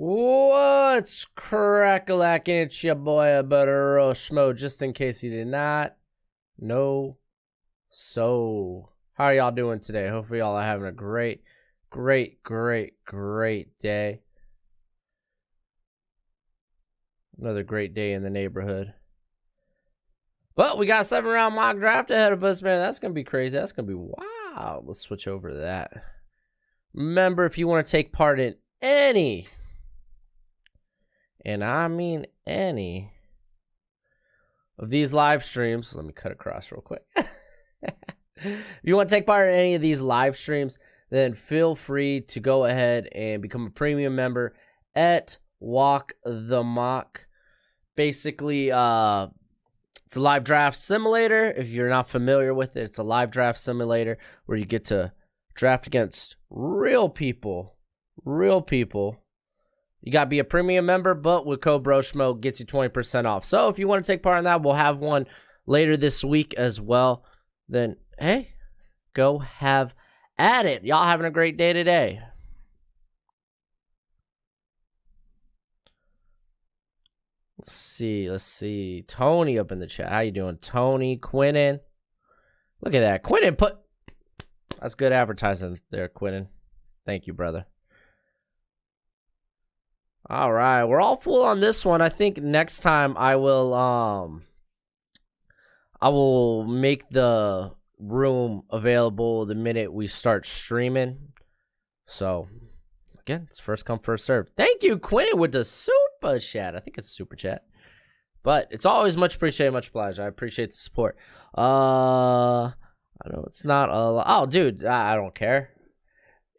What's crack-a-lackin'? It's your boy, Butter Schmo, just in case you did not know. So, how are y'all doing today? Hopefully y'all are having a great day. Another great day in the neighborhood. But we got a 7-round mock draft ahead of us, man. That's going to be crazy. That's going to be wow. Let's switch over to that. Remember, if you want to take part in any, and I mean any, of these live streams, let me cut across real quick. If you want to take part in any of these live streams, then feel free to go ahead and become a premium member at Walk the Mock. Basically, it's a live draft simulator. If you're not familiar with it, it's a live draft simulator where you get to draft against real people. You got to be a premium member, but with code BROSHMO gets you 20% off. So if you want to take part in that, we'll have one later this week as well. Then, hey, go have at it. Y'all having a great day today. Let's see. Tony up in the chat. How you doing, Tony? Quinnen. Look at that. Quinnen put... That's good advertising there, Quinnen. Thank you, brother. All right. We're all full on this one. I think next time I will make the room available the minute we start streaming. So, again, it's first come, first serve. Thank you, Quinnen, with the super chat. I think it's super chat. But it's always much appreciated, much obliged. I appreciate the support. I know it's not a lot. Oh, dude, I don't care.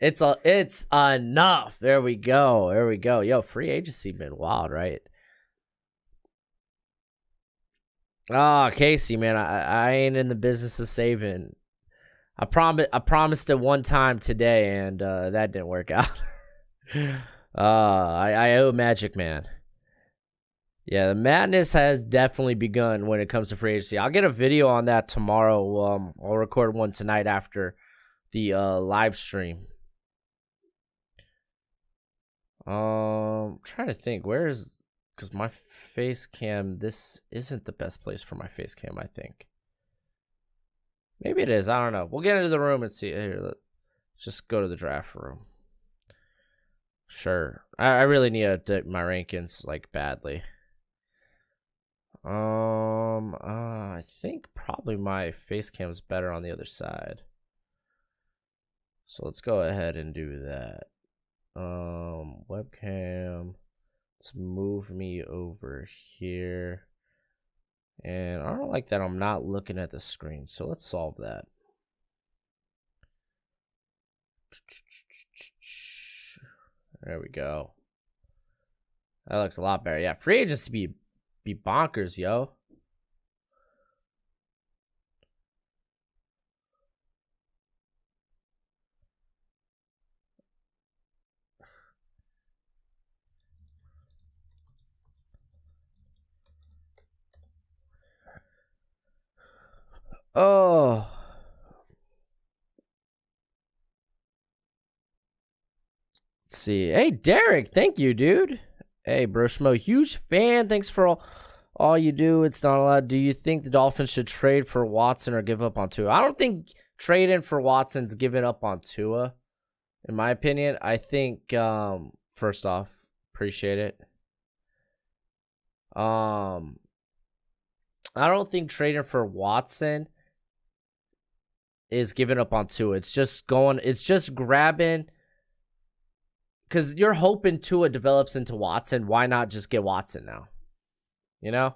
It's enough. There we go. Yo, free agency been wild, right? Oh, Casey, man, I ain't in the business of saving. I promised it one time today, and that didn't work out. I owe Magic Man. Yeah, the madness has definitely begun when it comes to free agency. I'll get a video on that tomorrow. I'll record one tonight after the live stream. Trying to think because my face cam, this isn't the best place for my face cam, I think. Maybe it is. I don't know. We'll get into the room and see. Here, let's just go to the draft room. Sure. I really need to update my rankings like badly. I think probably my face cam is better on the other side. So let's go ahead and do that. Webcam. Let's move me over here. And I don't like that I'm not looking at the screen. So let's solve that. There we go. That looks a lot better. Yeah, free agency be bonkers, yo. Oh. Let's see. Hey, Derek. Thank you, dude. Hey, Broshmo. Huge fan. Thanks for all you do. It's not a lot. Do you think the Dolphins should trade for Watson or give up on Tua? I don't think trading for Watson's giving up on Tua, in my opinion. I think, first off, appreciate it. I don't think trading for Watson is giving up on Tua. It's just grabbing, because you're hoping Tua develops into Watson. Why not just get Watson now? You know?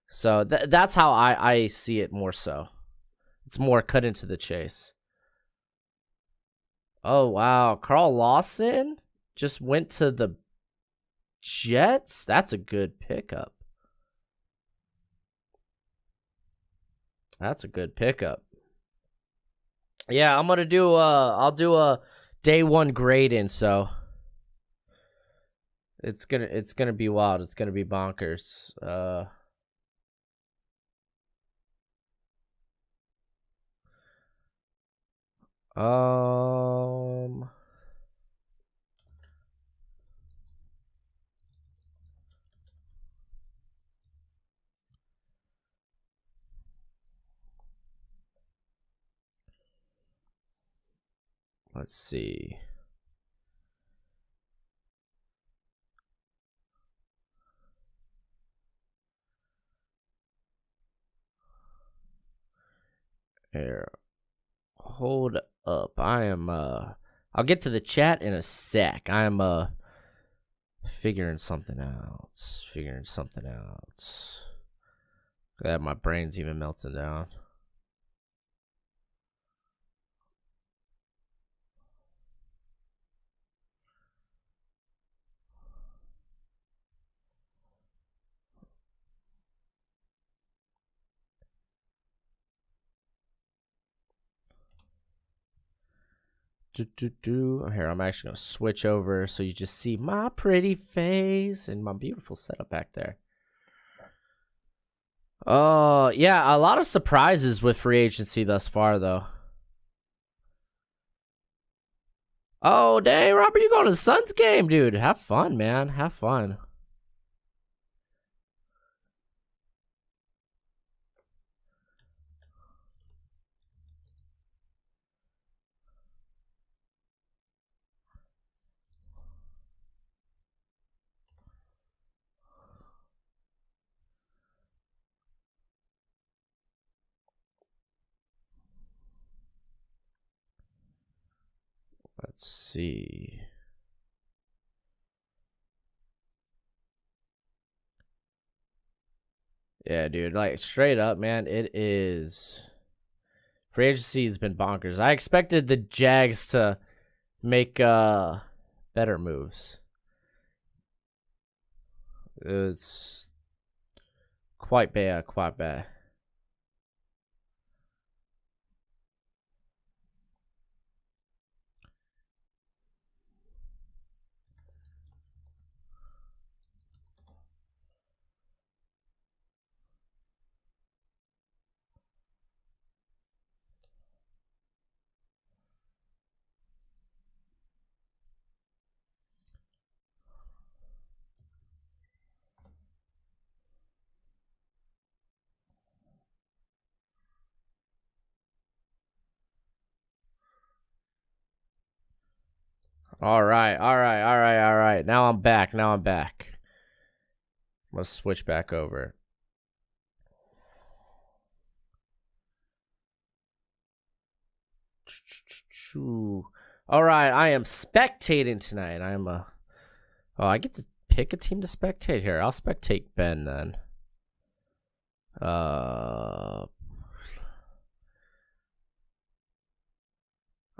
So that's how I see it more so. It's more cut into the chase. Oh, wow. Carl Lawson just went to the Jets? That's a good pickup. That's a good pickup. Yeah, I'm gonna do I'll do a day one grading, so it's gonna be wild. It's gonna be bonkers. Let's see. Here. Hold up. I am I'll get to the chat in a sec. I am figuring something out. Glad my brain's even melting down. Here, I'm actually gonna switch over so you just see my pretty face and my beautiful setup back there. Oh, yeah, a lot of surprises with free agency thus far, though. Oh, dang, Robert, you going to the Suns game, dude. Have fun, man. Have fun. Let's see. Yeah, dude, like straight up, man, it is. Free agency has been bonkers. I expected the Jags to make better moves. It's quite bad, quite bad. All right. Now I'm back. I'm gonna switch back over. All right, I am spectating tonight. Oh, I get to pick a team to spectate here. I'll spectate Ben then.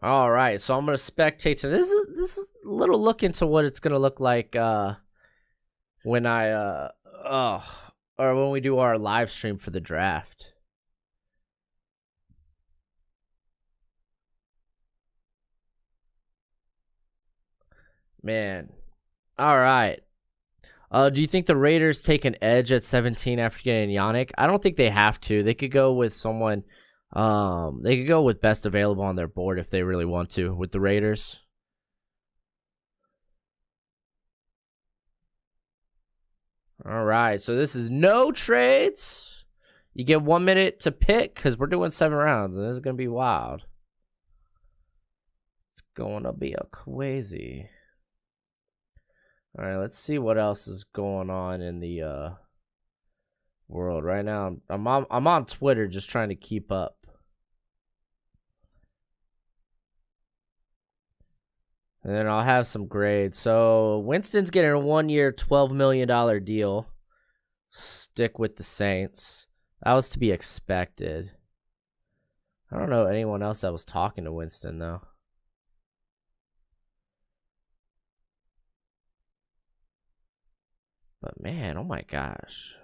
All right, so I'm gonna spectate. So this is a little look into what it's gonna look like when or when we do our live stream for the draft. Man, all right. Do you think the Raiders take an edge at 17 after getting Yannick? I don't think they have to. They could go with someone. They could go with best available on their board if they really want to with the Raiders. All right, so this is no trades. You get 1 minute to pick because we're doing 7 rounds, and this is going to be wild. It's going to be a crazy. All right, let's see what else is going on in the world right now. I'm on Twitter just trying to keep up. And then I'll have some grades. So Winston's getting a 1-year, $12 million deal. Stick with the Saints. That was to be expected. I don't know anyone else that was talking to Winston, though. But, man, oh, my gosh.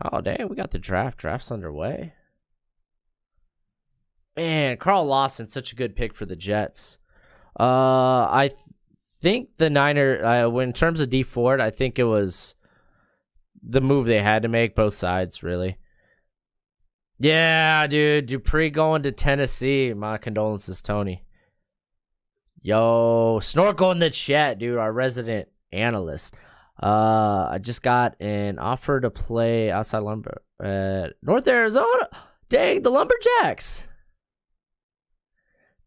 Oh, dang, we got the draft. Draft's underway. Man, Carl Lawson's such a good pick for the Jets. I think the in terms of D Ford, I think it was the move they had to make, both sides, really. Yeah, dude, Dupree going to Tennessee. My condolences, Tony. Yo, Snorkel in the chat, dude, our resident analyst. I just got an offer to play outside Lumber North Arizona. Dang, the Lumberjacks.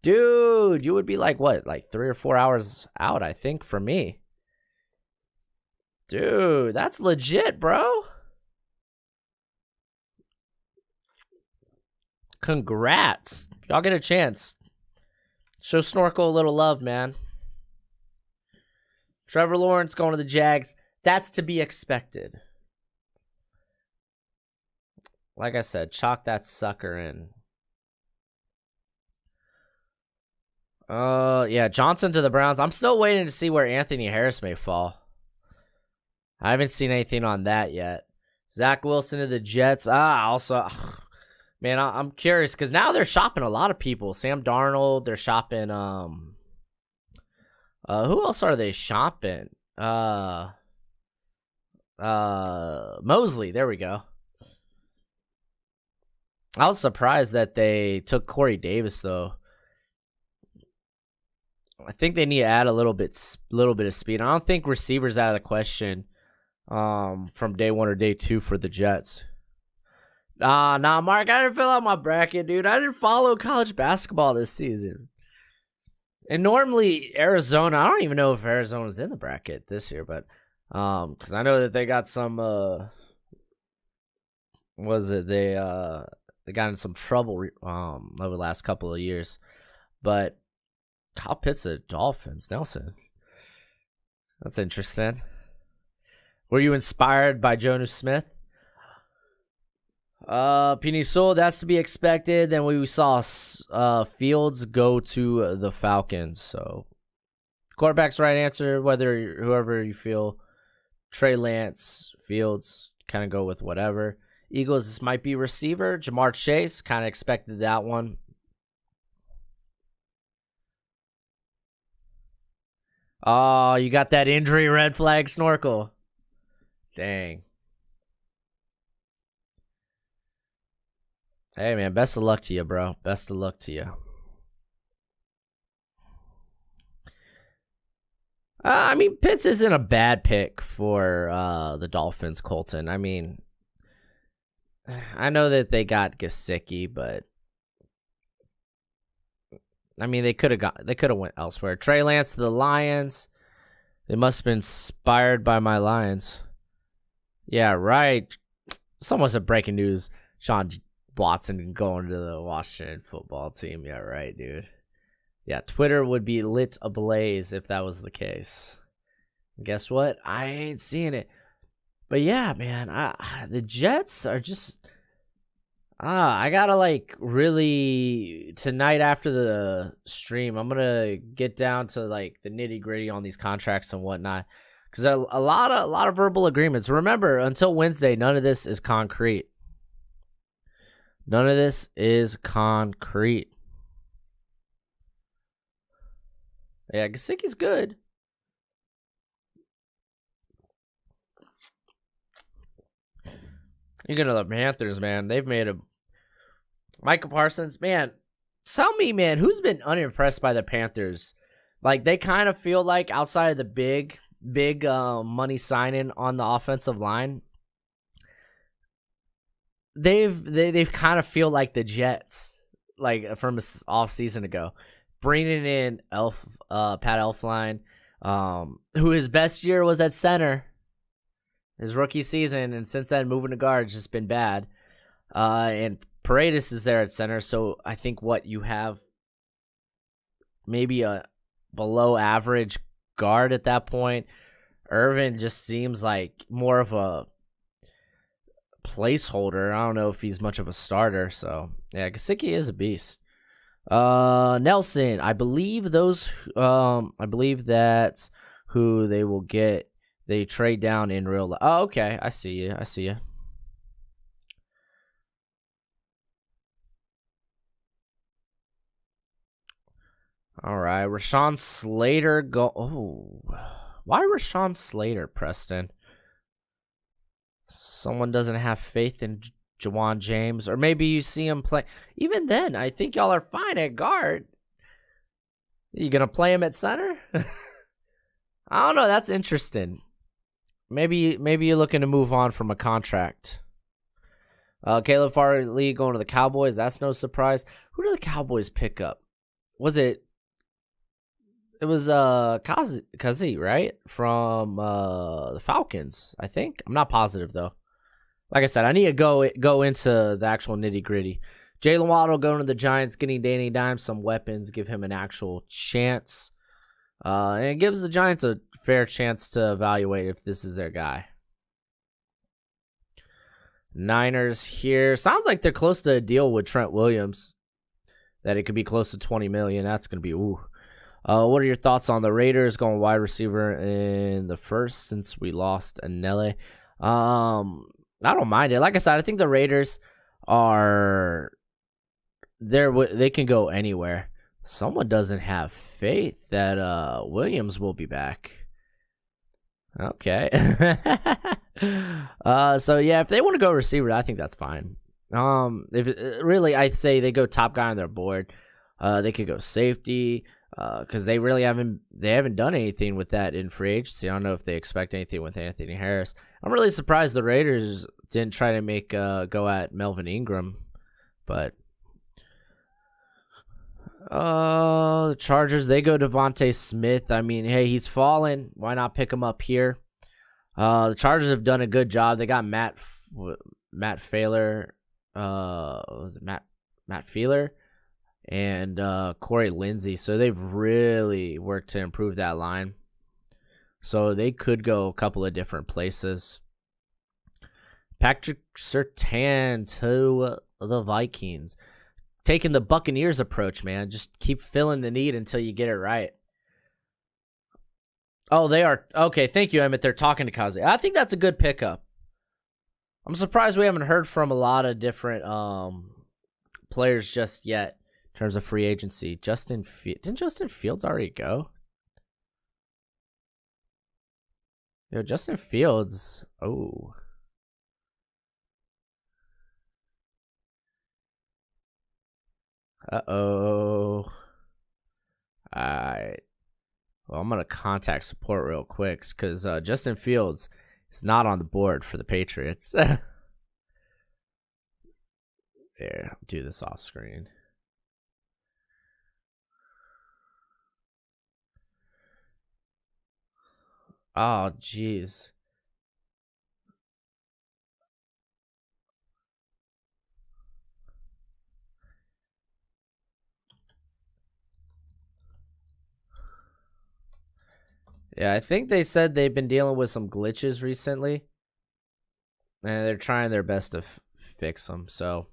Dude, you would be like, what, like 3 or 4 hours out, I think, for me. Dude, that's legit, bro. Congrats. Y'all get a chance. Show Snorkel a little love, man. Trevor Lawrence going to the Jags. That's to be expected. Like I said, chalk that sucker in. Yeah, Johnson to the Browns. I'm still waiting to see where Anthony Harris may fall. I haven't seen anything on that yet. Zach Wilson to the Jets. Also, man, I'm curious because now they're shopping a lot of people. Sam Darnold. They're shopping. Who else are they shopping? Mosley. There we go. I was surprised that they took Corey Davis though. I think they need to add a little bit of speed. I don't think receivers out of the question from day 1 or day 2 for the Jets. Nah, Mark, I didn't fill out my bracket, dude. I didn't follow college basketball this season. And normally Arizona, I don't even know if Arizona's in the bracket this year, but because I know that they got some they got in some trouble over the last couple of years. But Kyle Pitts at Dolphins, Nelson. That's interesting. Were you inspired by Jonnu Smith? Pinisul, that's to be expected. Then we saw Fields go to the Falcons. So quarterback's right answer, whoever you feel. Trey Lance, Fields, kind of go with whatever. Eagles, this might be receiver. Jamar Chase, kind of expected that one. Oh, you got that injury red flag, Snorkel. Dang. Hey, man, best of luck to you, bro. Best of luck to you. I mean, Pitts isn't a bad pick for the Dolphins, Colton. I mean, I know that they got Gesicki, but I mean, they could have went elsewhere. Trey Lance to the Lions. They must have been inspired by my Lions. Yeah, right. Someone said breaking news. Sean Watson going to the Washington football team. Yeah, right, dude. Yeah, Twitter would be lit ablaze if that was the case. And guess what? I ain't seeing it. But yeah, man, the Jets are just... I gotta really tonight after the stream, I'm gonna get down to the nitty gritty on these contracts and whatnot, because a lot of verbal agreements. Remember, until Wednesday, none of this is concrete. None of this is concrete. Yeah, Gesicki's good. You're gonna love Panthers, man. They've made a Micah Parsons, man. Tell me, man, who's been unimpressed by the Panthers? They kind of feel like outside of the big money signing on the offensive line, they've kind of feel like the Jets, from off season ago, bringing in Pat Elflein, who his best year was at center. His rookie season, and since then, moving to guard has just been bad. And Paredes is there at center, so I think you have maybe a below average guard at that point. Irvin just seems like more of a placeholder. I don't know if he's much of a starter. So yeah, Gesicki is a beast. Nelson, I believe that's who they will get. They trade down in real life. Oh, okay. I see you. All right. Rashaan Slater why Rashaan Slater, Preston? Someone doesn't have faith in Jawan James, or maybe you see him play. Even then, I think y'all are fine at guard. You gonna play him at center? I don't know. That's interesting. Maybe you're looking to move on from a contract. Caleb Farley going to the Cowboys. That's no surprise. Who do the Cowboys pick up? was it? It was Kazi, right? From the Falcons, I think. I'm not positive though. Like I said, I need to go into the actual nitty gritty. Jalen Waddle going to the Giants, getting Danny Dimes some weapons, give him an actual chance, and it gives the Giants a fair chance to evaluate if this is their guy. Niners here. Sounds like they're close to a deal with Trent Williams. That it could be close to $20 million. That's going to be, ooh. What are your thoughts on the Raiders going wide receiver in the first since we lost Anele? I don't mind it. Like I said, I think the Raiders are there. They can go anywhere. Someone doesn't have faith that Williams will be back. Okay. So yeah, if they want to go receiver, I think that's fine. If really, I'd say they go top guy on their board. They could go safety. Because they really haven't done anything with that in free agency. I don't know if they expect anything with Anthony Harris. I'm really surprised the Raiders didn't try to make go at Melvin Ingram, but the Chargers, they go to Dante Smith. I mean, hey, he's fallen. Why not pick him up here? The Chargers have done a good job. They got Matt Failer. Was it Matt Feiler? And Corey Lindsey. So they've really worked to improve that line. So they could go a couple of different places. Patrick Surtain to the Vikings. Taking the Buccaneers approach, man. Just keep filling the need until you get it right. Oh, they are. Okay, thank you, Emmett. They're talking to Kazi. I think that's a good pickup. I'm surprised we haven't heard from a lot of different players just yet. In terms of free agency, didn't Justin Fields already go? Yo, Justin Fields. Oh. Uh-oh. Alright. Well, I'm going to contact support real quick because Justin Fields is not on the board for the Patriots. There, I'll do this off screen. Oh, jeez. Yeah, I think they said they've been dealing with some glitches recently. And they're trying their best to fix them. So,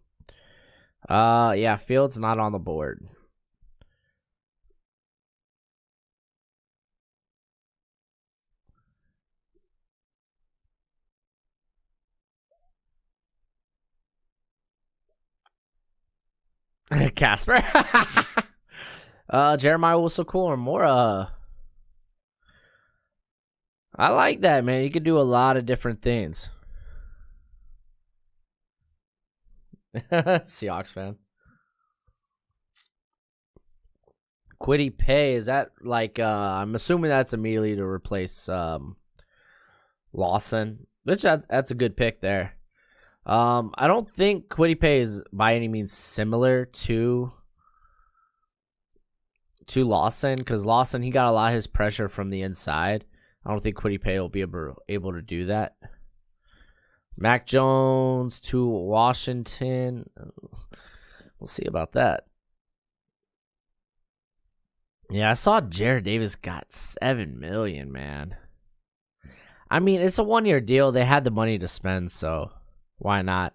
yeah, Fields not on the board. Casper. Jeremiah was so cool or more. I like that, man. You can do a lot of different things. Seahawks fan. Quiddy Pay, is that like I'm assuming that's immediately to replace Lawson, which that's a good pick there. I don't think Quiddy Pay is by any means similar to Lawson, because Lawson, he got a lot of his pressure from the inside. I don't think Quiddy Pay will be able to do that. Mac Jones to Washington. We'll see about that. Yeah, I saw Jared Davis got $7 million, man. I mean, it's a 1-year deal. They had the money to spend, so why not?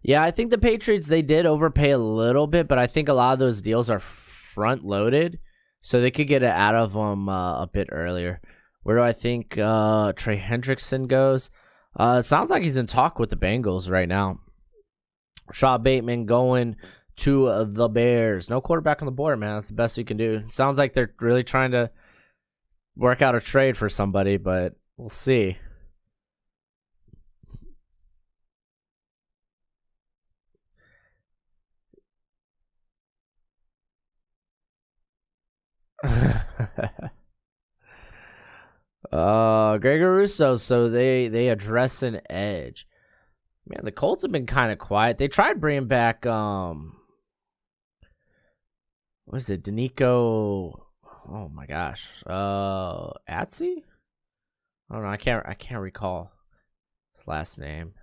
Yeah, I think the Patriots, they did overpay a little bit, but I think a lot of those deals are front-loaded, so they could get it out of them a bit earlier. Where do I think Trey Hendrickson goes? It sounds like he's in talk with the Bengals right now. Shaw Bateman going to the Bears. No quarterback on the board, man. That's the best you can do. Sounds like they're really trying to work out a trade for somebody, but we'll see. Gregor Russo, so they address an edge. Man, the Colts have been kind of quiet. They tried bringing back what is it, Danico? Oh my gosh, Atsy? I don't know. I can't recall his last name.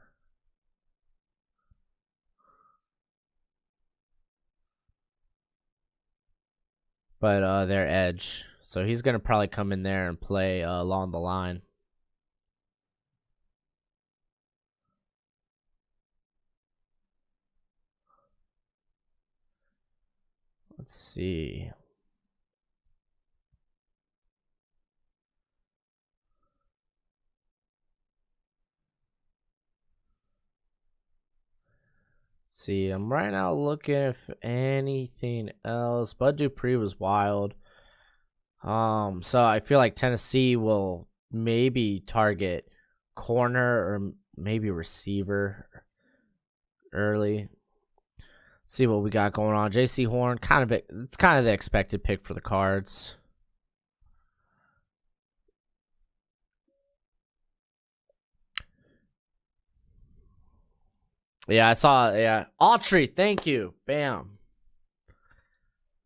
But their edge, so he's gonna probably come in there and play along the line. Let's see. I'm right now looking if anything else. Bud Dupree was wild. So I feel like Tennessee will maybe target corner or maybe receiver early. Let's see what we got going on. J.C. Horn, it's kind of the expected pick for the Cards. Yeah, I saw. Yeah, Autry, thank you. Bam.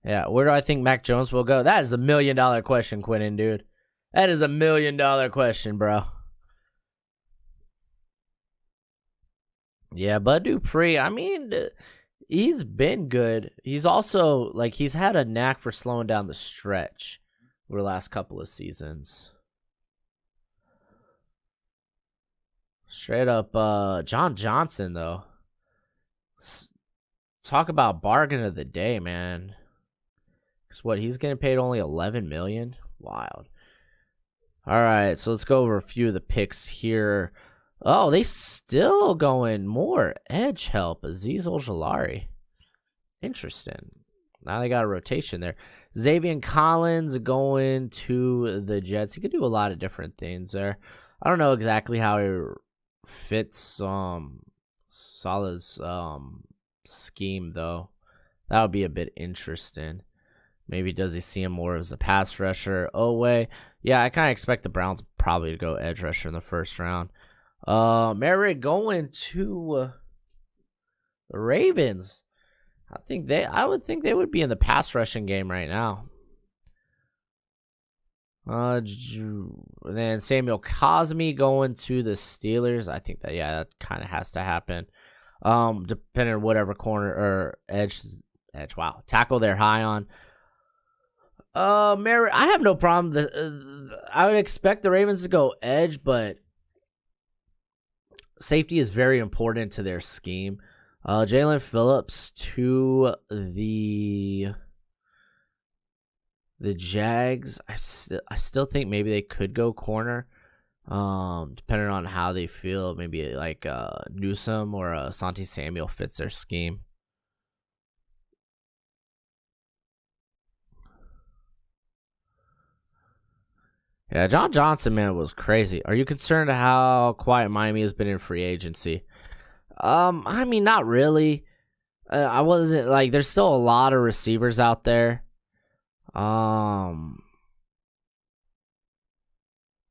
Yeah, where do I think Mac Jones will go? That is $1 million question, Quinnen, dude. That is $1 million question, bro. Yeah, Bud Dupree, I mean, he's been good. He's also, like, he's had a knack for slowing down the stretch over the last couple of seasons. Straight up, John Johnson, though. Talk about bargain of the day, man. Because what, he's getting paid only $11 million? Wild. All right, so let's go over a few of the picks here. Oh, they still going more edge help. Azeez Ojulari. Interesting. Now they got a rotation there. Xavier Collins going to the Jets. He could do a lot of different things there. I don't know exactly how he fits Salah's scheme, though. That would be a bit interesting. Maybe does he see him more as a pass rusher? Oh, way. Yeah, I kind of expect the Browns probably to go edge rusher in the first round. Merritt going to the Ravens. I would think they would be in the pass rushing game right now. Then Samuel Cosmi going to the Steelers. I think that kind of has to happen. Depending on whatever corner or edge, tackle they're high on. Merritt, I have no problem. I would expect the Ravens to go edge, but safety is very important to their scheme. Jalen Phillips to the Jags. I still think maybe they could go corner, depending on how they feel. Maybe like Newsome or Asante Samuel fits their scheme. Yeah, John Johnson, man, was crazy. Are you concerned how quiet Miami has been in free agency? I mean, not really. I wasn't like. There's still a lot of receivers out there.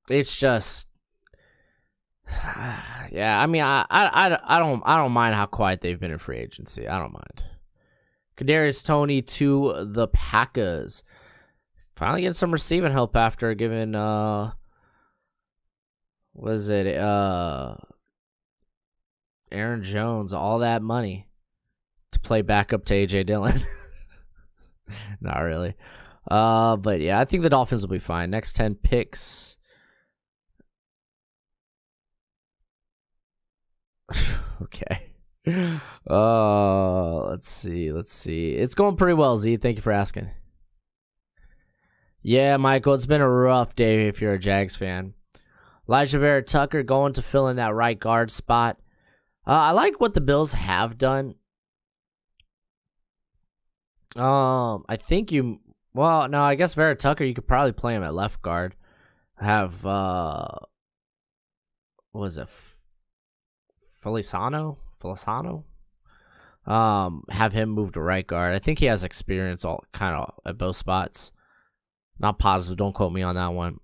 It's just, yeah. I mean, I don't mind how quiet they've been in free agency. I don't mind. Kadarius Toney to the Packers. Finally getting some receiving help after giving Aaron Jones all that money to play backup to AJ Dillon. Not really. But yeah, I think the Dolphins will be fine. Next 10 picks. Okay. Let's see. It's going pretty well, Z. Thank you for asking. Yeah, Michael, it's been a rough day if you're a Jags fan. Elijah Vera Tucker going to fill in that right guard spot. I like what the Bills have done. I think I guess Vera Tucker, you could probably play him at left guard. Have, what was it? Feliciano? Have him move to right guard. I think he has experience all kind of at both spots. Not positive. Don't quote me on that one.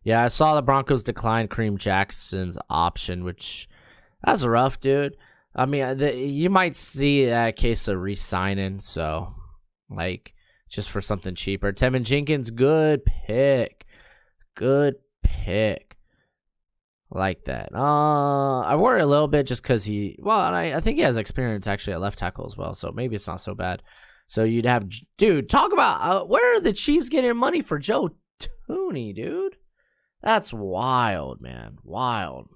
Yeah, I saw the Broncos decline Kareem Jackson's option, which that's rough, dude. I mean, you might see a case of re-signing, so like just for something cheaper. Tevin Jenkins, good pick. Good pick. Like that. I worry a little bit just because I think he has experience actually at left tackle as well, so maybe it's not so bad. So you'd have, dude, talk about where are the Chiefs getting money for Joe Thuney, dude? That's wild, man. Wild.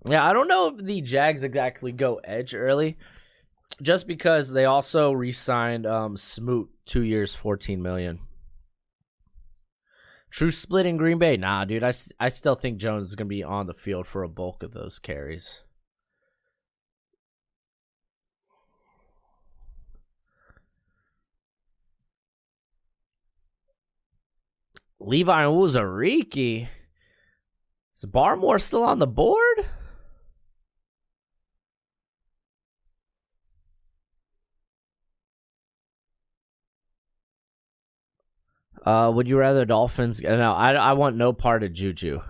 Yeah, I don't know if the Jags exactly go edge early, just because they also re-signed Smoot 2 years, $14 million. True split in Green Bay? Nah, dude. I still think Jones is going to be on the field for a bulk of those carries. Levi Uzariki. Is Barmore still on the board? Would you rather Dolphins? No, I want no part of Juju.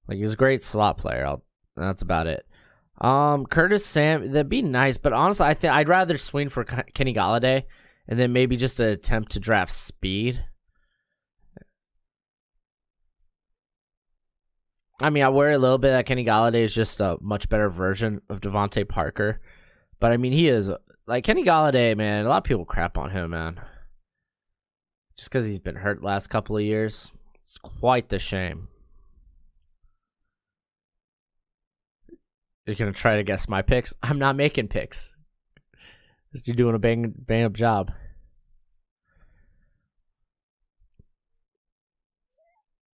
Like, he's a great slot player. That's about it. Curtis Sam, that'd be nice, but honestly, I think I'd rather swing for Kenny Golladay and then maybe just an attempt to draft speed. I mean, I worry a little bit that Kenny Golladay is just a much better version of Devontae Parker, but I mean, he is like Kenny Golladay, man. A lot of people crap on him, man. Just because he's been hurt last couple of years. It's quite the shame. You're going to try to guess my picks? I'm not making picks. You're doing a bang up job.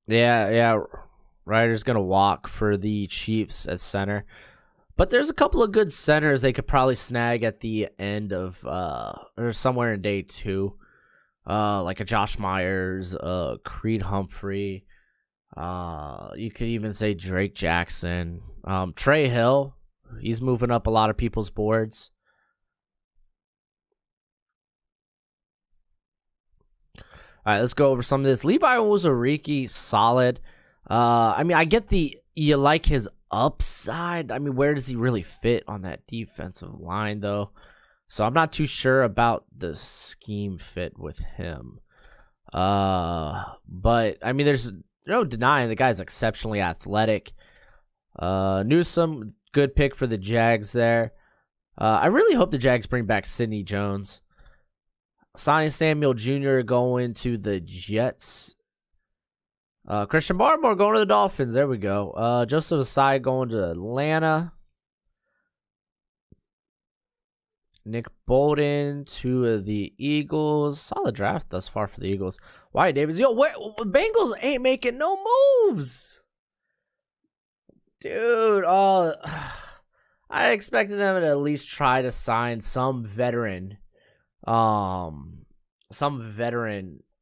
Yeah. Ryder's going to walk for the Chiefs at center. But there's a couple of good centers they could probably snag at the end of, or somewhere in day 2. Like a Josh Myers, Creed Humphrey. You could even say Drake Jackson. Trey Hill. He's moving up a lot of people's boards. All right, let's go over some of this. Levi Uzariki, solid. I mean, I get you like his upside. I mean, where does he really fit on that defensive line, though? So I'm not too sure about the scheme fit with him. But, I mean, there's no denying the guy's exceptionally athletic. Newsome, good pick for the Jags there. I really hope the Jags bring back Sidney Jones. Sonny Samuel Jr. going to the Jets. Christian Barmore going to the Dolphins. There we go. Joseph Asai going to Atlanta. Nick Bolton to the Eagles. Solid draft thus far for the Eagles. Wyatt Davis. Yo, Bengals ain't making no moves. Dude, I expected them to at least try to sign some veteran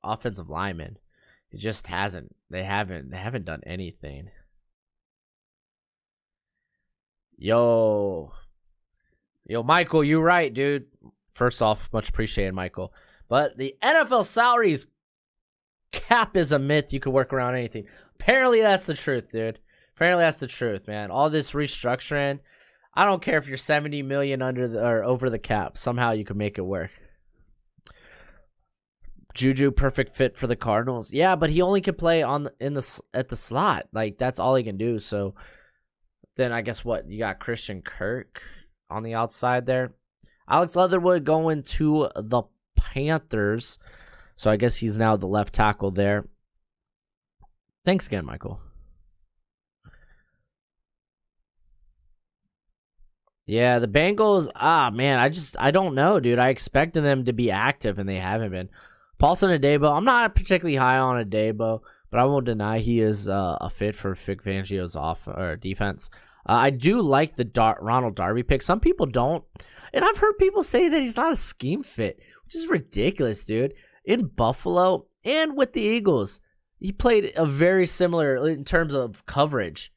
offensive lineman. It just hasn't. They haven't done anything. Yo, Michael, you're right, dude. First off, much appreciated, Michael. But the NFL salaries cap is a myth. You could work around anything. Apparently, that's the truth, dude. Apparently, that's the truth, man. All this restructuring, I don't care if you're $70 million under or over the cap. Somehow, you can make it work. Juju, perfect fit for the Cardinals. Yeah, but he only could play at the slot. Like, that's all he can do. So then I guess what? You got Christian Kirk on the outside there. Alex Leatherwood going to the Panthers. So I guess he's now the left tackle there. Thanks again, Michael. Yeah, the Bengals, man, I don't know, dude. I expected them to be active, and they haven't been. Paulson Adebo, I'm not particularly high on Adebo, but I won't deny he is a fit for Vic Fangio's defense. I do like the Ronald Darby pick. Some people don't. And I've heard people say that he's not a scheme fit, which is ridiculous, dude. In Buffalo and with the Eagles, he played a very similar in terms of coverage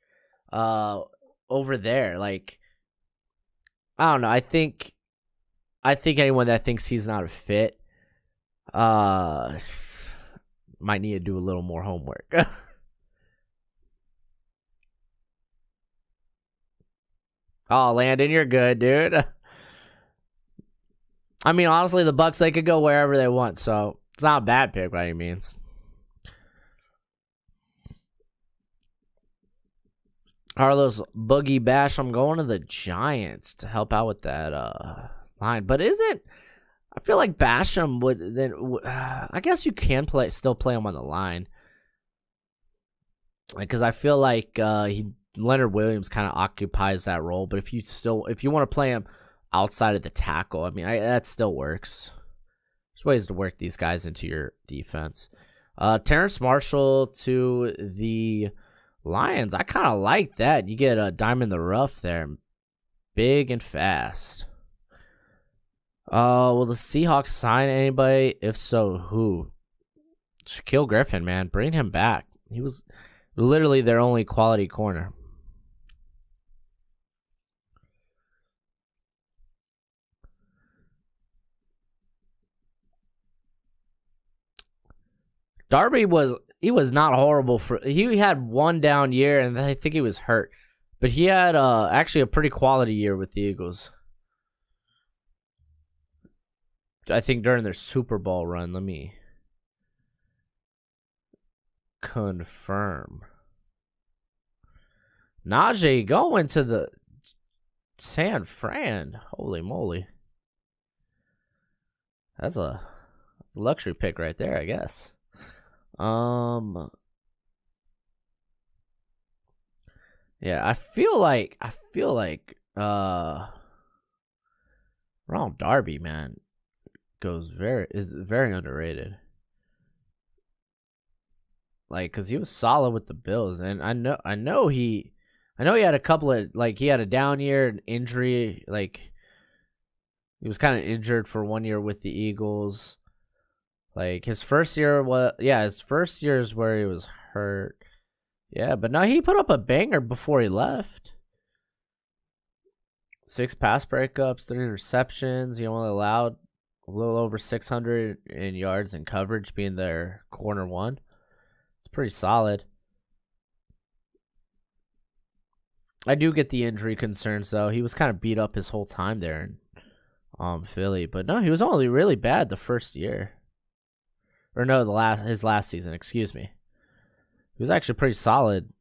over there. Like, I don't know. I think anyone that thinks he's not a fit might need to do a little more homework. Oh, Landon, you're good, dude. I mean, honestly, the Bucs, they could go wherever they want, so it's not a bad pick by any means. Carlos Boogie Bash, I'm going to the Giants to help out with that line. But I feel like Basham would then. I guess you can still play him on the line, because I feel like Leonard Williams kind of occupies that role. But if you want to play him outside of the tackle, I mean, that still works. There's ways to work these guys into your defense. Terence Marshall to the Lions. I kind of like that. You get a diamond in the rough there. Big and fast. Will the Seahawks sign anybody? If so, who? Shaquille Griffin, man. Bring him back. He was literally their only quality corner. Darby was not horrible he had one down year, and I think he was hurt. But he had actually a pretty quality year with the Eagles. I think during their Super Bowl run. Let me confirm. Najee going to the San Fran. Holy moly. That's a luxury pick right there, I guess. Yeah, I feel like Ronald Darby, man, is very underrated. Like, cause he was solid with the Bills, and I know he had a couple of, like, he had a down year, an injury, like he was kind of injured for 1 year with the Eagles. Like, his first year is where he was hurt. Yeah, but no, he put up a banger before he left. 6 pass breakups, 3 interceptions. He only allowed a little over 600 in yards and coverage, being their corner one. It's pretty solid. I do get the injury concerns, though. He was kind of beat up his whole time there in Philly. But no, he was only really bad the first year. Or no, his last season, excuse me. He was actually pretty solid.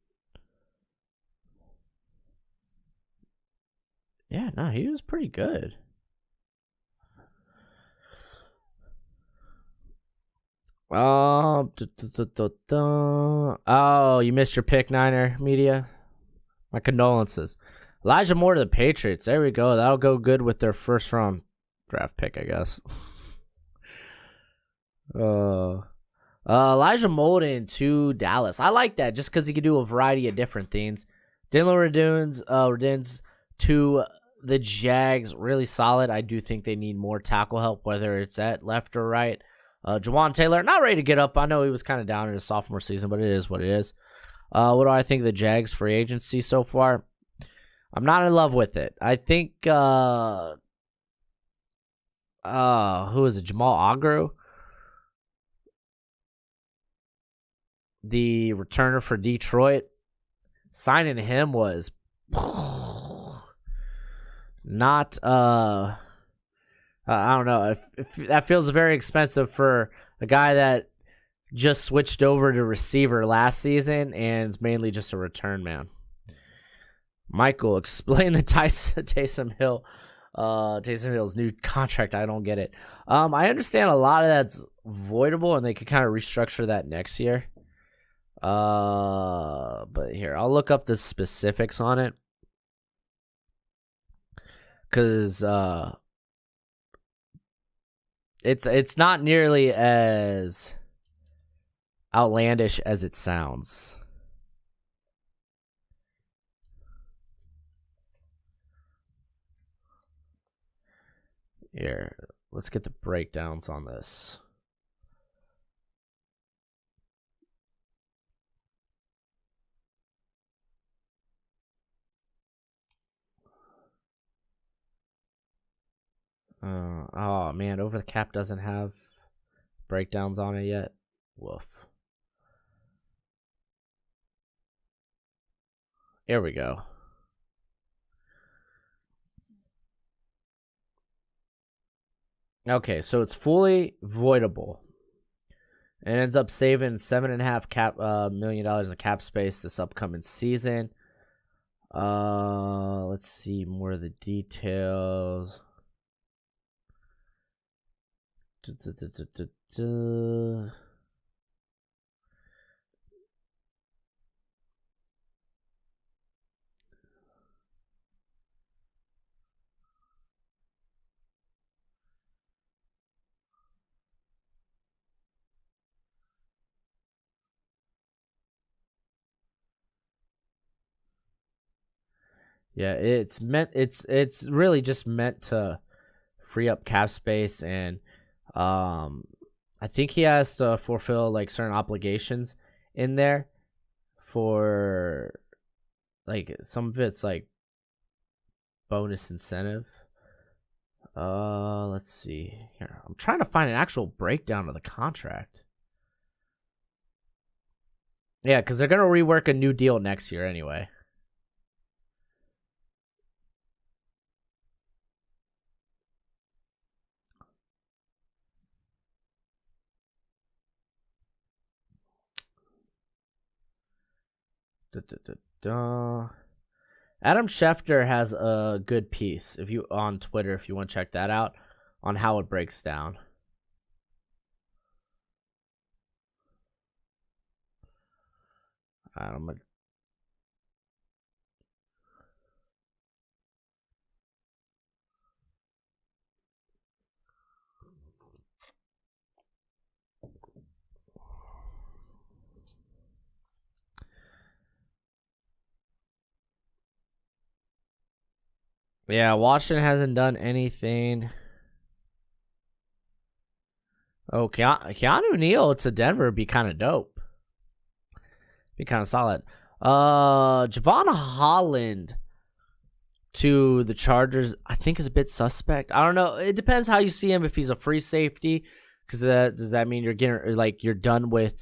Yeah, no, he was pretty good. Oh, you missed your pick, Niner Media. My condolences. Elijah Moore to the Patriots. There we go. That'll go good with their first round draft pick, I guess. Elijah Molden to Dallas. I like that just because he can do a variety of different things. Dylan Reduns to the Jags. Really solid. I do think they need more tackle help, whether it's at left or right. Jawan Taylor, not ready to get up. I know he was kind of down in his sophomore season, but it is what it is. What do I think of the Jags free agency so far? I'm not in love with it. I think who is it? Jamal Agnew, the returner for Detroit. Signing him was not I don't know. If that feels very expensive for a guy that just switched over to receiver last season and is mainly just a return man. Michael, explain the Taysom Hill's new contract. I don't get it. I understand a lot of that's voidable, and they could kind of restructure that next year. But here, I'll look up the specifics on it, because it's not nearly as outlandish as it sounds. Here, let's get the breakdowns on this. Oh man, Over the Cap doesn't have breakdowns on it yet. Woof. Here we go. Okay, so it's fully voidable. It ends up saving $7.5 million in cap space this upcoming season. Let's see more of the details. Yeah, it's really just meant to free up cap space, and I think he has to fulfill like certain obligations in there for like some of it's like bonus incentive. Let's see here. I'm trying to find an actual breakdown of the contract. Yeah, because they're gonna rework a new deal next year anyway. Adam Schefter has a good piece if you on Twitter if you want to check that out on how it breaks down. Yeah, Washington hasn't done anything. Oh, Keanu Neal to Denver would be kind of dope. Be kind of solid. Javon Holland to the Chargers, I think is a bit suspect. I don't know. It depends how you see him. If he's a free safety, because does that mean you're done with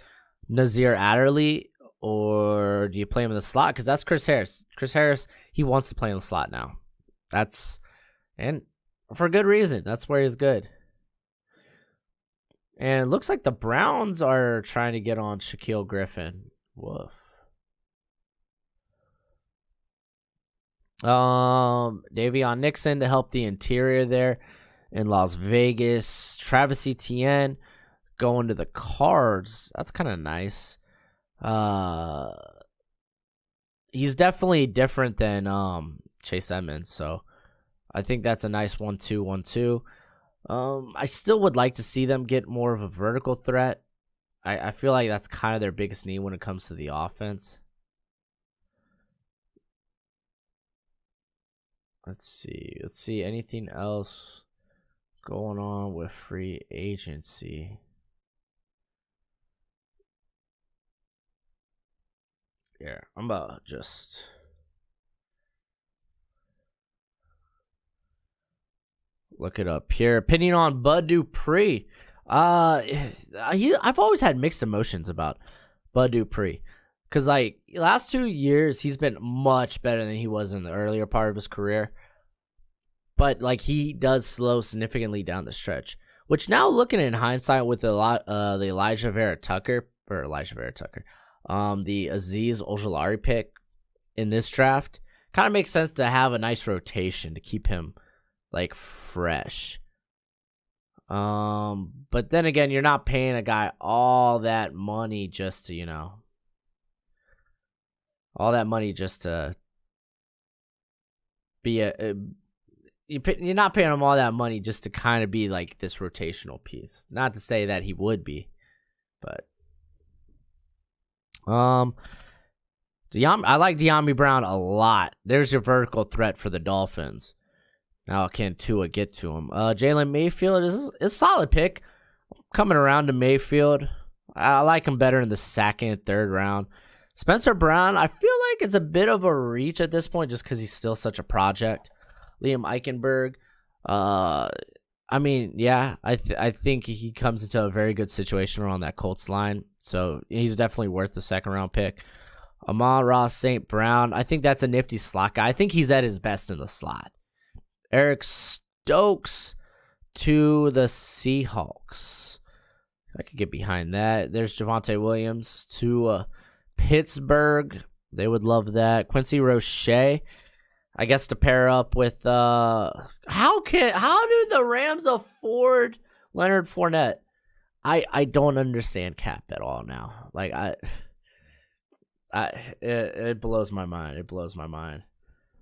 Nazir Adderley, or do you play him in the slot? Because that's Chris Harris. Chris Harris, he wants to play in the slot now. And for good reason. That's where he's good. And it looks like the Browns are trying to get on Shaquille Griffin. Woof. Davion Nixon to help the interior there in Las Vegas. Travis Etienne going to the Cards. That's kind of nice. He's definitely different than Chase Edmonds, so I think that's a nice 1-2-1-2. I still would like to see them get more of a vertical threat. I feel like that's kind of their biggest need when it comes to the offense. Let's see anything else going on with free agency. Yeah, I'm about to just look it up here. Opinion on Bud Dupree. I've always had mixed emotions about Bud Dupree. Because, like, last 2 years, he's been much better than he was in the earlier part of his career. But, like, he does slow significantly down the stretch. Which now, looking in hindsight with the Aziz Ojulari pick in this draft, kind of makes sense to have a nice rotation to keep him, like, fresh. But then again, you're not paying a guy all that money just to, be you're not paying him all that money just to kind of be like this rotational piece. Not to say that he would be, but I like De'Ami Brown a lot. There's your vertical threat for the Dolphins. Now can Tua get to him? Jalen Mayfield is a solid pick. Coming around to Mayfield. I like him better in the second, third round. Spencer Brown, I feel like it's a bit of a reach at this point just because he's still such a project. Liam Eichenberg, I mean, yeah, I think he comes into a very good situation around that Colts line, so he's definitely worth the second-round pick. Amon-Ra St. Brown, I think that's a nifty slot guy. I think he's at his best in the slot. Eric Stokes to the Seahawks. I could get behind that. There's Javonte Williams to Pittsburgh. They would love that. Quincy Roche, I guess, to pair up with how do the Rams afford Leonard Fournette? I don't understand cap at all now. Like it blows my mind. It blows my mind.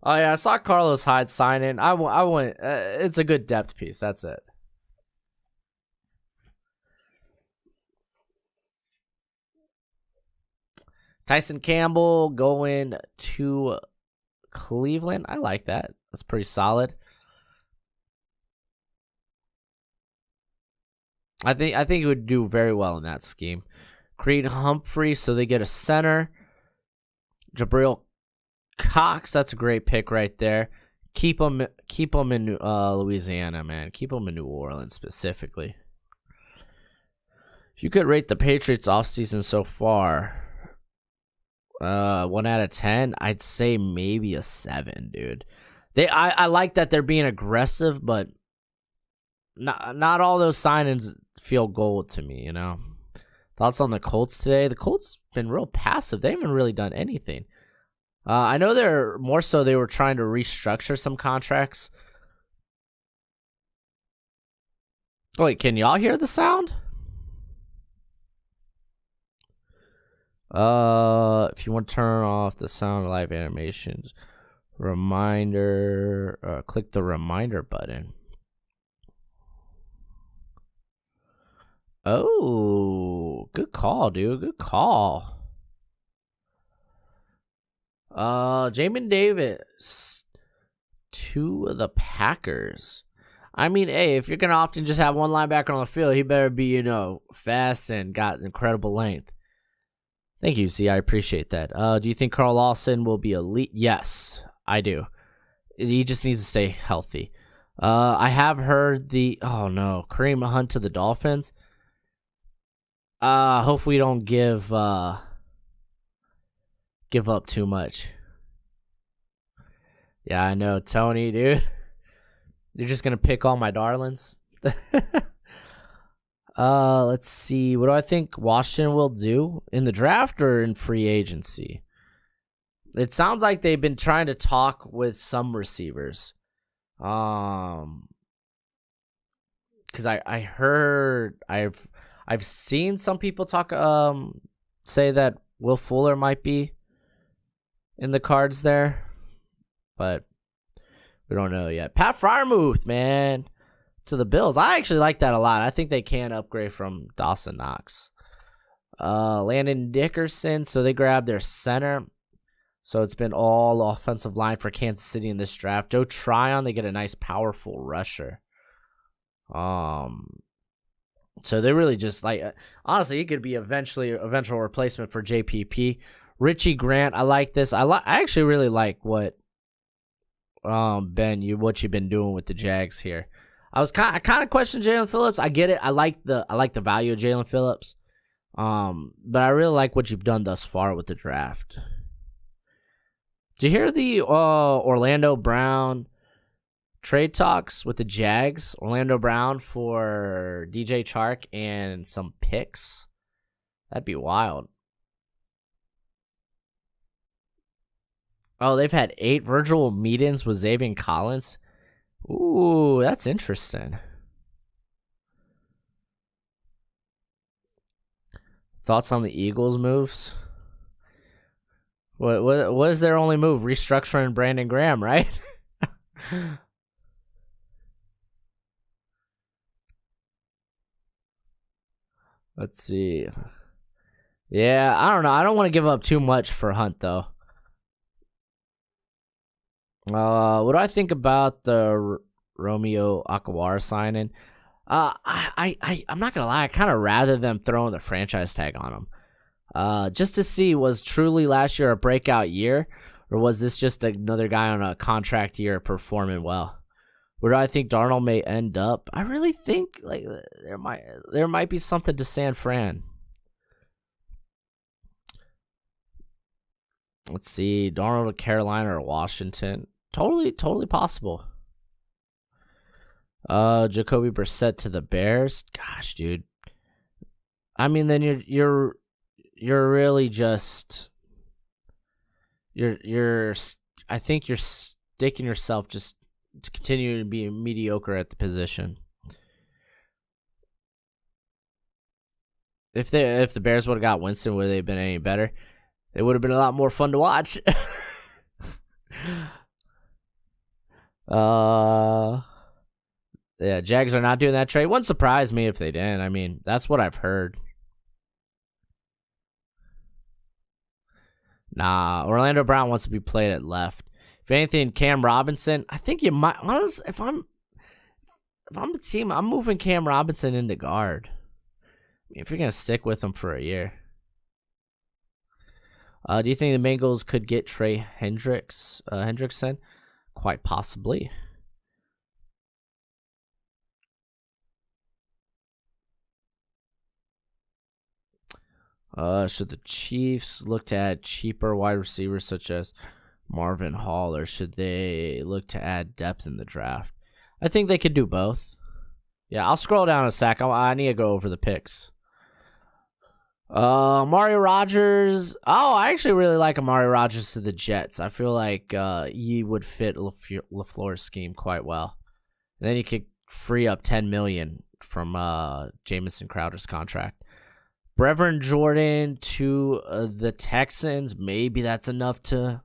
Oh yeah, I saw Carlos Hyde sign in. I went. It's a good depth piece. That's it. Tyson Campbell going to Cleveland. I like that. That's pretty solid. I think he would do very well in that scheme. Creed Humphrey, so they get a center. Jabril Cox, that's a great pick right there. Keep him in Louisiana, man. Keep him in New Orleans specifically. If you could rate the Patriots offseason so far, 1 out of 10, I'd say maybe a 7, dude. I like that they're being aggressive, but not all those signings feel gold to me, you know. Thoughts on the Colts today? The Colts been real passive. They haven't really done anything. I know they were trying to restructure some contracts. Oh, wait, can y'all hear the sound? If you want to turn off the sound of live animations, reminder, click the reminder button. Oh, good call, dude. Good call. Jamin Davis to the Packers. I mean, hey, if you're going to often just have one linebacker on the field, he better be, fast and got incredible length. Thank you, Z. I appreciate that. Do you think Carl Lawson will be elite? Yes, I do. He just needs to stay healthy. I have heard Kareem Hunt to the Dolphins. Hope we don't give up too much. Yeah, I know, Tony, dude. You're just gonna pick all my darlings. Let's see. What do I think Washington will do in the draft or in free agency? It sounds like they've been trying to talk with some receivers. Because I heard I've seen some people talk say that Will Fuller might be in the cards there, but we don't know yet. Pat Freiermuth, man, to the Bills. I actually like that a lot. I think they can upgrade from Dawson Knox. Landon Dickerson, so they grabbed their center. So it's been all offensive line for Kansas City in this draft. Joe Tryon, they get a nice, powerful rusher. So they really just honestly, it could be eventual replacement for JPP. Richie Grant, I like this. I actually really like what what you've been doing with the Jags here. I kind of questioned Jalen Phillips. I get it. I like the value of Jalen Phillips. But I really like what you've done thus far with the draft. Did you hear the Orlando Brown trade talks with the Jags? Orlando Brown for DJ Chark and some picks. That'd be wild. Oh, they've had 8 virtual meetings with Xavier Collins. Ooh, that's interesting. Thoughts on the Eagles' moves? What is their only move? Restructuring Brandon Graham, right? Let's see. Yeah, I don't know. I don't want to give up too much for Hunt, though. What do I think about the Romeo Okwara signing? I'm not gonna lie. I kind of rather them throwing the franchise tag on him, just to see was truly last year a breakout year, or was this just another guy on a contract year performing well? Where do I think Darnold may end up? I really think like there might be something to San Fran. Let's see, Darnold to Carolina or Washington. Totally possible. Jacoby Brissett to the Bears. Gosh, dude. I mean, then you're really just I think you're sticking yourself just to continue to be mediocre at the position. If the Bears would have got Winston, would they have been any better? They would have been a lot more fun to watch. Yeah, Jags are not doing that trade. Wouldn't surprise me if they didn't. I mean, that's what I've heard. Nah, Orlando Brown wants to be played at left. If anything, Cam Robinson, I think you might. Honestly, if I'm the team, I'm moving Cam Robinson into guard. I mean, if you're gonna stick with him for a year. Do you think the Bengals could get Trey Hendrickson? Quite possibly. Should the Chiefs look to add cheaper wide receivers such as Marvin Hall, or should they look to add depth in the draft? I think they could do both. Yeah, I'll scroll down a sec. I need to go over the picks. Amari Rodgers. Oh, I actually really like Amari Rodgers to the Jets. I feel like he would fit LaFleur's scheme quite well. And then you could free up $10 million from Jamison Crowder's contract. Brevin Jordan to the Texans. Maybe that's enough to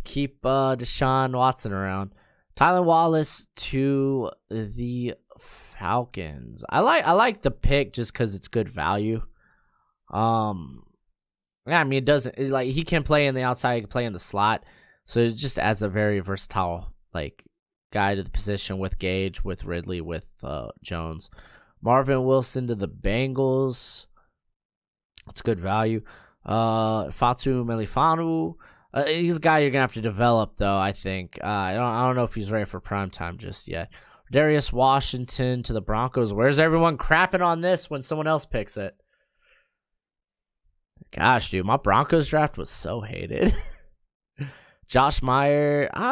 keep Deshaun Watson around. Tylan Wallace to the Falcons. I like the pick just because it's good value. Yeah, I mean, he can play in the outside, he can play in the slot, so it just adds a very versatile guy to the position with Gage, with Ridley, with Jones. Marvin Wilson to the Bengals. It's good value. Fatu Melifanu. He's a guy you're gonna have to develop, though. I think. I don't know if he's ready for prime time just yet. Darius Washington to the Broncos. Where's everyone crapping on this when someone else picks it? Gosh, dude, my Broncos draft was so hated. Josh Meyer. I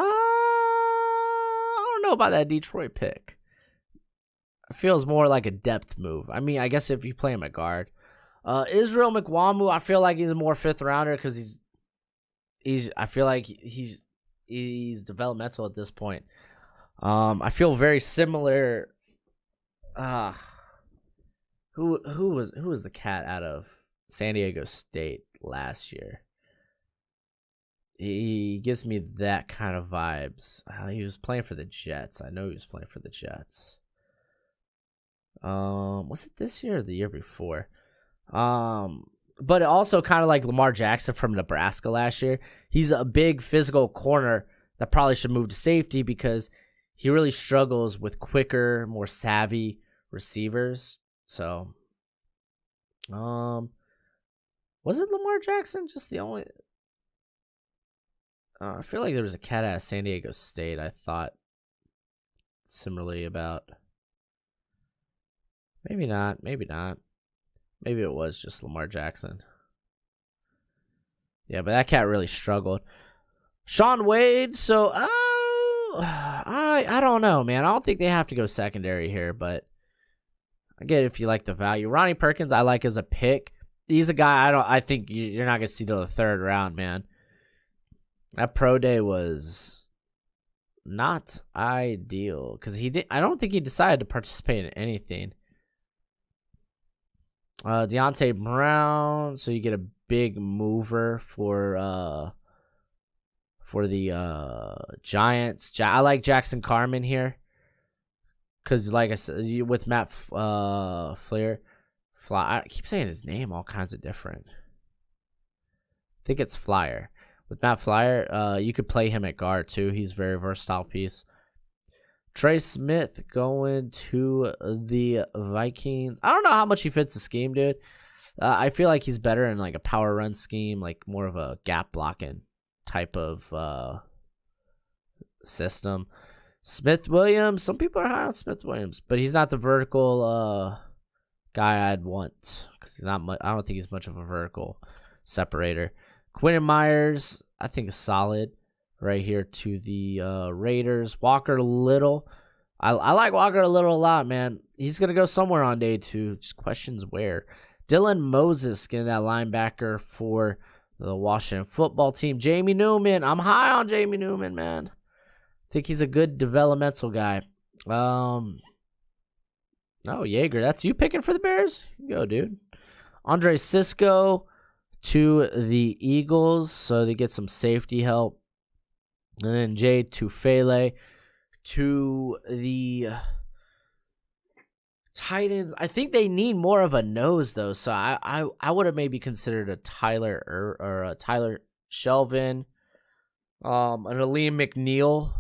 don't know about that Detroit pick. It feels more like a depth move. I mean, I guess if you play him at guard. Israel Mcgraw, I feel like he's a more fifth rounder because I feel like he's developmental at this point. I feel very similar. Who was the cat out of San Diego State last year? He gives me that kind of vibes. He was playing for the Jets. I know he was playing for the Jets. Was it this year or the year before? But also kind of like Lamar Jackson from Nebraska last year. He's a big physical corner that probably should move to safety because he really struggles with quicker, more savvy receivers. So, was it Lamar Jackson? Just the only. I feel like there was a cat out of San Diego State I thought similarly about. Maybe not. Maybe it was just Lamar Jackson. Yeah, but that cat really struggled. Shaun Wade. So, I don't know, man. I don't think they have to go secondary here, but I get it if you like the value. Ronnie Perkins, I like as a pick. He's a guy I think you're not gonna see till the third round, man. That pro day was not ideal because I don't think he decided to participate in anything. Deontay Brown, so you get a big mover for the Giants. I like Jackson Carman here because, like I said, with Matt Flair, I keep saying his name all kinds of different. I think it's Flyer. With Matt Flyer, you could play him at guard too. He's a very versatile piece. Trey Smith going to the Vikings. I don't know how much he fits the scheme, dude. I feel like he's better in like a power run scheme, like more of a gap blocking type of system. Smith Williams, some people are high on Smith Williams, but he's not the vertical guy I'd want because he's not much. I don't think he's much of a vertical separator. Quentin Myers, I think is solid right here to the Raiders. Walker Little, I like Walker Little a lot, man. He's gonna go somewhere on day 2. Just questions where. Dylan Moses getting that linebacker for the Washington football team. Jamie Newman, I'm high on Jamie Newman, man. I think he's a good developmental guy. No, Yeager, that's you picking for the Bears? Go, dude. Andre Cisco to the Eagles, so they get some safety help. And then Jade Tufele to the Titans. I think they need more of a nose, though, so I would have maybe considered a Tyler or a Tyler Shelvin, an Aleem McNeil.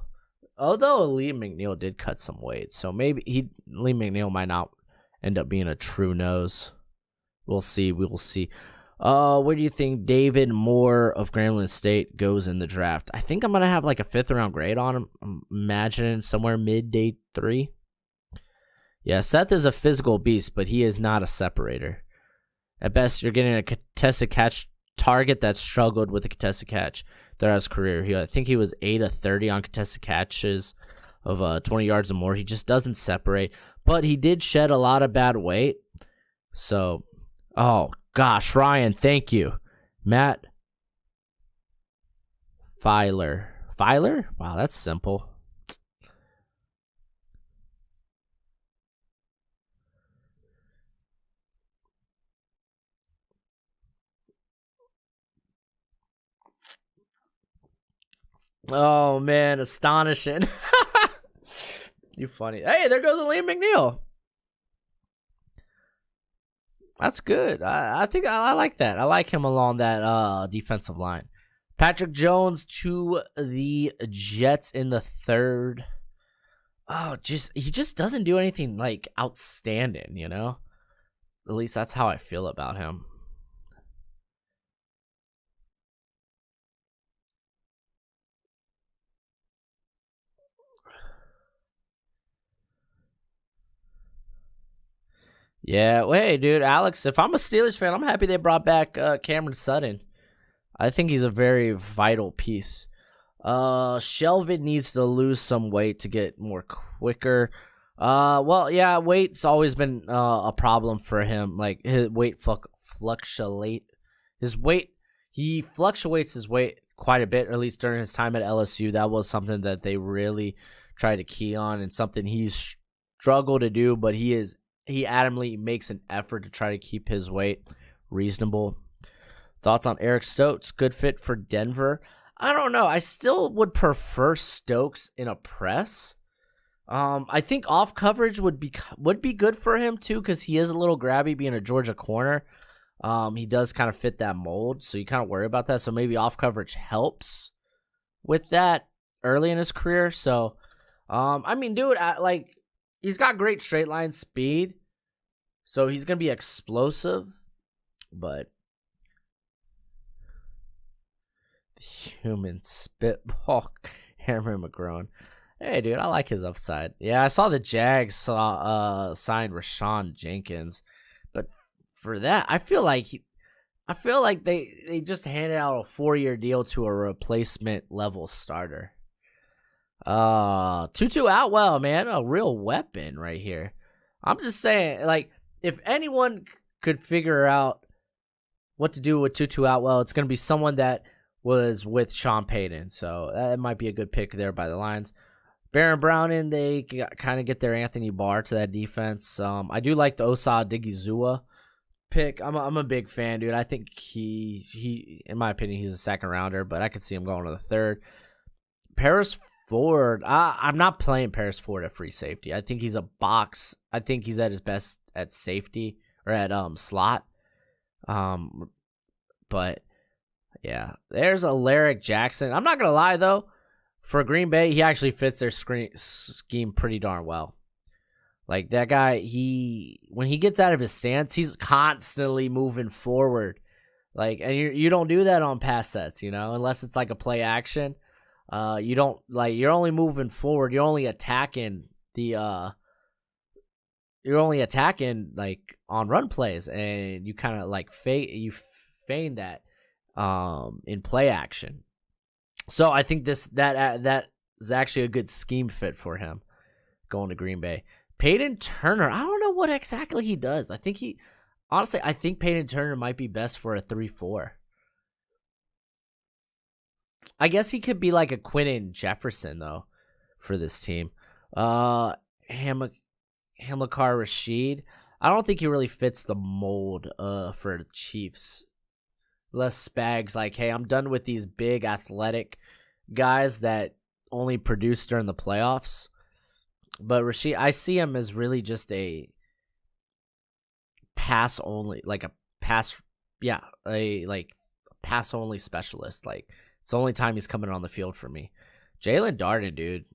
Although Aleem McNeil did cut some weight, so maybe Aleem McNeil might not end up being a true nose. We'll see. We will see. Where do you think David Moore of Grambling State goes in the draft? I think I'm going to have like a 5th round grade on him. I'm imagining somewhere mid day 3. Yeah, Seth is a physical beast, but he is not a separator. At best, you're getting a contested catch target that struggled with a contested catch throughout his career. I think he was 8 of 30 on contested catches of 20 yards or more. He just doesn't separate, but he did shed a lot of bad weight. So, oh, gosh, Ryan, thank you. Matt Filer. Filer? Wow, that's simple. Oh, man, astonishing. You funny. Hey, there goes Aleem McNeil. That's good. I think I like that. I like him along that defensive line. Patrick Jones to the Jets in the 3rd. Oh, he just doesn't do anything like outstanding, you know? At least that's how I feel about him. Yeah, well, hey, dude, Alex, if I'm a Steelers fan, I'm happy they brought back Cameron Sutton. I think he's a very vital piece. Shelvin needs to lose some weight to get more quicker. Well, yeah, weight's always been a problem for him. Like, his weight fluctuate. He fluctuates his weight quite a bit, or at least during his time at LSU. That was something that they really tried to key on and something he's struggled to do, but he adamantly makes an effort to try to keep his weight reasonable. Thoughts on Eric Stokes? Good fit for Denver. I don't know. I still would prefer Stokes in a press. I think off coverage would be good for him too, because he is a little grabby being a Georgia corner. He does kind of fit that mold, so you kind of worry about that. So maybe off coverage helps with that early in his career. So, I mean, dude, he's got great straight line speed, so he's going to be explosive, but the human spitball, Herman McGraw. Hey, dude, I like his upside. Yeah, I saw the Jags signed Rashaan Jenkins, but for that, I feel like they just handed out a 4-year deal to a replacement level starter. Tutu Atwell, man, a real weapon right here. I'm just saying, like, if anyone could figure out what to do with Tutu Atwell, it's going to be someone that was with Sean Payton. So that might be a good pick there by the Lions. Baron Browning, they kind of get their Anthony Barr to that defense. I do like the Osa Digizua pick. I'm a big fan, dude. I think he in my opinion, he's a 2nd rounder, but I could see him going to the 3rd. Paris Ford, I'm not playing Paris Ford at free safety. I think he's a box. I think he's at his best at safety or at slot. But yeah, there's Alaric Jackson. I'm not gonna lie though, for Green Bay, he actually fits their scheme pretty darn well. Like that guy, when he gets out of his stance, he's constantly moving forward. Like, and you don't do that on pass sets, you know, unless it's like a play action. You don't you're only moving forward. You're only attacking like on run plays, and you kind of like feign that in play action. So I think that is actually a good scheme fit for him going to Green Bay. Peyton Turner, I don't know what exactly he does. I think Peyton Turner might be best for a 3-4. I guess he could be like a Quinton Jefferson though for this team. Hamilcar Rashid, I don't think he really fits the mold for the Chiefs. Less Spags like, hey, I'm done with these big athletic guys that only produce during the playoffs. But Rashid, I see him as really just a pass only, pass only specialist. Like, it's the only time he's coming on the field for me. Jalen Darden, dude,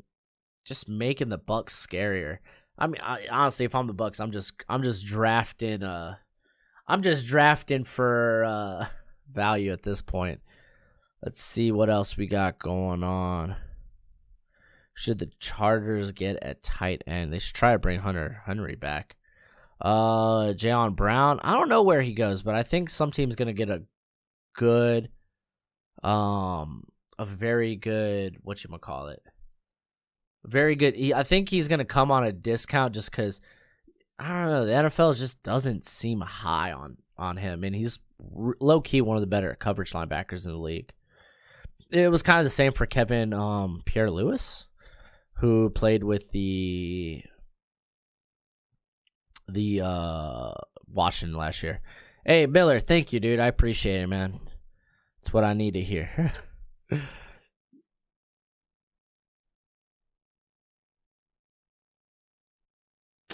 just making the Bucs scarier. I mean, honestly, if I'm the Bucs, I'm just drafting for value at this point. Let's see what else we got going on. Should the Chargers get a tight end? They should try to bring Henry back. Jayon Brown, I don't know where he goes, but I think some team's gonna get a very good, very good. I think he's gonna come on a discount just because I don't know. The NFL just doesn't seem high on him, and he's low key one of the better coverage linebackers in the league. It was kind of the same for Kevin Pierre-Louis, who played with the Washington last year. Hey, Miller, thank you, dude. I appreciate it, man. It's what I need to hear.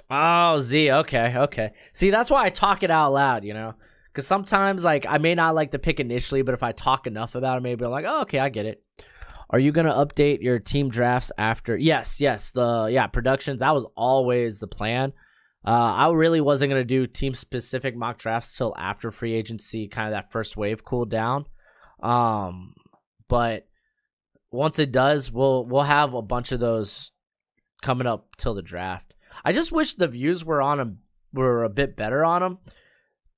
Oh, Z, okay. See, that's why I talk it out loud, because sometimes, I may not like the pick initially, but if I talk enough about it, maybe I'm like, oh, okay, I get it. Are you going to update your team drafts after? Yes. Productions, that was always the plan. I really wasn't going to do team-specific mock drafts till after free agency, kind of that first wave cooled down. But once it does, we'll have a bunch of those coming up till the draft. I just wish the views were a bit better on them,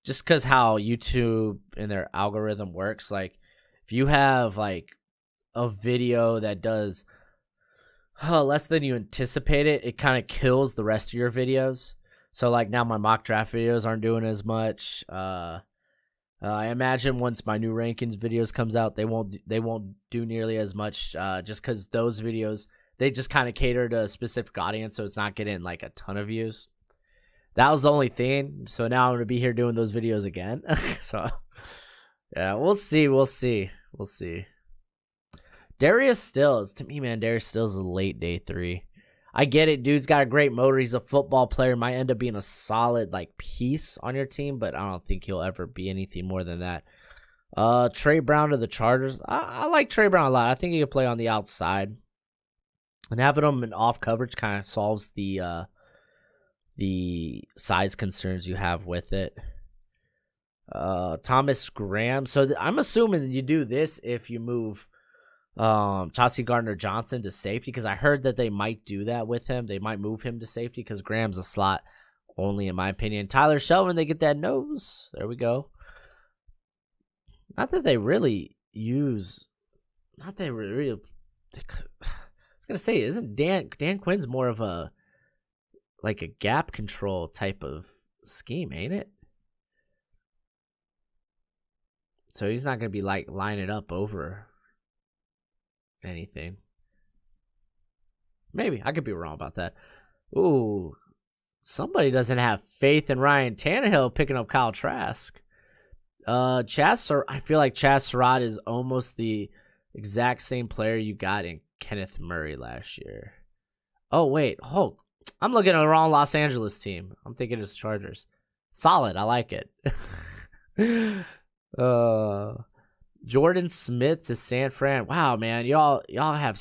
just because how YouTube and their algorithm works. Like, if you have a video that does less than you anticipate it kind of kills the rest of your videos. So now my mock draft videos aren't doing as much. I imagine once my new rankings videos comes out, they won't do nearly as much, just because those videos, they just kind of cater to a specific audience, so it's not getting a ton of views. That was the only thing. So now I'm gonna be here doing those videos again. So yeah, we'll see. Darius Stills, to me, man, Darius Stills is a late day 3. I get it, dude's got a great motor. He's a football player. Might end up being a solid piece on your team, but I don't think he'll ever be anything more than that. Trey Brown to the Chargers. I like Trey Brown a lot. I think he can play on the outside. And having him in off coverage kind of solves the size concerns you have with it. Thomas Graham. So I'm assuming you do this if you move Chauncey Gardner-Johnson to safety, because I heard that they might do that with him. They might move him to safety because Graham's a slot only, in my opinion. Tyler Shelvin, they get that nose. There we go. Not that they really use. Not that they really. I was gonna say, isn't Dan Quinn's more of a a gap control type of scheme, ain't it? So he's not gonna be lining up over anything. Maybe I could be wrong about that. Ooh, somebody doesn't have faith in Ryan Tannehill picking up Kyle Trask. I feel like Chaz Surratt is almost the exact same player you got in Kenneth Murray last year. Oh wait, I'm looking at the wrong Los Angeles team. I'm thinking it's Chargers. Solid, I like it. Jordan Smith to San Fran. Wow, man, y'all have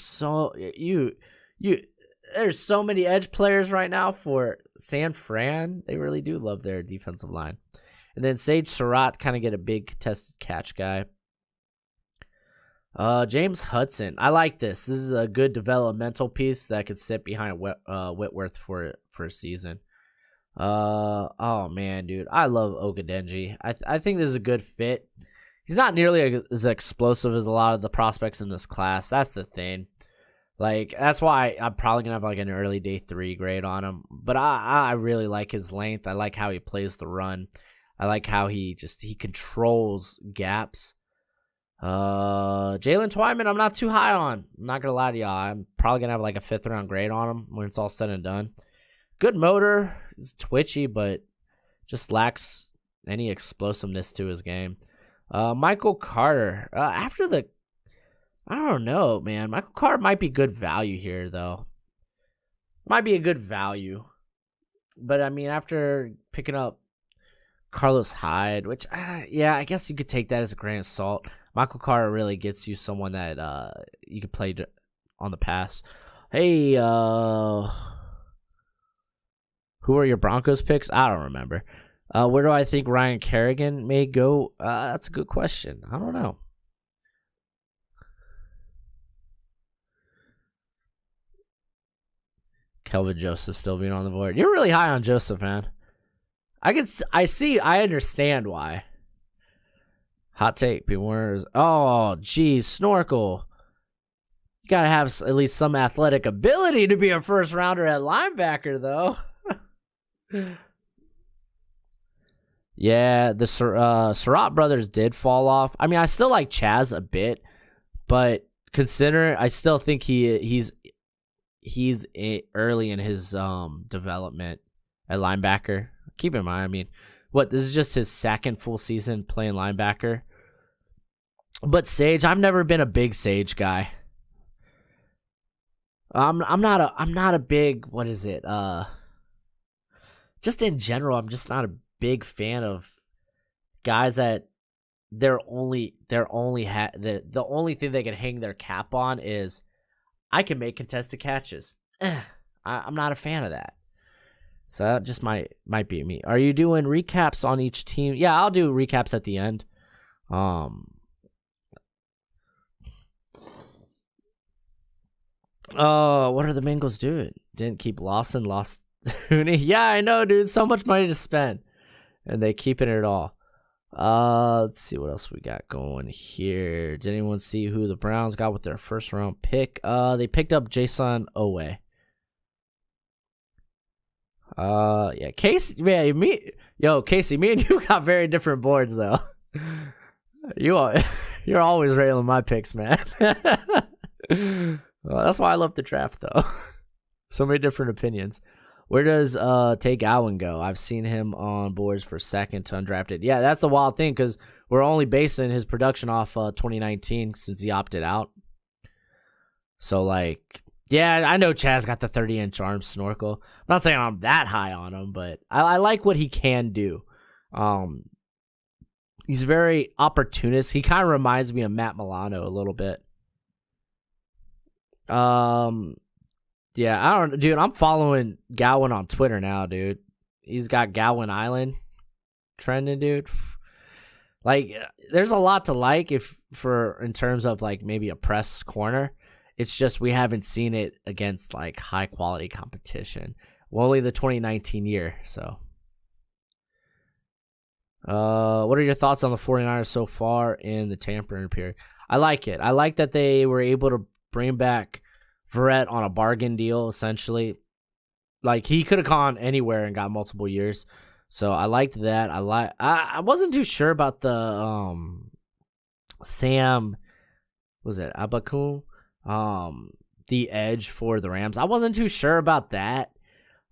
there's so many edge players right now for San Fran. They really do love their defensive line. And then Sage Surratt, kind of get a big contested catch guy. James Hudson. I like this. This is a good developmental piece that could sit behind Whitworth for a season. Oh man, dude, I love Ogundeji. I think this is a good fit. He's not nearly as explosive as a lot of the prospects in this class. That's the thing. Like, that's why I'm probably gonna have like an early day 3 grade on him. But I really like his length. I like how he plays the run. I like how he controls gaps. Jalen Twyman, I'm not too high on. I'm not gonna lie to y'all. I'm probably gonna have like a 5th round grade on him when it's all said and done. Good motor. He's twitchy, but just lacks any explosiveness to his game. Michael Carter. I don't know, man. Michael Carter might be good value here, though. Might be a good value. But, I mean, after picking up Carlos Hyde, which, yeah, I guess you could take that as a grain of salt. Michael Carter really gets you someone that you could play on the pass. Hey, who are your Broncos picks? I don't remember. Where do I think Ryan Kerrigan may go? That's a good question. I don't know. Kelvin Joseph still being on the board. You're really high on Joseph, man. I understand why. Hot take. Oh, geez, Snorkel. You gotta have at least some athletic ability to be a first rounder at linebacker, though. Yeah, the Surratt brothers did fall off. I mean, I still like Chaz a bit, but I still think he's early in his development at linebacker. Keep in mind, I mean, this is just his 2nd full season playing linebacker. But Sage, I've never been a big Sage guy. I'm not a big, what is it? Just in general, I'm just not a big fan of guys that the only thing they can hang their cap on is I can make contested catches. I'm not a fan of that. So that just might be me. Are you doing recaps on each team? Yeah, I'll do recaps at the end. What are the Bengals doing? Didn't keep Lawson, lost Hooney. Yeah, I know, dude. So much money to spend. And they keeping it all. Let's see what else we got going here. Did anyone see who the Browns got with their 1st round pick? They picked up Jason Owe. Yeah, Casey. Yeah, Casey. Me and you got very different boards, though. You're always railing my picks, man. Well, that's why I love the draft, though. So many different opinions. Where does Tay Gowan go? I've seen him on boards for 2nd to undrafted. Yeah, that's a wild thing because we're only basing his production off 2019 since he opted out. So, like, yeah, I know Chaz got the 30-inch arm Snorkel. I'm not saying I'm that high on him, but I like what he can do. He's very opportunist. He kind of reminds me of Matt Milano a little bit. Yeah, dude, I'm following Gowan on Twitter now, dude. He's got Gowan Island trending, dude. Like, there's a lot to like in terms of like maybe a press corner. It's just we haven't seen it against like high quality competition. Well, only the 2019 year, so. What are your thoughts on the 49ers so far in the tampering period? I like it. I like that they were able to bring back Verrett on a bargain deal, essentially. Like, he could have gone anywhere and got multiple years. So I liked that. I wasn't too sure about the Sam, was it Abakum? The edge for the Rams. I wasn't too sure about that.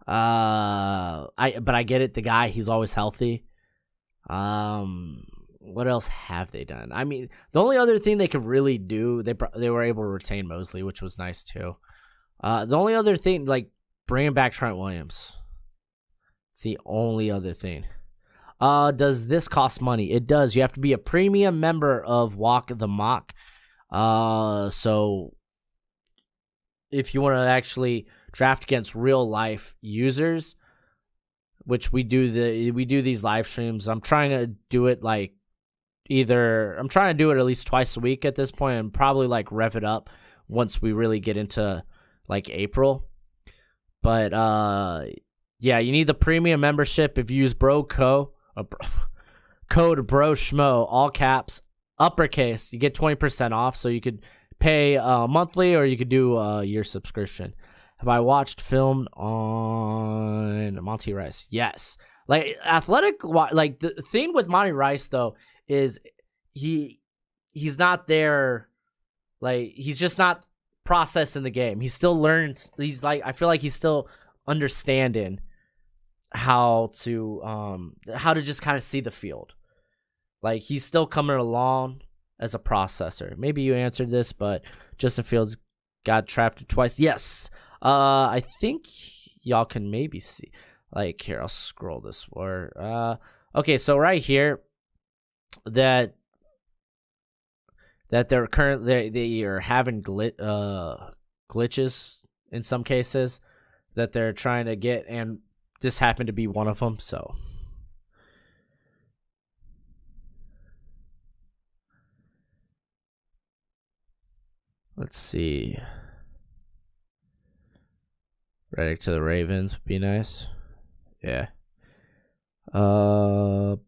But I get it. The guy, he's always healthy. What else have they done? I mean, the only other thing they could really do, they were able to retain Mosley, which was nice too. The only other thing, like bringing back Trent Williams. It's the only other thing. Does this cost money? It does. You have to be a premium member of Walk the Mock. So if you want to actually draft against real life users, which we do these live streams. I'm trying to do it like I'm trying to do it at least twice a week at this point, and probably like rev it up once we really get into like April. But yeah, you need the premium membership. If you use code BROSCHMO, all caps, uppercase, you get 20% off. So you could pay monthly, or you could do your subscription. Have I watched film on Monty Rice? Yes. Like like the thing with Monty Rice though is he's not there. Like he's just not processing the game. He still learns. He's like, I feel like he's still understanding how to just kind of see the field. Like he's still coming along as a processor. Maybe you answered this, but Justin Fields got drafted twice. Yes. I think y'all can maybe see. Like here, I'll scroll this more. Okay, so right here, that they're currently they are having glitches in some cases that they're trying to get, and this happened to be one of them. So let's see. Reddick to the Ravens would be nice. Yeah. Oh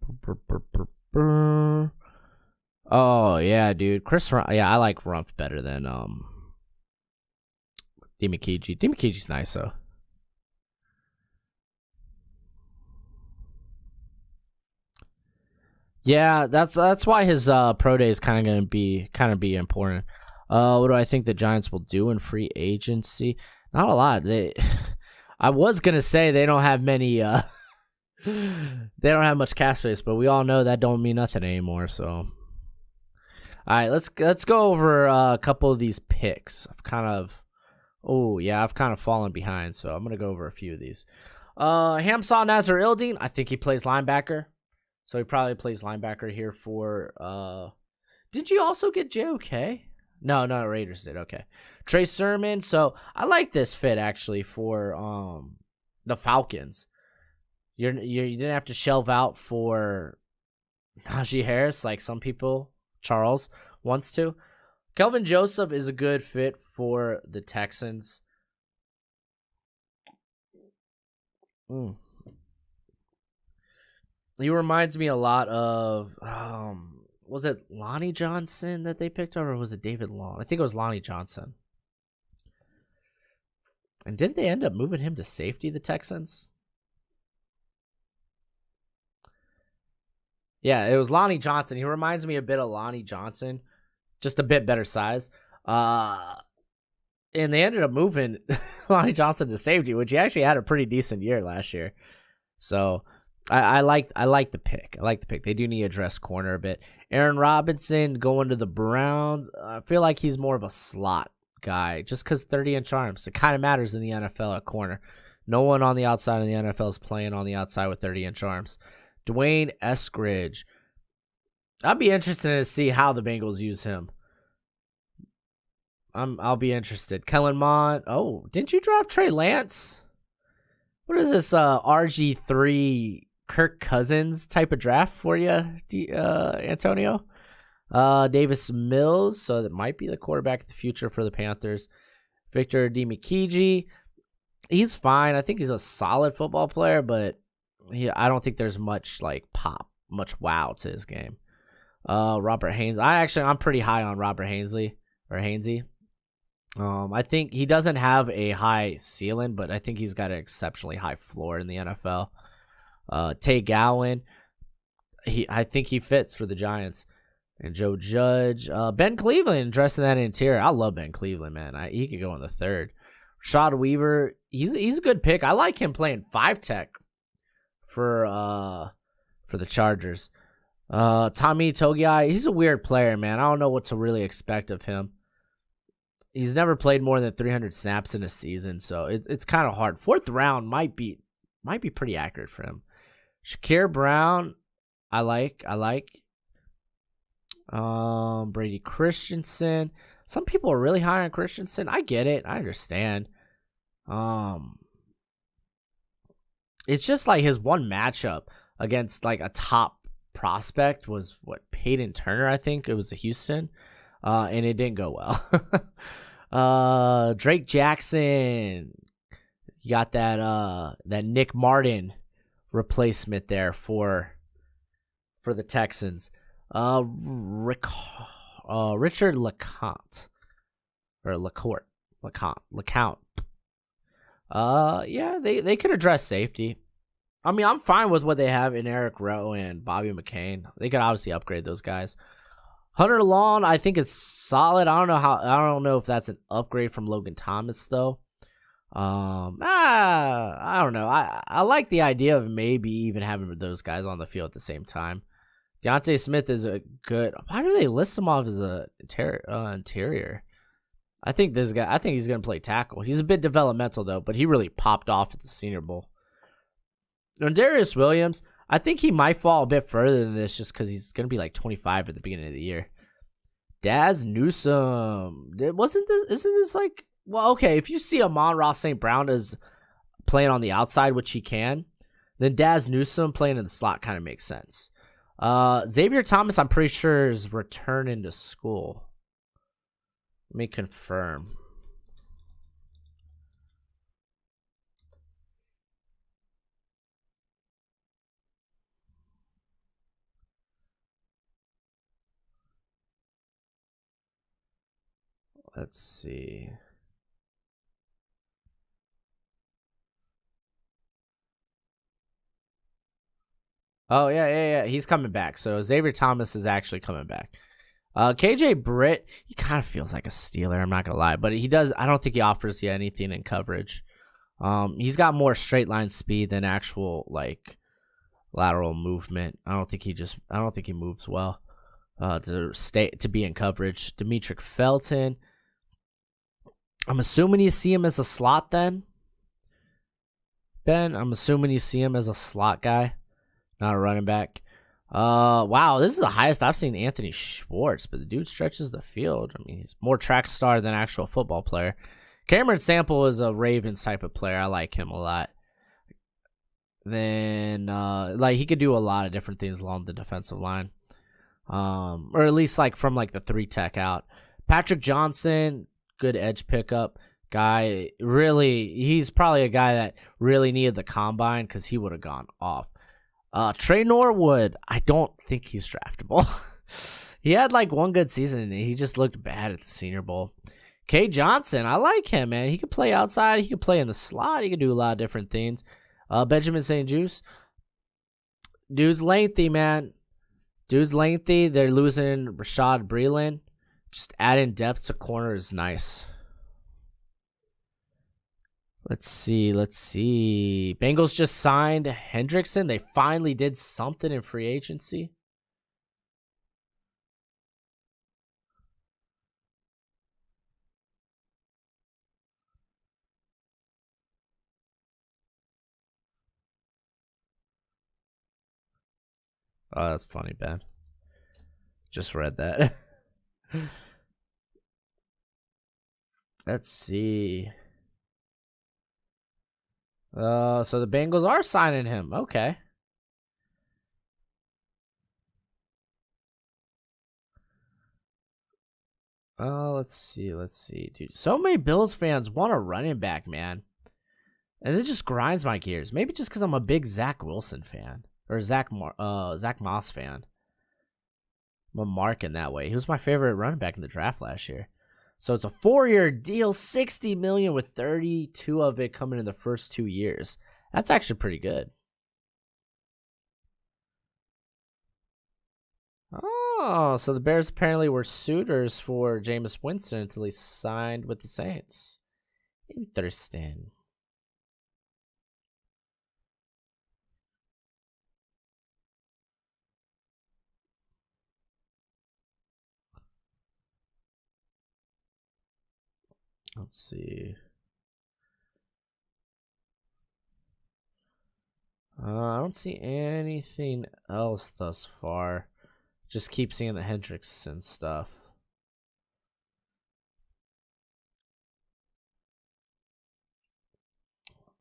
yeah, dude. Chris Rump. Yeah, I like Rump better than Dimikiji. Dimikiji's nice though. Yeah, that's why his pro day is kind of be important. What do I think the Giants will do in free agency? Not a lot. I was gonna say they don't have many. They don't have much cap space, but we all know that don't mean nothing anymore. So, all right, let's go over a couple of these picks. I've kind of fallen behind, so I'm gonna go over a few of these. Hamsah Nasir-Ildeen, I think he plays linebacker, so he probably plays linebacker here for. Did you also get JOK? No, Raiders did. Okay. Trey Sermon. So I like this fit actually for the Falcons. You didn't have to shelve out for Najee Harris like some people, Charles, wants to. Kelvin Joseph is a good fit for the Texans. He reminds me a lot of was it Lonnie Johnson that they picked up, or was it David Long? I think it was Lonnie Johnson. And didn't they end up moving him to safety, the Texans? Yeah, it was Lonnie Johnson. He reminds me a bit of Lonnie Johnson, just a bit better size. And they ended up moving Lonnie Johnson to safety, which he actually had a pretty decent year last year. So I like the pick. I like the pick. They do need to address corner a bit. Aaron Robinson going to the Browns. I feel like he's more of a slot guy just because 30-inch arms. It kind of matters in the NFL at corner. No one on the outside of the NFL is playing on the outside with 30-inch arms. Dwayne Eskridge. I'd be interested to see how the Bengals use him. I'll be interested. Kellen Mond. Oh, didn't you draft Trey Lance? What is this RG3 Kirk Cousins type of draft for you, Antonio? Davis Mills, so that might be the quarterback of the future for the Panthers. Victor Dimikiji, he's fine. I think he's a solid football player, but I don't think there's much much wow to his game. Robert Haynes, I'm pretty high on Robert Hainsey. I think he doesn't have a high ceiling, but I think he's got an exceptionally high floor in the NFL. Tay Gowan, I think he fits for the Giants. And Joe Judge. Ben Cleveland dressed in that interior. I love Ben Cleveland, man. He could go in the third. Rashad Weaver, he's a good pick. I like him playing 5-tech for the Chargers. Tommy Togiai, he's a weird player, man. I don't know what to really expect of him. He's never played more than 300 snaps in a season, so it's kind of hard. 4th round might be pretty accurate for him. Shakir Brown, I like. Brady Christensen. Some people are really high on Christensen. I get it. I understand. It's just like his one matchup against like a top prospect was Peyton Turner, I think. It was the Houston. And it didn't go well. Drake Jackson. You got that Nick Martin replacement there for the Texans. Richard LeCounte. Yeah, they could address safety. I mean, I'm fine with what they have in Eric Rowe and Bobby McCain. They could obviously upgrade those guys. Hunter Long, I think it's solid. I don't know if that's an upgrade from Logan Thomas though. I don't know. I like the idea of maybe even having those guys on the field at the same time. Dante Smith is a good. Why do they list him off as a interior? I think he's gonna play tackle. He's a bit developmental though, but he really popped off at the Senior Bowl. And Darius Williams, I think he might fall a bit further than this just because he's gonna be like 25 at the beginning of the year. Daz Newsome, isn't this like? Well, okay, if you see Amon-Ra St. Brown as playing on the outside, which he can, then Daz Newsome playing in the slot kind of makes sense. Xavier Thomas, I'm pretty sure, is returning to school. Let me confirm. Let's see. Oh, yeah. He's coming back. So Xavier Thomas is actually coming back. KJ Britt, he kind of feels like a Steeler, I'm not going to lie. But I don't think he offers you anything in coverage. He's got more straight line speed than actual, like, lateral movement. I don't think he moves well to be in coverage. Demetric Felton. I'm assuming you see him as a slot then. Ben, I'm assuming you see him as a slot guy. Not a running back. Wow, this is the highest I've seen Anthony Schwartz, but the dude stretches the field. I mean, he's more track star than actual football player. Cameron Sample is a Ravens type of player. I like him a lot. Then, like, he could do a lot of different things along the defensive line. Or at least, like, from, like, the 3-tech out. Patrick Johnson, good edge pickup guy. Really, he's probably a guy that really needed the combine because he would have gone off. Trey Norwood, I don't think he's draftable. He had like one good season and he just looked bad at the Senior Bowl. Kay Johnson, I like him, man. He could play outside. He could play in the slot. He could do a lot of different things. Benjamin St. Juste. Dude's lengthy, man. Dude's lengthy. They're losing Rashad Breeland. Just adding depth to corner is nice. Let's see. Bengals just signed Hendrickson. They finally did something in free agency. Oh, that's funny, Ben. Just read that. Let's see. So the Bengals are signing him. Okay. Let's see, dude. So many Bills fans want a running back, man. And it just grinds my gears. Maybe just because I'm a big Zach Wilson fan. Or Zach Moss fan. I'm a mark in that way. He was my favorite running back in the draft last year. So it's a 4-year deal, $60 million with 32 of it coming in the first 2 years. That's actually pretty good. Oh, so the Bears apparently were suitors for Jameis Winston until he signed with the Saints. Interesting. Let's see. I don't see anything else thus far. Just keep seeing the Hendrickson stuff.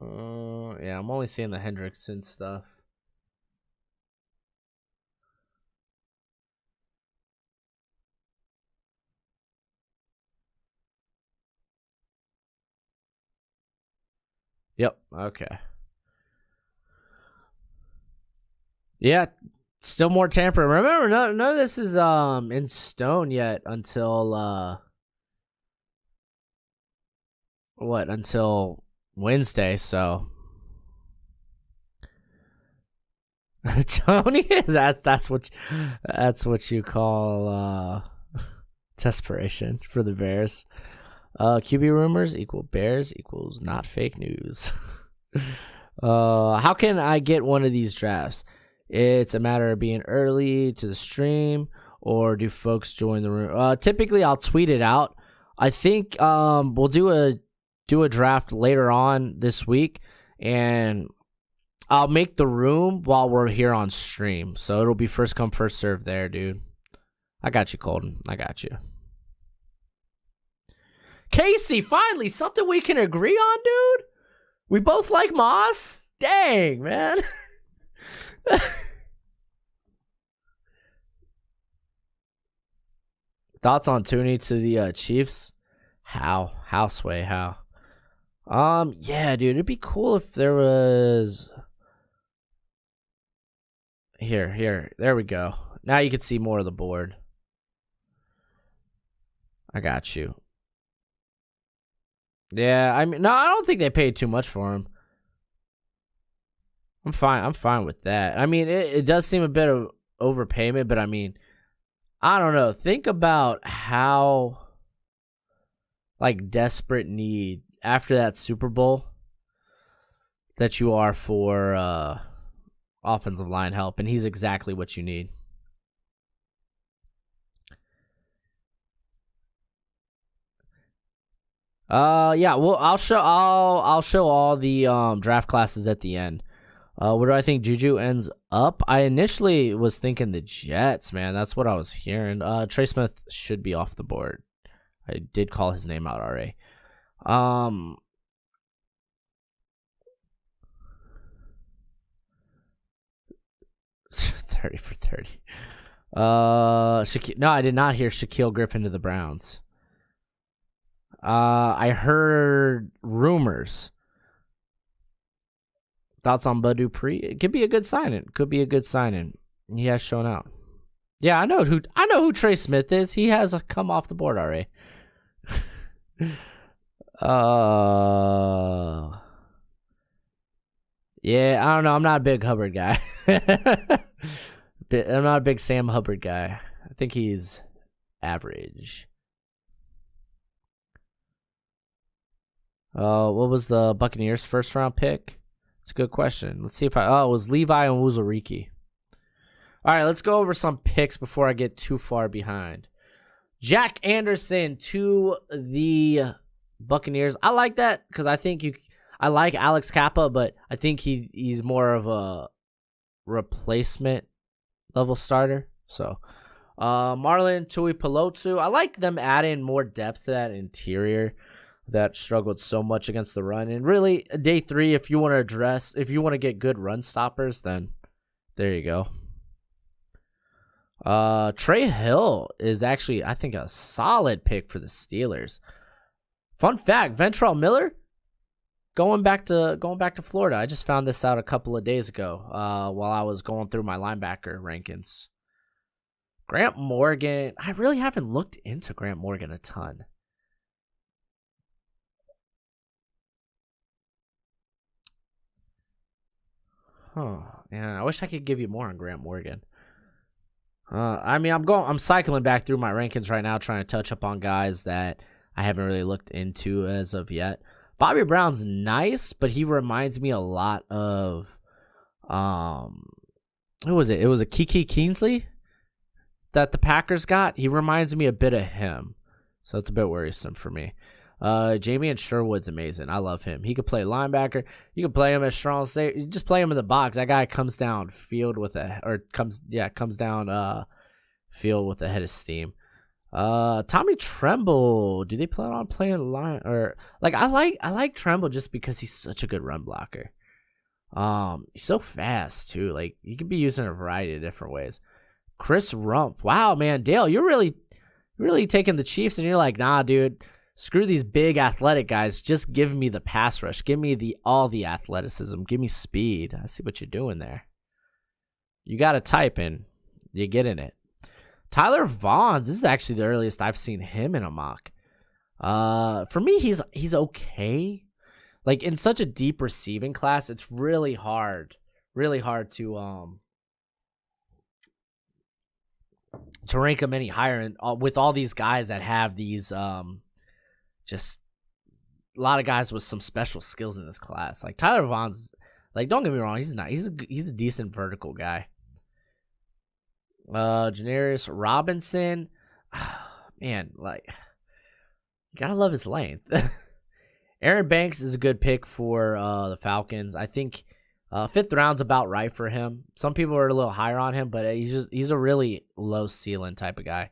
Yeah, I'm only seeing the Hendrickson stuff. Yep. Okay. Yeah. Still more tampering. Remember, none of this is in stone yet until until Wednesday. So Tony is that's what you call desperation for the Bears. QB rumors equal Bears equals not fake news. How can I get one of these drafts? It's a matter of being early to the stream, or do folks join the room? Typically, I'll tweet it out. I think we'll do a draft later on this week, and I'll make the room while we're here on stream. So it'll be first come, first serve there, dude. I got you, Colton. I got you. Casey, finally, something we can agree on, dude. We both like Moss. Dang, man. Thoughts on Tooney to the Chiefs? How, Sway, how? Yeah, dude, it'd be cool if there was... Here, there we go. Now you can see more of the board. I got you. Yeah, I mean, no, I don't think they paid too much for him. I'm fine with that. I mean, it does seem a bit of overpayment, but I mean, I don't know. Think about how, like, desperate need after that Super Bowl that you are for offensive line help, and he's exactly what you need. Yeah, well, I'll show all the draft classes at the end. Where do I think Juju ends up? I initially was thinking the Jets, man. That's what I was hearing. Trey Smith should be off the board. I did call his name out already. 30 for 30. No, I did not hear Shaquille Griffin to the Browns. I heard rumors. Thoughts on Bud Dupree? It could be a good signing. He has shown out. Yeah, I know who Trey Smith is. He has come off the board already. Yeah, I don't know. I'm not a big Hubbard guy. I'm not a big Sam Hubbard guy. I think he's average. What was the Buccaneers' first round pick? It's a good question. Let's see if it was Levi and Wuzariki. All right, let's go over some picks before I get too far behind. Jack Anderson to the Buccaneers. I like that because I like Alex Kappa, but I think he's more of a replacement level starter. So, Marlon Tuipulotu. I like them adding more depth to that interior that struggled so much against the run. And really, day 3, if you want to get good run stoppers, then there you go. Trey Hill is actually, I think, a solid pick for the Steelers. Fun fact, Ventrell Miller going back to Florida. I just found this out a couple of days ago while I was going through my linebacker rankings. Grant Morgan, I really haven't looked into Grant Morgan a ton. Yeah, I wish I could give you more on Grant Morgan. I mean, I'm cycling back through my rankings right now, trying to touch up on guys that I haven't really looked into as of yet. Bobby Brown's nice, but he reminds me a lot of, who was it? It was a Kiki Kingsley that the Packers got. He reminds me a bit of him, so it's a bit worrisome for me. Jamie Sherwood's amazing. I love him. He could play linebacker. You can play him as strong safety. You just play him in the box. That guy comes down field comes down field with a head of steam. Tommy Tremble. Do they plan on playing line or like I like Tremble just because he's such a good run blocker. He's so fast too. Like he could be used in a variety of different ways. Chris Rump. Wow, man, Dale, you're really taking the Chiefs, and you're like, nah, dude. Screw these big athletic guys. Just give me the pass rush. Give me all the athleticism. Give me speed. I see what you're doing there. You got to type in. You get in it. Tyler Vaughn. This is actually the earliest I've seen him in a mock. For me, he's okay. Like, in such a deep receiving class, it's really hard to rank him any higher. And with all these guys that have these just a lot of guys with some special skills in this class. Like Tyler Vaughn's, like, don't get me wrong, he's not. He's a decent vertical guy. Janarius Robinson, man, like, you gotta love his length. Aaron Banks is a good pick for the Falcons. I think 5th round's about right for him. Some people are a little higher on him, but he's a really low ceiling type of guy.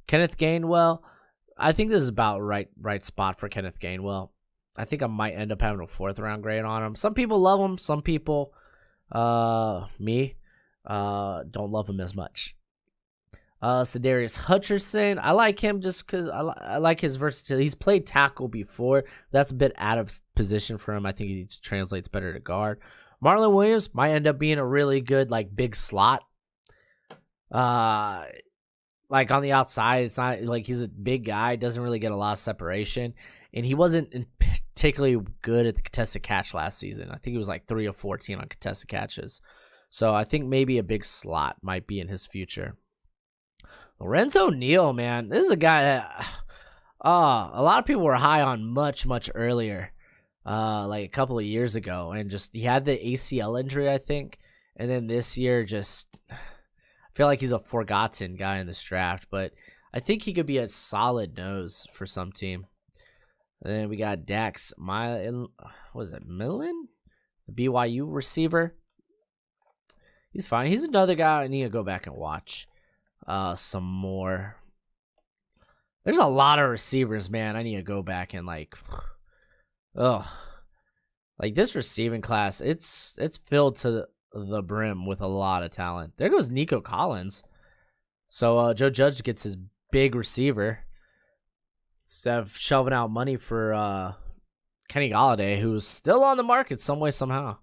Kenneth Gainwell, I think this is about right spot for Kenneth Gainwell. I think I might end up having a 4th round grade on him. Some people love him. Some people, don't love him as much. Darius Hutcherson, I like him just because I like his versatility. He's played tackle before. That's a bit out of position for him. I think he translates better to guard. Marlon Williams might end up being a really good, like, big slot. Like, on the outside, it's not like he's a big guy, doesn't really get a lot of separation, and he wasn't particularly good at the contested catch last season. I think he was like 3 of 14 on contested catches. So I think maybe a big slot might be in his future. Lorenzo Neal, man, this is a guy that a lot of people were high on much earlier, like a couple of years ago, and just he had the ACL injury, I think, and then this year just I feel like he's a forgotten guy in this draft, but I think he could be a solid nose for some team. And then we got Dax Millen, Millen, the BYU receiver. He's fine. He's another guy I need to go back and watch some more. There's a lot of receivers, man. I need to go back and like this receiving class, it's filled to the brim with a lot of talent. There goes Nico Collins. So Joe Judge gets his big receiver instead of shelving out money for Kenny Golladay, who's still on the market some way, somehow.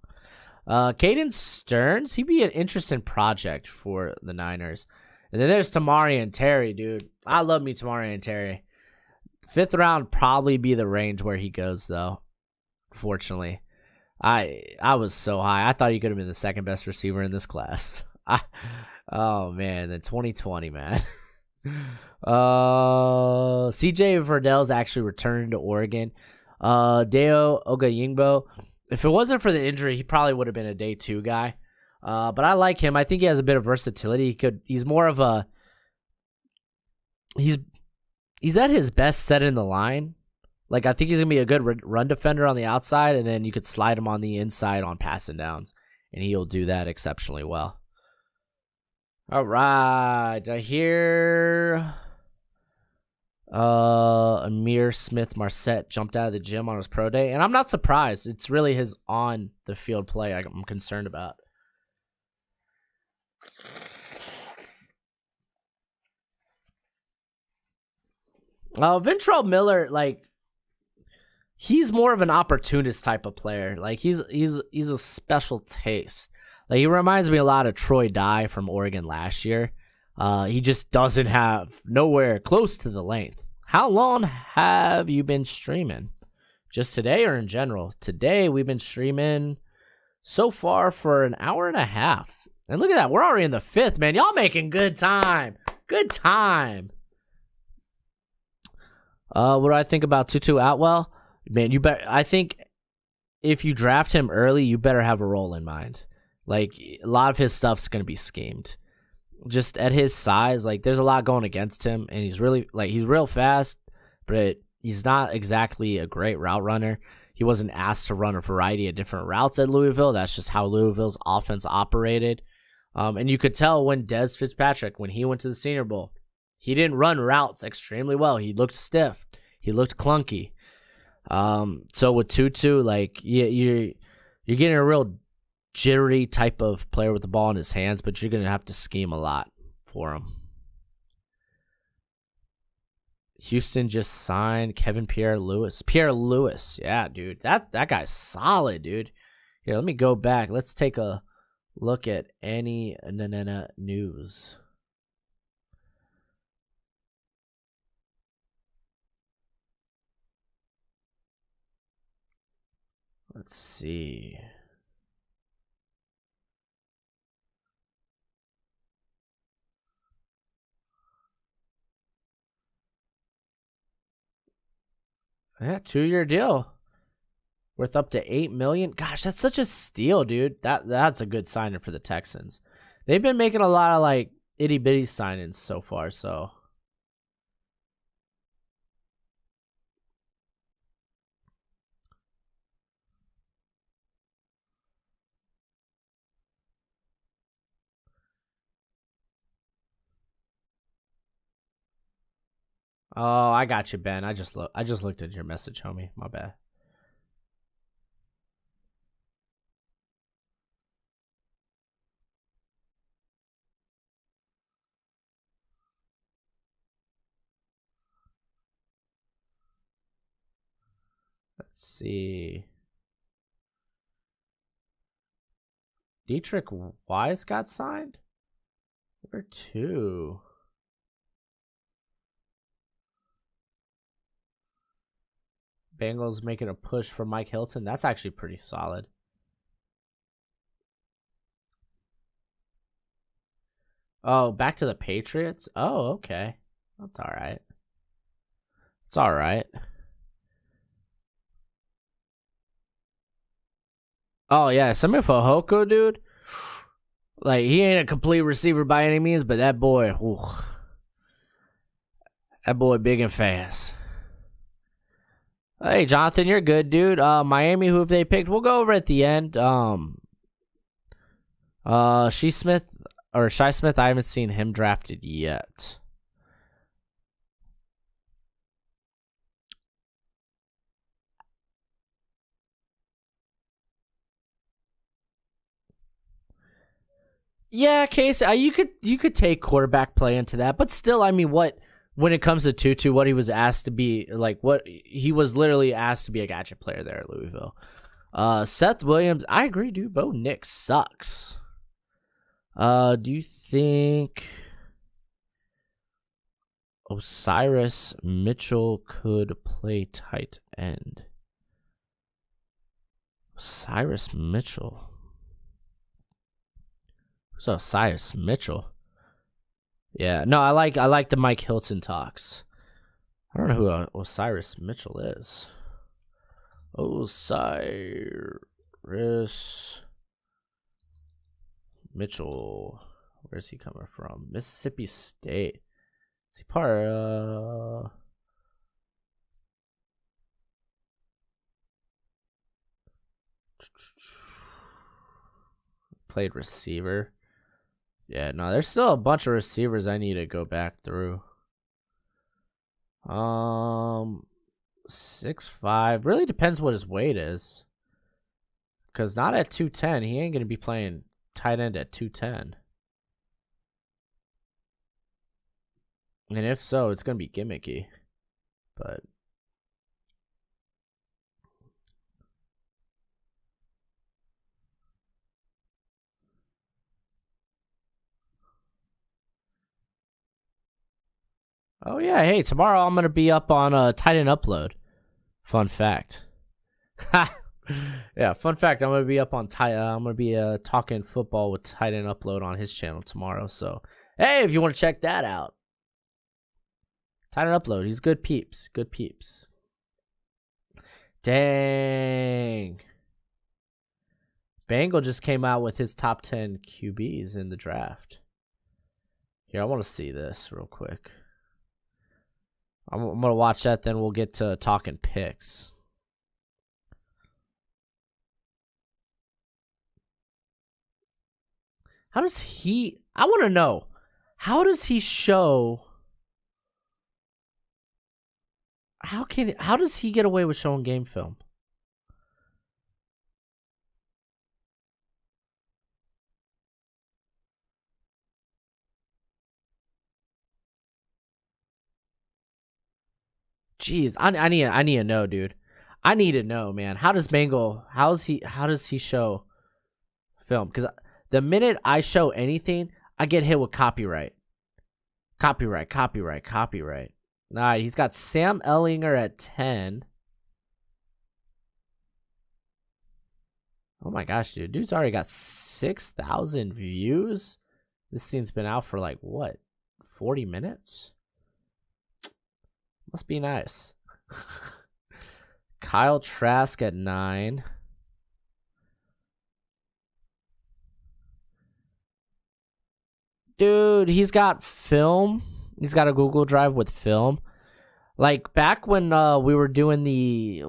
Caden Stearns, he'd be an interesting project for the Niners. And then there's Tamari and Terry, dude. I love me Tamari and Terry. 5th round probably be the range where he goes, though. Fortunately, I was so high. I thought he could have been the 2nd best receiver in this class. Oh man, the 2020, man. CJ Verdell's actually returned to Oregon. Deo Ogayingbo, if it wasn't for the injury, he probably would have been a day 2 guy. But I like him. I think he has a bit of versatility. He's more of a he's at his best set in the line. Like, I think he's going to be a good run defender on the outside, and then you could slide him on the inside on passing downs, and he'll do that exceptionally well. All right. I hear Amir Smith-Marset jumped out of the gym on his pro day, and I'm not surprised. It's really his on-the-field play I'm concerned about. Ventrell Miller, like, he's more of an opportunist type of player. Like, he's a special taste. Like, he reminds me a lot of Troy Dye from Oregon last year. He just doesn't have nowhere close to the length. How long have you been streaming? Just today or in general? Today we've been streaming so far for an hour and a half. And look at that. We're already in the 5th, man. Y'all making good time. Good time. What do I think about Tutu Atwell? Man, I think if you draft him early, you better have a role in mind. Like, a lot of his stuff's going to be schemed. Just at his size, like, there's a lot going against him, and he's real fast, but he's not exactly a great route runner. He wasn't asked to run a variety of different routes at Louisville. That's just how Louisville's offense operated. And you could tell when Dez Fitzpatrick, when he went to the Senior Bowl, he didn't run routes extremely well. He looked stiff. He looked clunky. So with Tutu, like, you're getting a real jittery type of player with the ball in his hands, but you're going to have to scheme a lot for him. Houston just signed Kevin Pierre-Louis. Pierre-Louis, yeah, dude. That guy's solid, dude. Here, let me go back. Let's take a look at any news. Let's see. Yeah, 2-year deal. Worth up to $8 million. Gosh, that's such a steal, dude. That's a good signing for the Texans. They've been making a lot of like itty bitty signings so far, so. Oh, I got you, Ben. I just looked at your message, homie. My bad. Let's see. Dietrich Wise got signed? Number 2. Bengals making a push for Mike Hilton. That's actually pretty solid. Oh, back to the Patriots? Oh, okay. That's all right. It's all right. Oh, yeah. Semi Fehoko, dude. Like, he ain't a complete receiver by any means, but that boy, that boy big and fast. Hey, Jonathan, you're good, dude. Miami, who have they picked? We'll go over at the end. Shai Smith, I haven't seen him drafted yet. Yeah, Case, you could take quarterback play into that, but still, I mean, when it comes to Tutu, what he was asked to be, like, what he was literally asked to be a gadget player there at Louisville. Seth Williams, I agree, dude. Bo Nix sucks. Do you think Osiris Mitchell could play tight end? Osiris Mitchell. Who's Osiris Mitchell? Yeah, no, I like the Mike Hilton talks. I don't know who Osiris Mitchell is. Osiris Mitchell. Where's he coming from? Mississippi State. Is he part of... Played receiver. Yeah, no, there's still a bunch of receivers I need to go back through. 6'5". Really depends what his weight is. Because not at 210. He ain't going to be playing tight end at 210. And if so, it's going to be gimmicky. But... Oh, yeah. Hey, tomorrow I'm going to be up on Tight End Upload. Fun fact. Yeah, fun fact. I'm going to be up on I'm going to be talking football with Tight End Upload on his channel tomorrow. So, hey, if you want to check that out. Tight End Upload. He's good peeps. Good peeps. Dang. Bengal just came out with his top 10 QBs in the draft. Here, I want to see this real quick. I'm going to watch that, then we'll get to talking picks. How does he... I want to know. How does he show... How does he get away with showing game film? Jeez, I need to know, dude. I need to know, man. How does he show film? Because the minute I show anything, I get hit with copyright. Copyright. All right, he's got Sam Ellinger at 10. Oh my gosh, dude. Dude's already got 6,000 views. This thing's been out for like, what, 40 minutes? Must be nice. Kyle Trask at 9. Dude, he's got film. He's got a Google Drive with film. Like back when we were doing the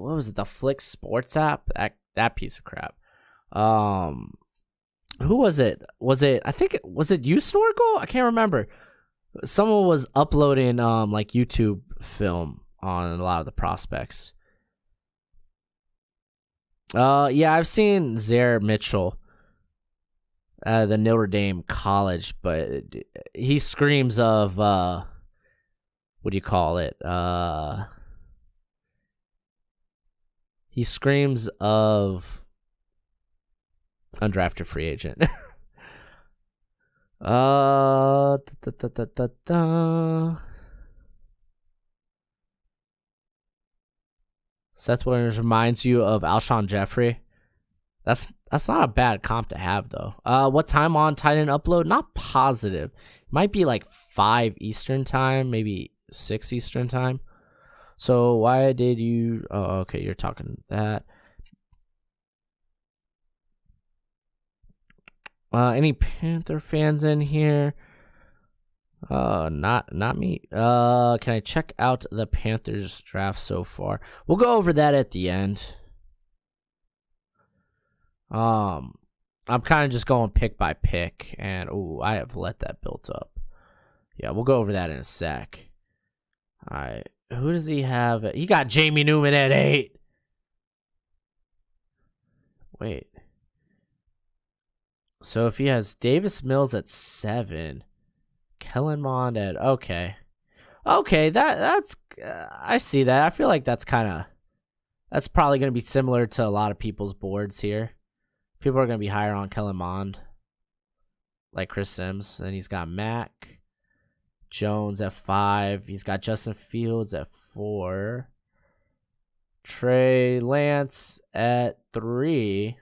Flick Sports app, that piece of crap. Who was it? Was it you, Snorkel? I can't remember. Someone was uploading like YouTube film on a lot of the prospects. Yeah, I've seen Zaire Mitchell, the Notre Dame college, but he screams of what do you call it? He screams of undrafted free agent. Seth Williams reminds you of Alshon Jeffrey. That's not a bad comp to have, though. What time on Titan upload? Not positive. Might be like 5 Eastern time, maybe 6 Eastern time. So why did you... Oh, okay, you're talking that. Any Panther fans in here? Not me. Can I check out the Panthers draft so far? We'll go over that at the end. I'm kind of just going pick by pick, and I have let that build up. Yeah, we'll go over that in a sec. All right, who does he have? He got Jamie Newman at 8. Wait. So if he has Davis Mills at 7, Kellen Mond at okay, that's I see that. I feel like that's probably going to be similar to a lot of people's boards here. People are going to be higher on Kellen Mond, like Chris Sims. And he's got Mac Jones at 5. He's got Justin Fields at 4. Trey Lance at 3.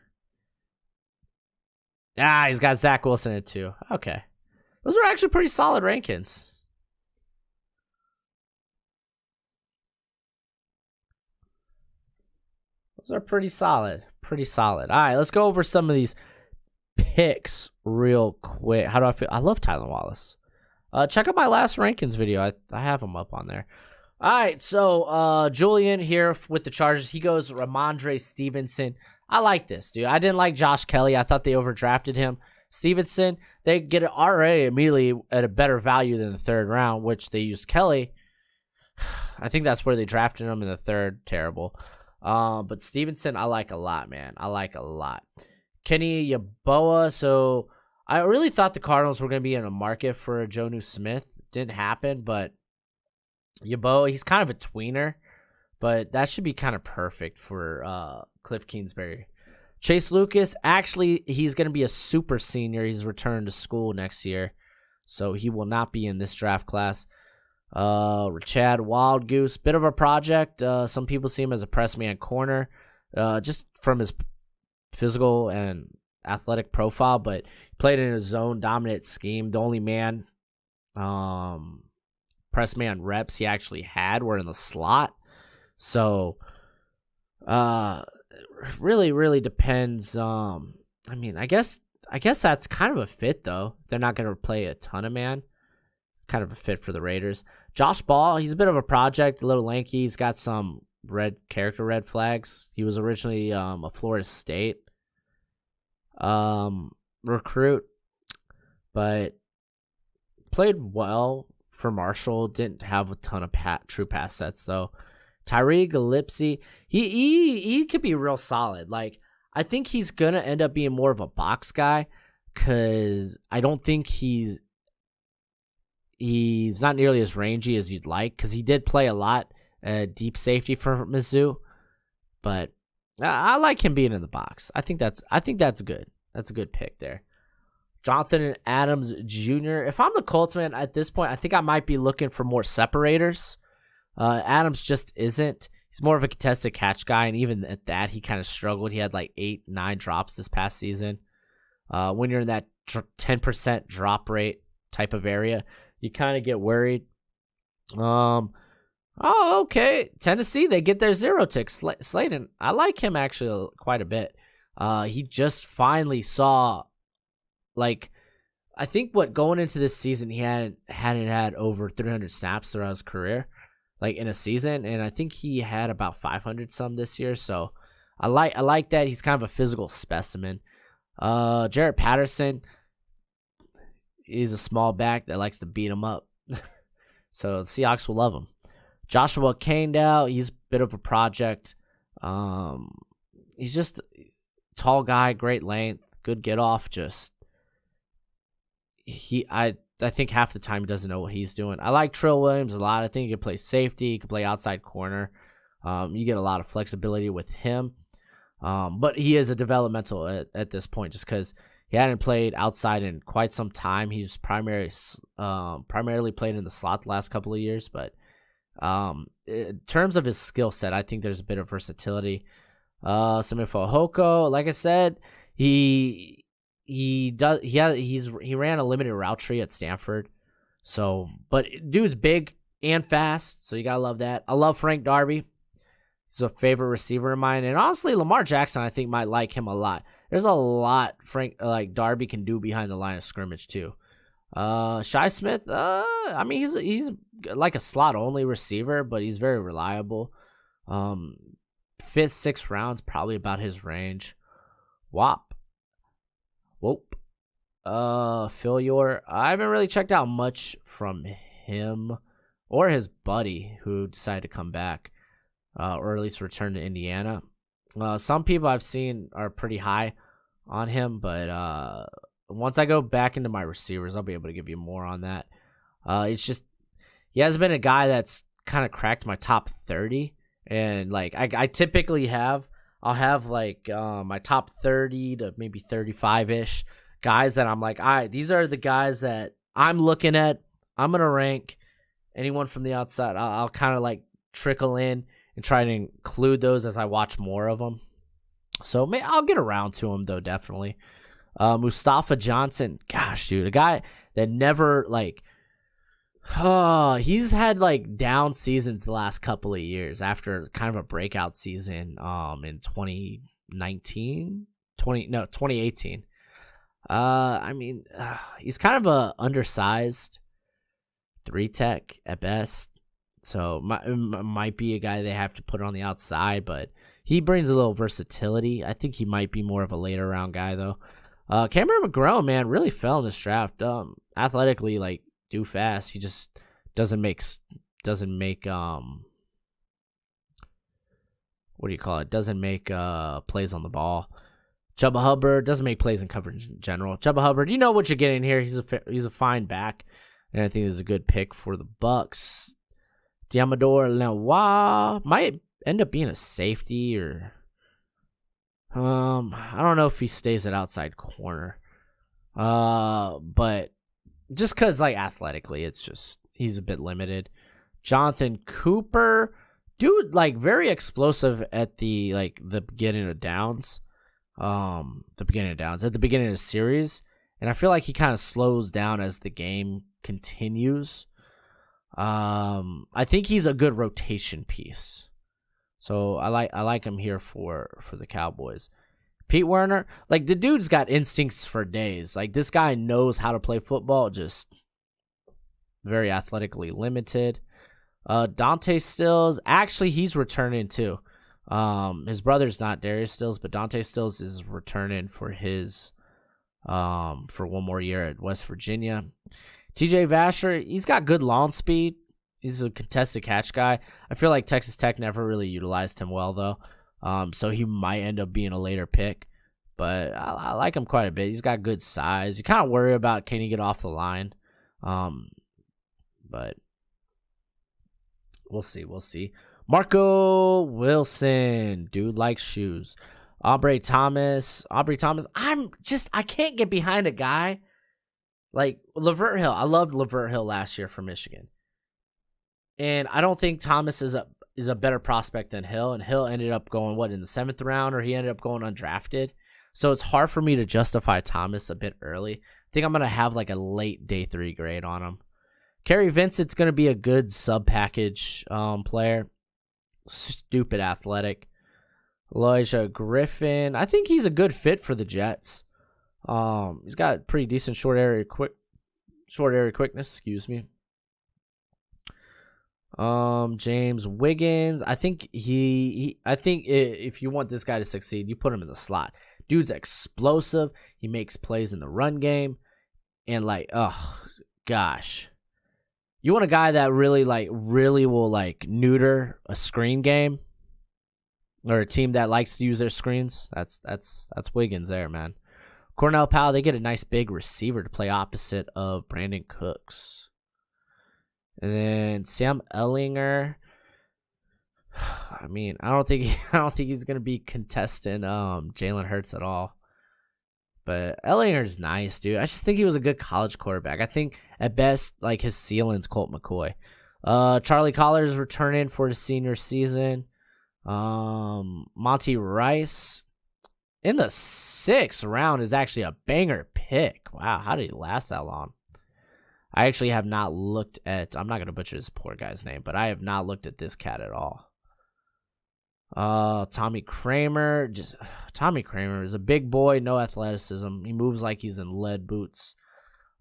He's got Zach Wilson at 2. Okay. Those are actually pretty solid rankings. Those are pretty solid. Pretty solid. All right, let's go over some of these picks real quick. How do I feel? I love Tylan Wallace. Check out my last rankings video. I have them up on there. All right, so Julian here with the Chargers. He goes Ramondre Stevenson. I like this, dude. I didn't like Josh Kelly. I thought they overdrafted him. Stevenson, they get an RA immediately at a better value than the 3rd round, which they used Kelly. I think that's where they drafted him in the 3rd. Terrible. But Stevenson, I like a lot, man. I like a lot. Kenny Yeboah. So I really thought the Cardinals were going to be in a market for a Jonnu Smith. Didn't happen, but Yeboah, he's kind of a tweener, but that should be kind of perfect for Cliff Kingsbury. Chase Lucas, actually, he's going to be a super senior. He's returned to school next year, so he will not be in this draft class. Chad Wild Goose, bit of a project. Some people see him as a press man corner, just from his physical and athletic profile, but played in a zone dominant scheme. The only press man reps he actually had were in the slot. So, really depends. I mean, I guess that's kind of a fit though. They're not going to play a ton of man. Kind of a fit for the Raiders. Josh Ball, he's a bit of a project, a little lanky. He's got some red flags. He was originally a Florida State recruit, but played well for Marshall. Didn't have a ton of true pass sets though. Tyree Gillespie, he could be real solid. Like, I think he's gonna end up being more of a box guy because I don't think he's not nearly as rangy as you'd like, because he did play a lot deep safety for Mizzou, but I like him being in the box. I think that's good. That's a good pick there. Jonathan Adams Jr. If I'm the Colts, man, at this point, I think I might be looking for more separators. Adams just isn't. He's more of a contested catch guy, and even at that, he kind of struggled. He had like 8-9 drops this past season. When you're in that 10% drop rate type of area, you kind of get worried. Oh, okay. Tennessee, they get their 0 tick. Slaton, I like him actually quite a bit. He just finally saw, like, I think going into this season, he hadn't had over 300 snaps throughout his career, like in a season, and I think he had about 500 some this year. So I like that. He's kind of a physical specimen. Jarrett Patterson, he's a small back that likes to beat him up. So the Seahawks will love him. Joshua Kane now, he's a bit of a project. He's just a tall guy, great length, good get off. I think half the time he doesn't know what he's doing. I like Trey Williams a lot. I think he can play safety, he can play outside corner. You get a lot of flexibility with him. But he is a developmental at this point just because he hadn't played outside in quite some time. He was primarily played in the slot the last couple of years. But in terms of his skill set, I think there's a bit of versatility. Samifo Hoko, like I said, he ran a limited route tree at Stanford. So, but dude's big and fast, so you gotta love that. I love Frank Darby. He's a favorite receiver of mine, and honestly, Lamar Jackson I think might like him a lot. There's a lot Darby can do behind the line of scrimmage too. Shi Smith, I mean he's like a slot only receiver, but he's very reliable. 5th, 6th rounds, probably about his range. Whoop. Phil Yor, I haven't really checked out much from him or his buddy who decided to come back, or at least return to Indiana. Some people I've seen are pretty high on him, but once I go back into my receivers, I'll be able to give you more on that. It's just he has been a guy that's kind of cracked my top 30, and like I typically I'll have like my top 30 to maybe 35-ish guys that I'm like, all right, these are the guys that I'm looking at. I'm going to rank anyone from the outside. I'll kind of like trickle in and try to include those as I watch more of them. So I'll get around to him, though, definitely. Mustafa Johnson, gosh, dude, a guy that never, like, he's had, like, down seasons the last couple of years after kind of a breakout season in 2018. I mean, he's kind of a undersized 3-tech at best. So might be a guy they have to put on the outside, but he brings a little versatility. I think he might be more of a later round guy though. Cameron Mcgraw, man, really fell in this draft. Athletically, like, do fast. He just doesn't make what do you call it? Doesn't make plays on the ball. Chuba Hubbard doesn't make plays in coverage in general. Chuba Hubbard, you know what you're getting here. He's a fine back, and I think this is a good pick for the Bucks. Diamador Lenoir might end up being a safety, or I don't know if he stays at outside corner. But just because, like, athletically, it's just he's a bit limited. Jonathan Cooper, dude, like, very explosive at the beginning of downs. At the beginning of the series, and I feel like he kind of slows down as the game continues. I think he's a good rotation piece, so I like him here for the Cowboys. Pete Werner, like, the dude's got instincts for days. Like, this guy knows how to play football, just very athletically limited. Dante Stills, actually, he's returning too. His brother's not Darius Stills, but Dante Stills is returning for his for one more year at West Virginia. TJ Vasher, he's got good lawn speed. He's a contested catch guy. I feel like Texas Tech never really utilized him well though. So he might end up being a later pick, but I like him quite a bit. He's got good size. You kind of worry about, can he get off the line? But we'll see. Marco Wilson. Dude likes shoes. Aubrey Thomas. I can't get behind a guy like Lavert Hill. I loved Lavert Hill last year for Michigan. And I don't think Thomas is a better prospect than Hill. And Hill ended up going, in the 7th round, or he ended up going undrafted. So it's hard for me to justify Thomas a bit early. I think I'm going to have like a late day 3 grade on him. Kerry Vincent's going to be a good sub-package player. Stupid athletic. Elijah Griffin. I think he's a good fit for the Jets. He's got pretty decent short area quickness, excuse me. James Wiggins. I think if you want this guy to succeed, you put him in the slot. Dude's explosive. He makes plays in the run game. And gosh. You want a guy that really will neuter a screen game, or a team that likes to use their screens. That's Wiggins there, man. Cornell Powell, they get a nice big receiver to play opposite of Brandon Cooks. And then Sam Ehlinger. I mean, I don't think he's gonna be contesting Jalen Hurts at all. But Ehlinger's nice, dude. I just think he was a good college quarterback. I think at best, his ceiling's Colt McCoy. Charlie Collar's returning for his senior season. Monty Rice in the 6th round is actually a banger pick. Wow, how did he last that long? I actually have not looked at, I'm not going to butcher this poor guy's name, but I have not looked at this cat at all. Tommy Kramer is a big boy, no athleticism. He moves like he's in lead boots.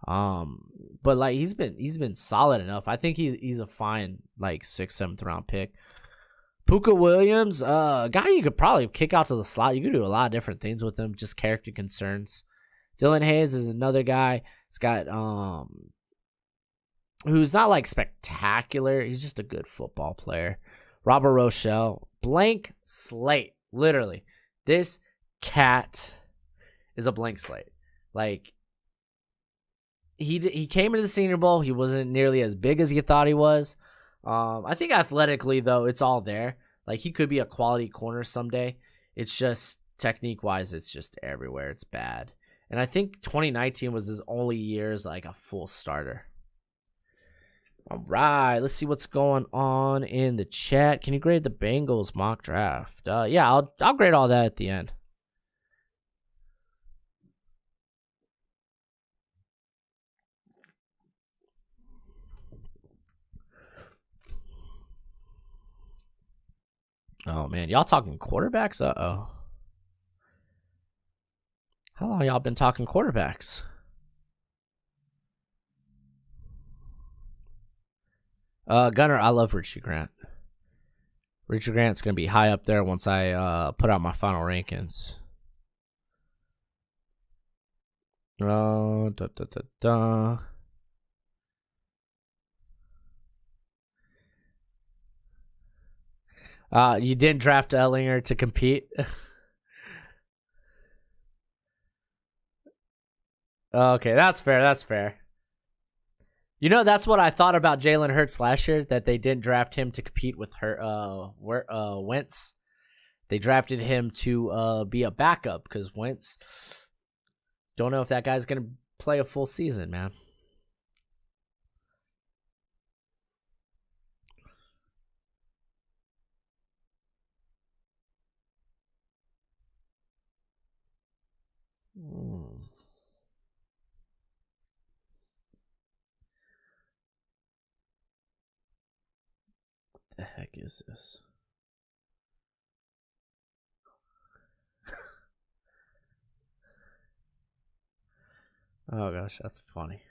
But he's been solid enough. I think he's a fine 6th, 7th round pick. Puka Williams, a guy you could probably kick out to the slot. You could do a lot of different things with him, just character concerns. Dylan Hayes is another guy. He's got who's not spectacular. He's just a good football player. Robert Rochelle, blank slate. Literally, this cat is a blank slate. He came into the Senior Bowl. He wasn't nearly as big as you thought he was. I think athletically though, it's all there. He could be a quality corner someday. It's just technique wise, it's just everywhere. It's bad. And I think 2019 was his only year as a full starter. All right, let's see what's going on in the chat. Can you grade the Bengals mock draft? Yeah, I'll grade all that at the end. Oh man, y'all talking quarterbacks? Uh-oh. How long y'all been talking quarterbacks? Gunner, I love Richie Grant. Richie Grant's going to be high up there once I put out my final rankings. You didn't draft Ehlinger to compete? Okay, that's fair. You know, that's what I thought about Jalen Hurts last year, that they didn't draft him to compete with Wentz. They drafted him to be a backup because Wentz, don't know if that guy's going to play a full season, man. The heck is this? Oh gosh, that's funny.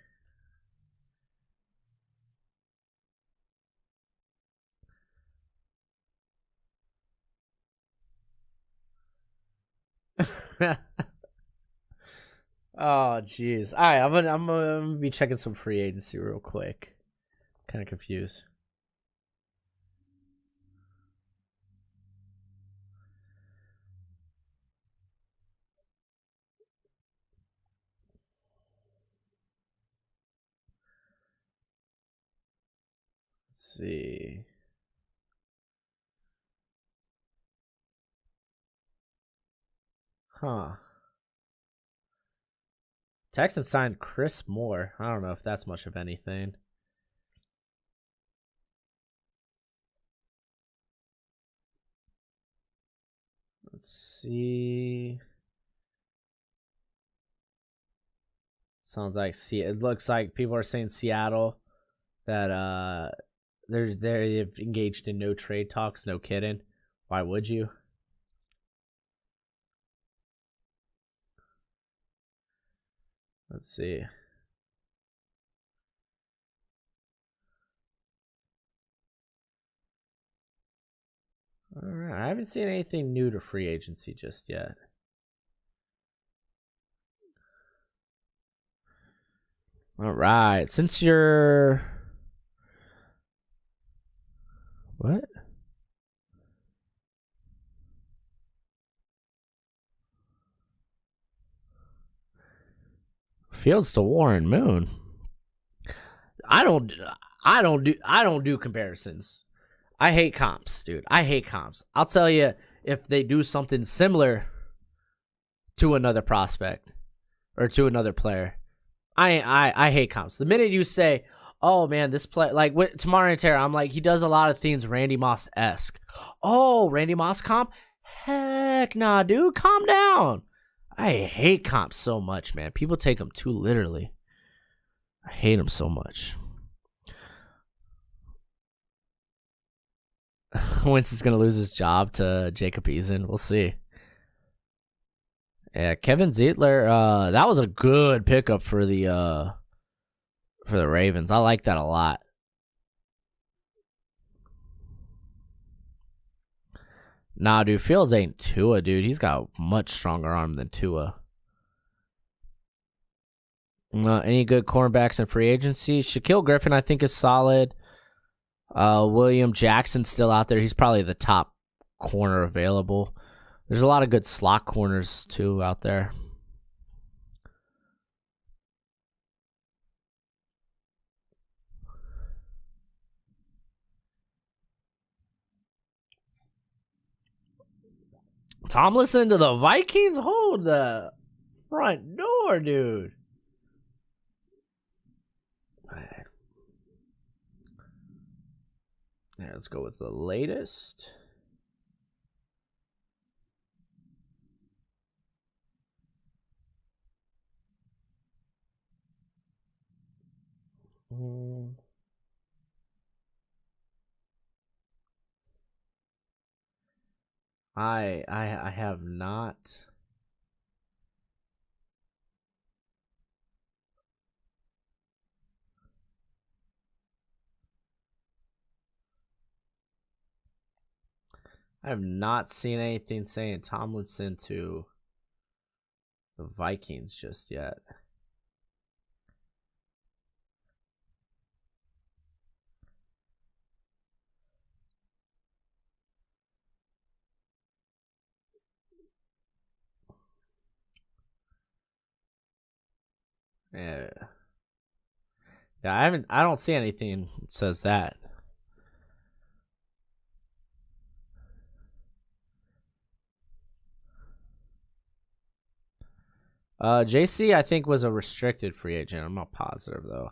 Oh jeez. All right, I'm gonna be checking some free agency real quick. Kind of confused. Let's see. Huh. Texans signed Chris Moore. I don't know if that's much of anything. Let's see. Sounds like it looks like people are saying Seattle that they've engaged in no trade talks. No kidding. Why would you? Let's see. All right, I haven't seen anything new to free agency just yet. All right, since you're what? Fields to Warren Moon. I don't do comparisons. I hate comps, dude. I hate comps. I'll tell you if they do something similar to another prospect or to another player. I hate comps. The minute you say, "Oh man, this play like with Tamari Terra," I'm like, he does a lot of things Randy Moss-esque. Oh, Randy Moss comp? Heck nah, dude. Calm down. I hate comps so much, man. People take them too literally. I hate them so much. Wentz is going to lose his job to Jacob Eason. We'll see. Yeah, Kevin Zeitler, that was a good pickup for the Ravens. I like that a lot. Nah, dude, Fields ain't Tua, dude. He's got a much stronger arm than Tua. Any good cornerbacks in free agency? Shaquille Griffin, I think, is solid. William Jackson's still out there. He's probably the top corner available. There's a lot of good slot corners, too, out there. Tomlinson to the Vikings? Hold the front door, dude. Yeah, let's go with the latest. I have not. I have not seen anything saying Tomlinson to the Vikings just yet. Yeah. Yeah, I don't see anything that says that. JC, I think, was a restricted free agent. I'm not positive though.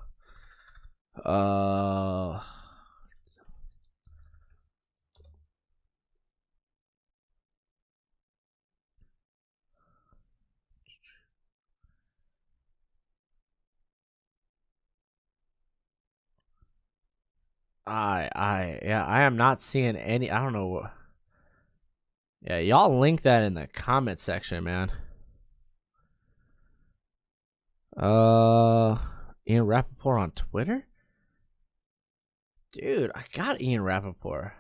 I am not seeing any. I don't know. Yeah, y'all link that in the comment section, man. Ian Rappaport on Twitter? Dude, I got Ian Rappaport.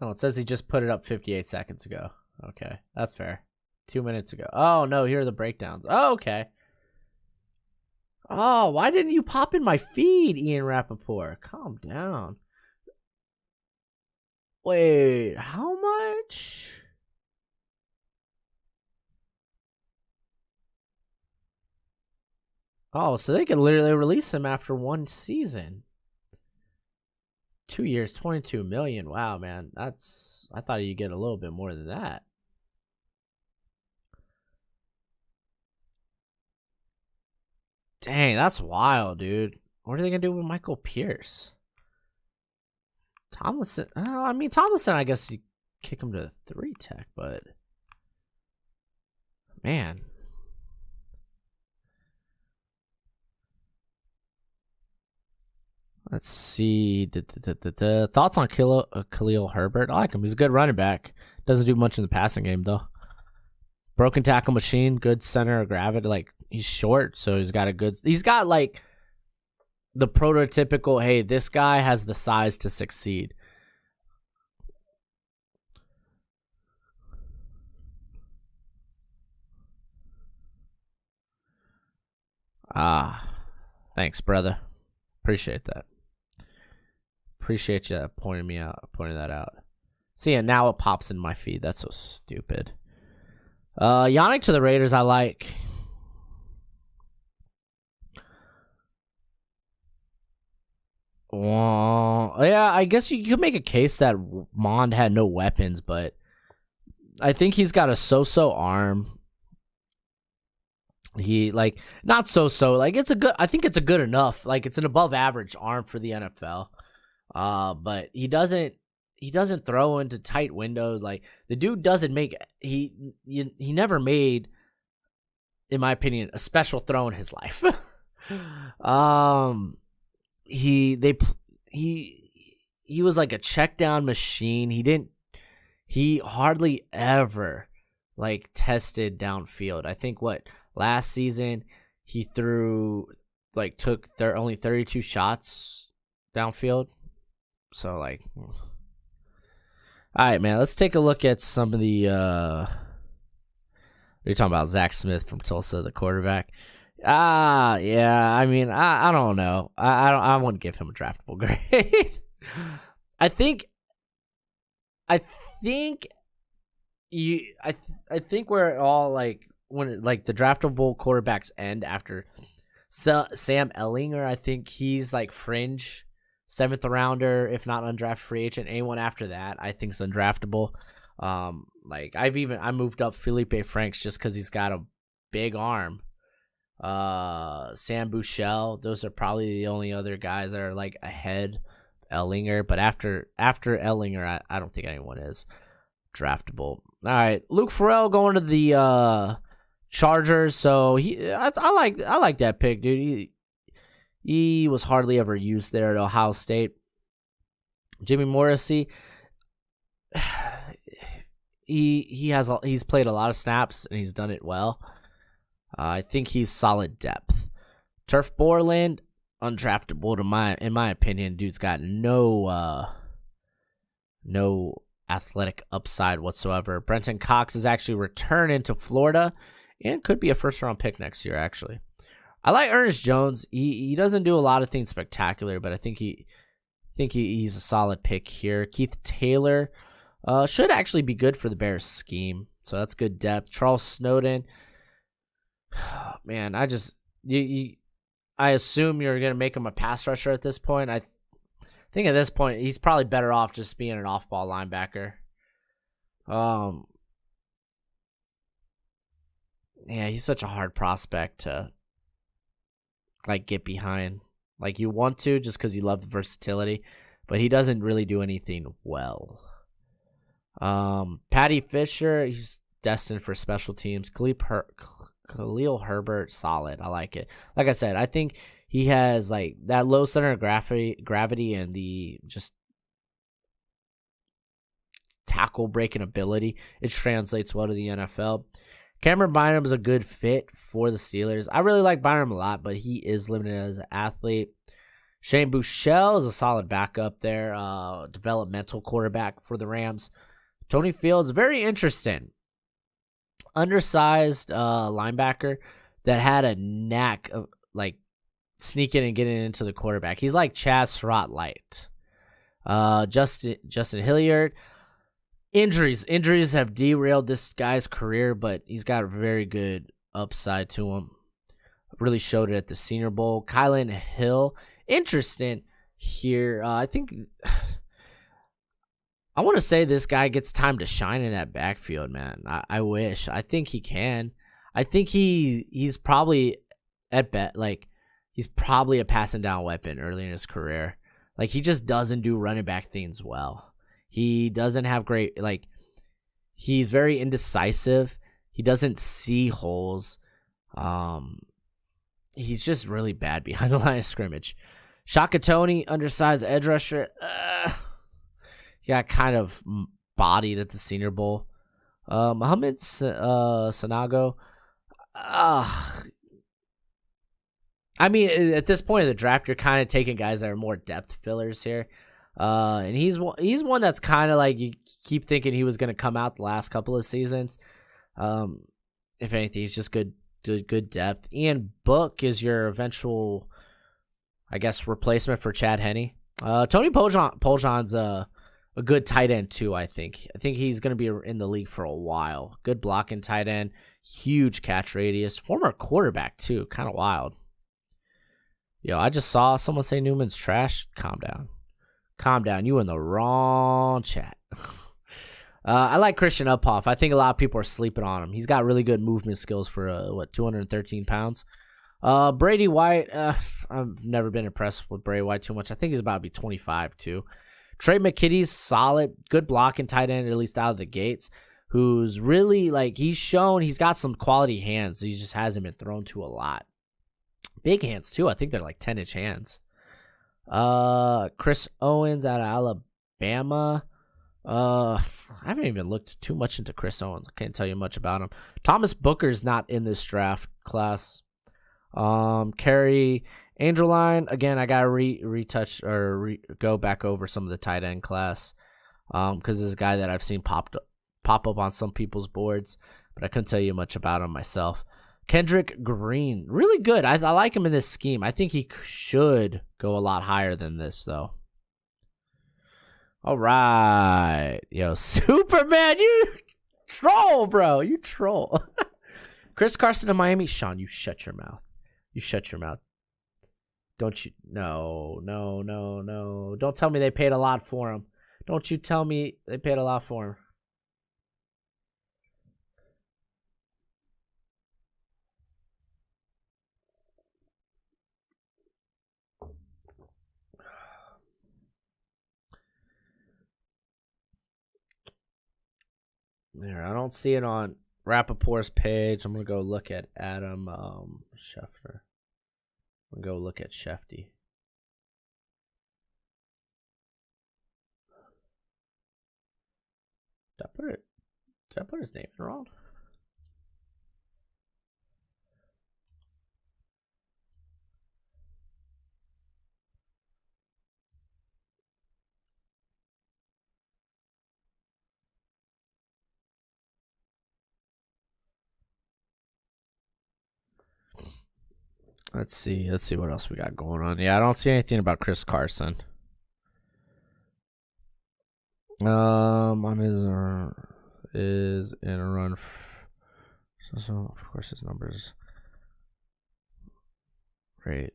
Oh, it says he just put it up 58 seconds ago. Okay, that's fair. 2 minutes ago. Oh, no, here are the breakdowns. Oh, okay. Oh, why didn't you pop in my feed, Ian Rappaport? Calm down. Wait, how much? Oh, so they could literally release him after one season. 2 years, $22 million. Wow, man. I thought you'd get a little bit more than that. Dang, that's wild, dude. What are they going to do with Michael Pierce? Tomlinson. Oh, I mean, Tomlinson, I guess you kick him to 3 tech, but man. Let's see. Thoughts on Khalil Herbert? I like him. He's a good running back. Doesn't do much in the passing game, though. Broken tackle machine, good center of gravity. Like, he's short, so he's got like the prototypical, hey, this guy has the size to succeed. Thanks, brother. Appreciate that. Appreciate you pointing that out. See, and now it pops in my feed. That's so stupid. Yannick to the Raiders, I like. Yeah, I guess you could make a case that Mond had no weapons, but I think he's got a so-so arm. He not so-so, I think it's a good enough. Like, it's an above average arm for the NFL. But he doesn't throw into tight windows. Like, the dude doesn't make he never made, in my opinion, a special throw in his life. He was like a check down machine. He hardly ever tested downfield. I think last season he threw took only 32 shots downfield. So all right, man, let's take a look at some of the you're talking about Zack Smith from Tulsa, the quarterback. Yeah, I mean, I don't know. I wouldn't give him a draftable grade. I think we're all when the draftable quarterbacks end after Sam Ellinger. I think he's fringe 7th rounder, if not undrafted free agent. Anyone after that, I think is undraftable. I moved up Felipe Franks just because he's got a big arm. Sam Buechele, those are probably the only other guys that are ahead Ellinger, but after Ellinger, I don't think anyone is draftable. All right, Luke Farrell going to the Chargers. So I like that pick, dude. He was hardly ever used there at Ohio State. Jimmy Morrissey, he's played a lot of snaps and he's done it well. I think he's solid depth. Turf Borland, undraftable in my opinion. Dude's got no athletic upside whatsoever. Brenton Cox is actually returning to Florida and could be a first-round pick next year, actually. I like Ernest Jones. He doesn't do a lot of things spectacular, but I think he's a solid pick here. Keith Taylor should actually be good for the Bears scheme, so that's good depth. Charles Snowden, man, I assume you're gonna make him a pass rusher at this point. I think at this point he's probably better off just being an off-ball linebacker. Yeah, he's such a hard prospect to get behind. You want to just because you love the versatility, but he doesn't really do anything well. Patty Fisher, he's destined for special teams. Khalil Herbert, solid. I like it. Like I said, I think he has that low center of gravity and the just tackle breaking ability. It translates well to the NFL. Cameron Bynum is a good fit for the Steelers. I really like Bynum a lot, but he is limited as an athlete. Shane Buechele is a solid backup there, developmental quarterback for the Rams. Tony Fields, very interesting. Undersized linebacker that had a knack of sneaking and getting into the quarterback. He's like Chaz Surratt light. Justin Hilliard. Injuries have derailed this guy's career, but he's got a very good upside to him. Really showed it at the Senior Bowl. Kylan Hill, interesting. here. I think I want to say this guy gets time to shine in that backfield, man. I wish. I think he can. I think he's probably he's probably a passing down weapon early in his career. Like, he just doesn't do running back things well. He doesn't have great, he's very indecisive. He doesn't see holes. He's just really bad behind the line of scrimmage. Shaka Toney, undersized edge rusher. He got kind of bodied at the Senior Bowl. Mohamed Sanago. I mean, at this point of the draft, you're kind of taking guys that are more depth fillers here. And he's one that's kind of like, you keep thinking he was going to come out the last couple of seasons. If anything, he's just good depth. Ian Book is your eventual, I guess, replacement for Chad Henne. Tony Poljan's a good tight end too, I think. I think he's going to be in the league for a while. Good blocking tight end, huge catch radius, former quarterback too, kind of wild. Yo, I just saw someone say Newman's trash. Calm down. Calm down. You in the wrong chat. I like Christian Uphoff. I think a lot of people are sleeping on him. He's got really good movement skills for, 213 pounds. Brady White, I've never been impressed with Brady White too much. I think he's about to be 25 too. Trey McKitty's solid, good blocking tight end, at least out of the gates, who's really, he's shown he's got some quality hands. He just hasn't been thrown to a lot. Big hands too. I think they're 10-inch hands. Chris Owens out of Alabama. I haven't even looked too much into Chris Owens. I can't tell you much about him. Thomas Booker's not in this draft class. Kerry Angeline, again, I gotta retouch or go back over some of the tight end class. Because this is a guy that I've seen pop up on some people's boards, but I couldn't tell you much about him myself. Kendrick Green, really good. I like him in this scheme. I think he should go a lot higher than this, though. All right. Yo, Superman, you troll, bro. You troll. Chris Carson of Miami. Sean, you shut your mouth. You shut your mouth. Don't you? No. Don't tell me they paid a lot for him. Don't you tell me they paid a lot for him. There, I don't see it on Rappaport's page. I'm going to go look at Adam Schefter. I'm going to go look at Shefty. Did I put his name in wrong? Let's see what else we got going on. Yeah, I don't see anything about Chris Carson. On his is in a run. So of course his numbers great.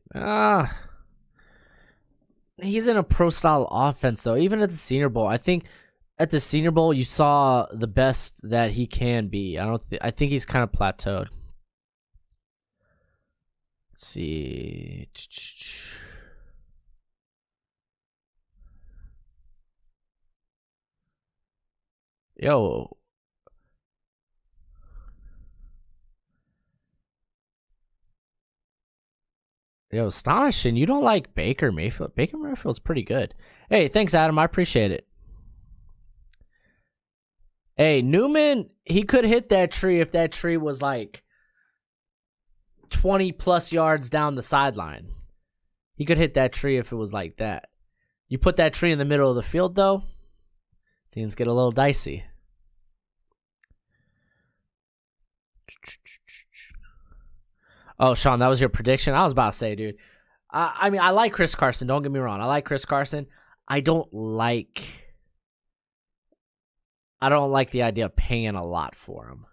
He's in a pro style offense though. Even at the Senior Bowl, I think at the Senior Bowl you saw the best that he can be. I think he's kind of plateaued. Let's see. Yo. Astonishing. You don't like Baker Mayfield. Baker Mayfield's pretty good. Hey, thanks, Adam. I appreciate it. Hey, Newman, he could hit that tree if that tree was 20 plus yards down the sideline. He could hit that tree if it was like that. You put that tree in the middle of the field, though, things get a little dicey. Oh, Sean, that was your prediction? I was about to say, dude. I mean, I like Chris Carson. Don't get me wrong. I like Chris Carson. I don't like the idea of paying a lot for him.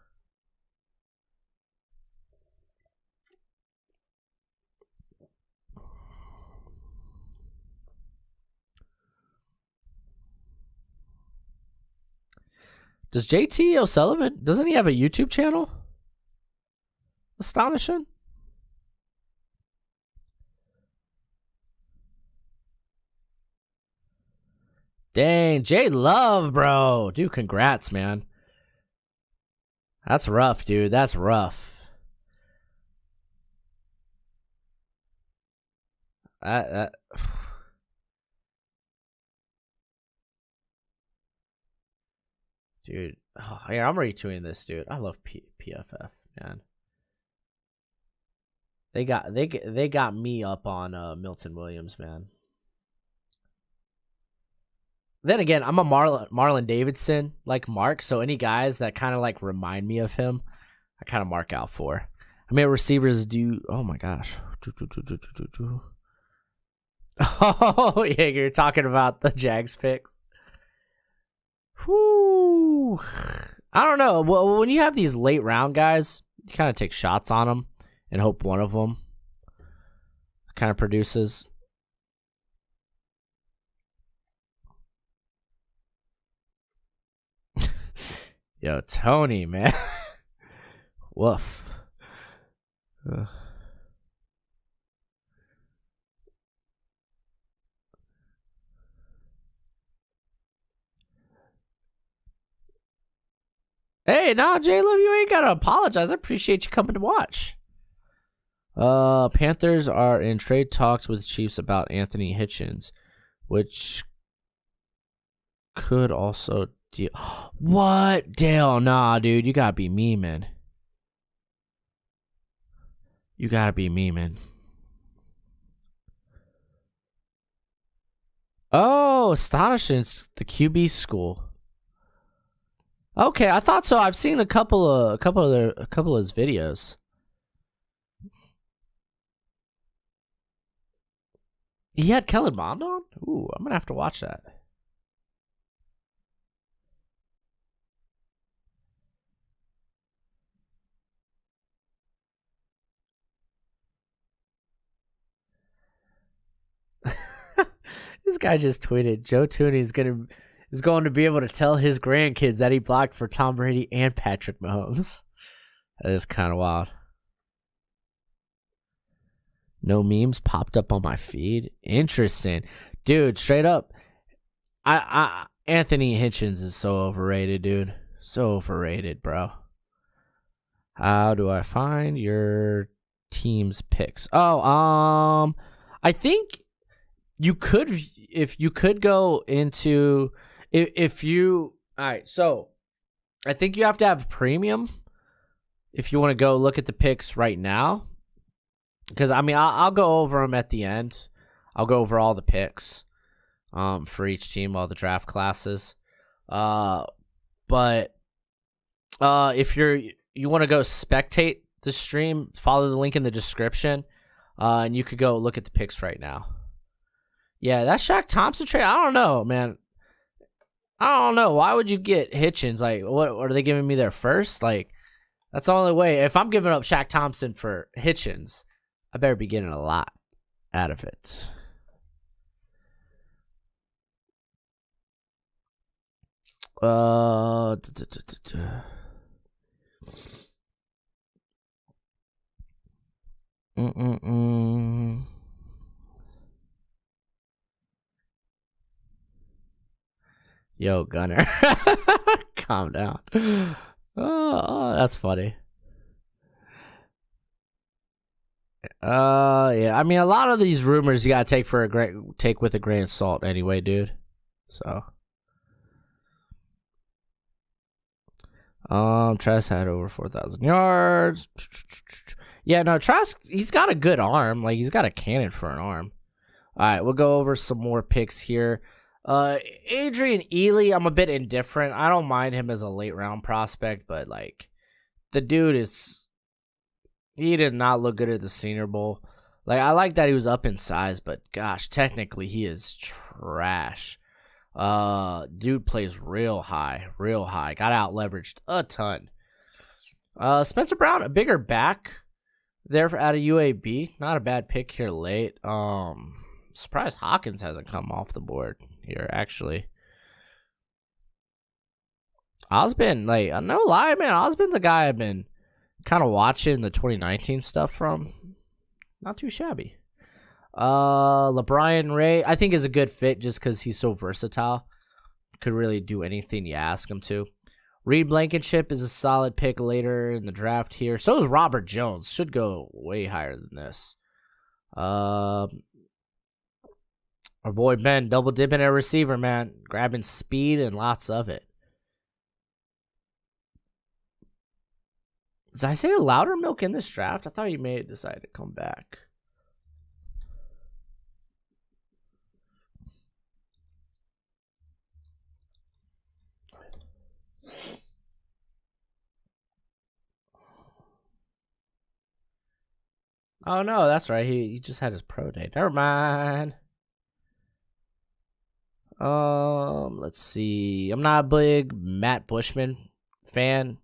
Does JT O'Sullivan, doesn't he have a YouTube channel? Astonishing. Dang, J Love, bro. Dude, congrats, man. That's rough, dude. That's rough. Dude, oh, yeah, I'm retweeting this, dude. I love PFF, man. They got me up on Milton Williams, man. Then again, I'm a Marlon Davidson like Mark, so any guys that kind of like remind me of him, I kind of mark out for. I mean, receivers do. Oh my gosh. Oh yeah, you're talking about the Jags picks. Whoo! I don't know. Well, when you have these late round guys, you kind of take shots on them and hope one of them kind of produces. Yo, Tony, man. Woof. Ugh. Hey, nah, J-Love, you ain't gotta apologize. I appreciate you coming to watch. Panthers are in trade talks with Chiefs about Anthony Hitchens, which could also deal. What? Dale, nah, dude, you gotta be memeing. You gotta be memeing. Oh, astonishing! It's the QB school. Okay, I thought so. I've seen a couple of his videos. He had Kellen Mond on? Ooh, I'm gonna have to watch that. This guy just tweeted, Joe Tooney is going to be able to tell his grandkids that he blocked for Tom Brady and Patrick Mahomes. That is kind of wild. No memes popped up on my feed. Interesting. Dude, straight up. Anthony Hitchens is so overrated, dude. So overrated, bro. How do I find your team's picks? Oh, I think you could, if you could go into, if you, all right, so I think you have to have premium if you want to go look at the picks right now. Because, I mean, I'll go over them at the end. I'll go over all the picks for each team, all the draft classes. But if you want to go spectate the stream, follow the link in the description, and you could go look at the picks right now. Yeah, that Shaq Thompson trade, I don't know, man. I don't know. Why would you get Hitchens? Like, what are they giving me their first? Like, that's the only way. If I'm giving up Shaq Thompson for Hitchens, I better be getting a lot out of it. Yo, Gunner. Calm down. Oh, that's funny. Yeah. I mean, a lot of these rumors you gotta take with a grain of salt, anyway, dude. So, Trask had over 4,000 yards. Yeah, no, Trask, he's got a good arm. Like, he's got a cannon for an arm. All right, we'll go over some more picks here. Adrian Ely, I'm a bit indifferent. I don't mind him as a late round prospect, but like, the dude he did not look good at the Senior Bowl. Like, I like that he was up in size, but gosh, technically he is trash. Dude plays real high. Got out leveraged a ton. Spencer Brown, a bigger back there out of UAB. Not a bad pick here late. Surprised Hawkins hasn't come off the board here, actually. Osbin, like, no lie, man. Osbin's a guy I've been kind of watching the 2019 stuff from. Not too shabby. LeBron Ray, I think is a good fit just because he's so versatile. Could really do anything you ask him to. Reed Blankenship is a solid pick later in the draft here. So is Robert Jones. Should go way higher than this. Our boy Ben, double dipping at receiver, man. Grabbing speed and lots of it. Did I say Loudermilk in this draft? I thought he may have decided to come back. Oh, no, that's right. He just had his pro day. Never mind. Let's see. I'm not a big Matt Bushman fan.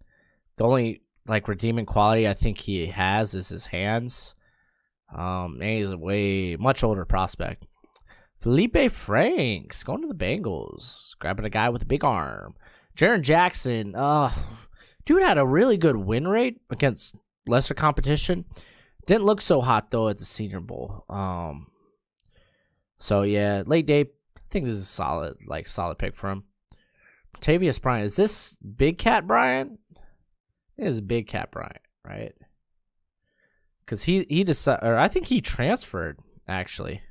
The only, like, redeeming quality I think he has is his hands. And he's a much older prospect. Felipe Franks going to the Bengals. Grabbing a guy with a big arm. Jaren Jackson. Dude had a really good win rate against lesser competition. Didn't look so hot, though, at the Senior Bowl. So, yeah, late day. I think this is solid pick for him. Tavius Bryant. Is this Big Cat Bryant? This is Big Cat Bryant, right? Because he decided, or I think he transferred, actually.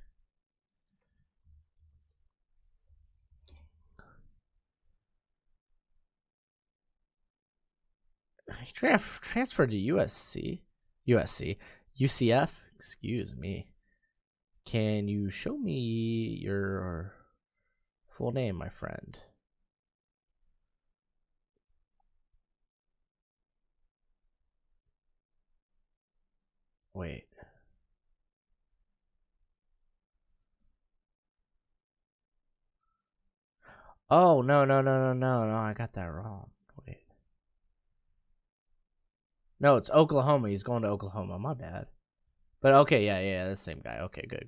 He transferred to UCF, excuse me. Can you show me your full name, my friend? Wait. Oh, no, I got that wrong. Wait. No, it's Oklahoma. He's going to Oklahoma. My bad. But okay, yeah, the same guy. Okay, good.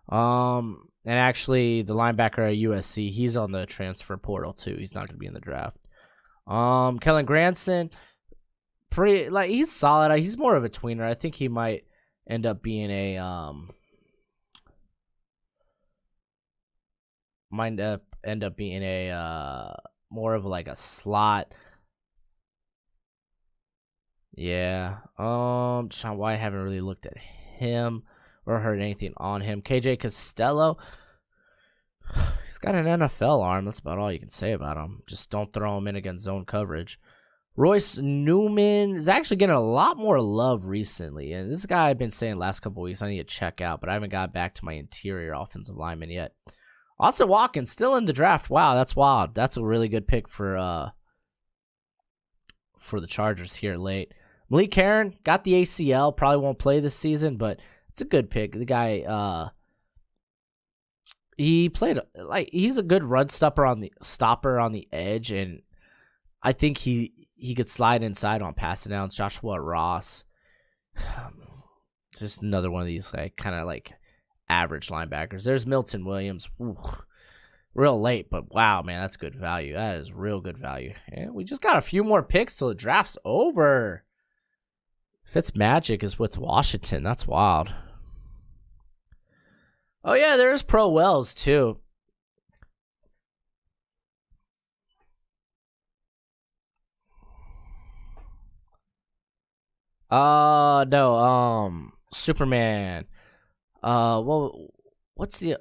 And actually, the linebacker at USC, he's on the transfer portal too. He's not going to be in the draft. Kellen Granson, he's solid. He's more of a tweener. I think he might end up being a more of like a slot. Yeah. Sean White, haven't really looked at him or heard anything on him. KJ Costello, he's got an NFL arm. That's about all you can say about him. Just don't throw him in against zone coverage. Royce Newman is actually getting a lot more love recently. And this guy I've been saying last couple weeks I need to check out, but I haven't got back to my interior offensive lineman yet. Austin Watkins still in the draft. Wow, that's wild. That's a really good pick for the Chargers here late. Malik Herron got the ACL. Probably won't play this season, but it's a good pick. The guy, he played he's a good run stopper on the edge, and I think he could slide inside on passing downs. Joshua Ross, just another one of these kind of average linebackers. There's Milton Williams. Ooh, real late, but wow, man, that's good value. That is real good value. And we just got a few more picks till the draft's over. Fitzmagic is with Washington. That's wild. Oh, yeah, there's Pro Wells, too. No, Superman. Well, what's the...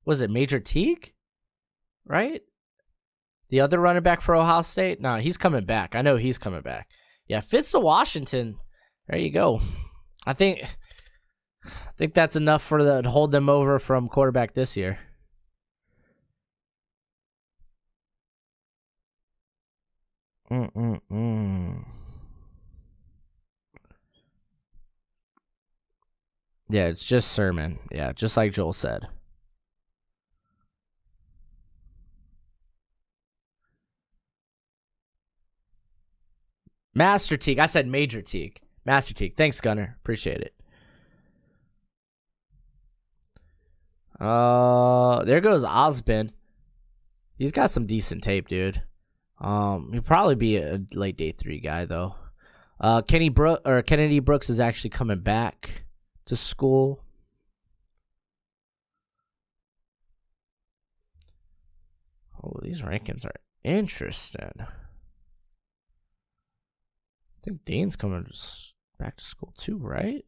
Was it Major Teague? Right? The other running back for Ohio State? No, he's coming back. I know he's coming back. Yeah, Fitz to Washington. There you go. I think that's enough to hold them over from quarterback this year. Yeah, it's just Sermon. Yeah, just like Joel said. Master Teague. I said Major Teague. Master Teague. Thanks, Gunner. Appreciate it. There goes Osbin. He's got some decent tape, dude. He'll probably be a late day 3 guy though. Kennedy Brooks is actually coming back to school. Oh, these rankings are interesting. I think Dean's coming back to school too, right?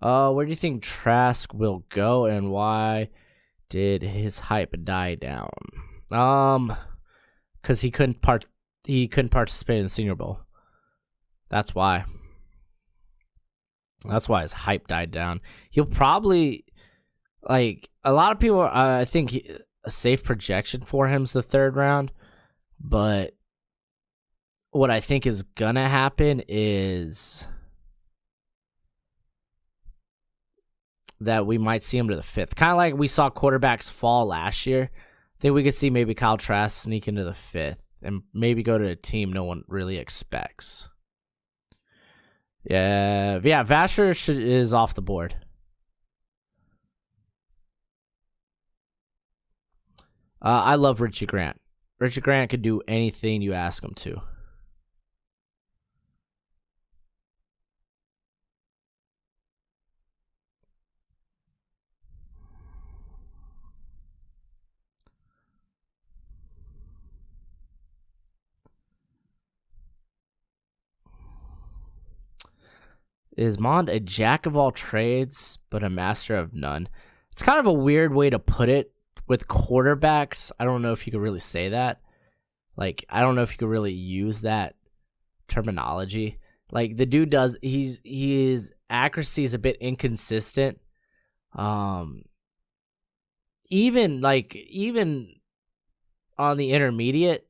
Where do you think Trask will go, and why did his hype die down? Because he couldn't participate in the Senior Bowl. That's why. That's why his hype died down. He'll probably, like, a lot of people, I think a safe projection for him is the 3rd round. But what I think is going to happen is that we might see him to the 5th. Kind of like we saw quarterbacks fall last year. I think we could see maybe Kyle Trask sneak into the 5th and maybe go to a team no one really expects. Yeah, Vasher is off the board. I love Richie Grant. Richie Grant could do anything you ask him to. Is Mond a jack of all trades, but a master of none? It's kind of a weird way to put it with quarterbacks. I don't know if you could really say that. Like, I don't know if you could really use that terminology. Like, the dude does, his accuracy is a bit inconsistent. Even on the intermediate,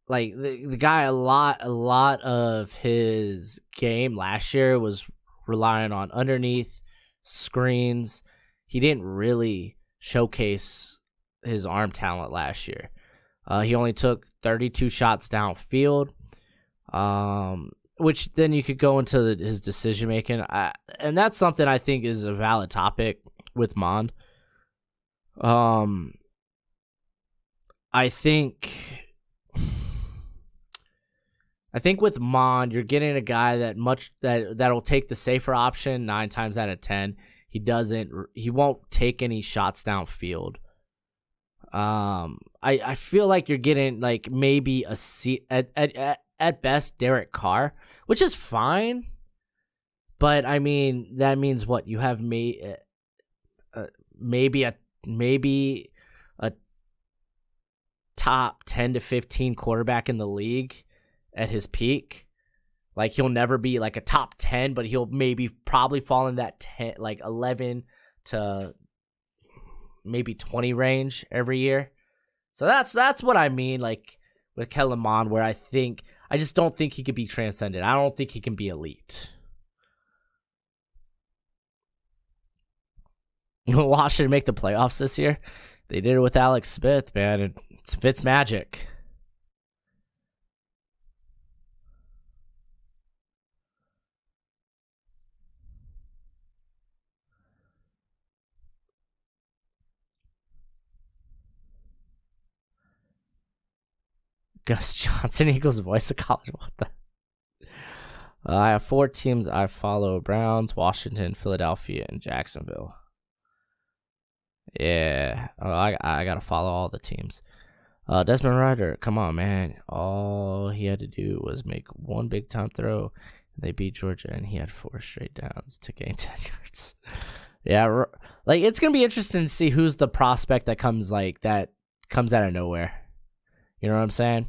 like the guy, a lot of his game last year was relying on underneath screens. He didn't really showcase his arm talent last year. He only took 32 shots downfield, which then you could go into his decision making, and that's something I think is a valid topic with Mond. I think with Mond, you're getting a guy that'll take the safer option 9 times out of 10. He won't take any shots downfield. I feel like you're getting like maybe at best Derek Carr, which is fine. But I mean, that means what? You have maybe a top 10 to 15 quarterback in the league at his peak. Like, he'll never be like a top 10, but he'll probably fall in that 10, like 11 to maybe 20 range every year. So that's what I mean, like with Kellen Mond, where I just don't think he could be transcendent. I don't think he can be elite. Washington make the playoffs this year. They did it with Alex Smith, man. It's Fitz magic. Gus Johnson, Eagles voice of college. What the? I have 4 teams I follow: Browns, Washington, Philadelphia, and Jacksonville. Yeah, I gotta follow all the teams. Desmond Ryder, come on, man. All he had to do was make one big time throw. They beat Georgia, and he had 4 straight downs to gain 10 yards. Yeah, like, it's gonna be interesting to see who's the prospect that comes out of nowhere. You know what I'm saying?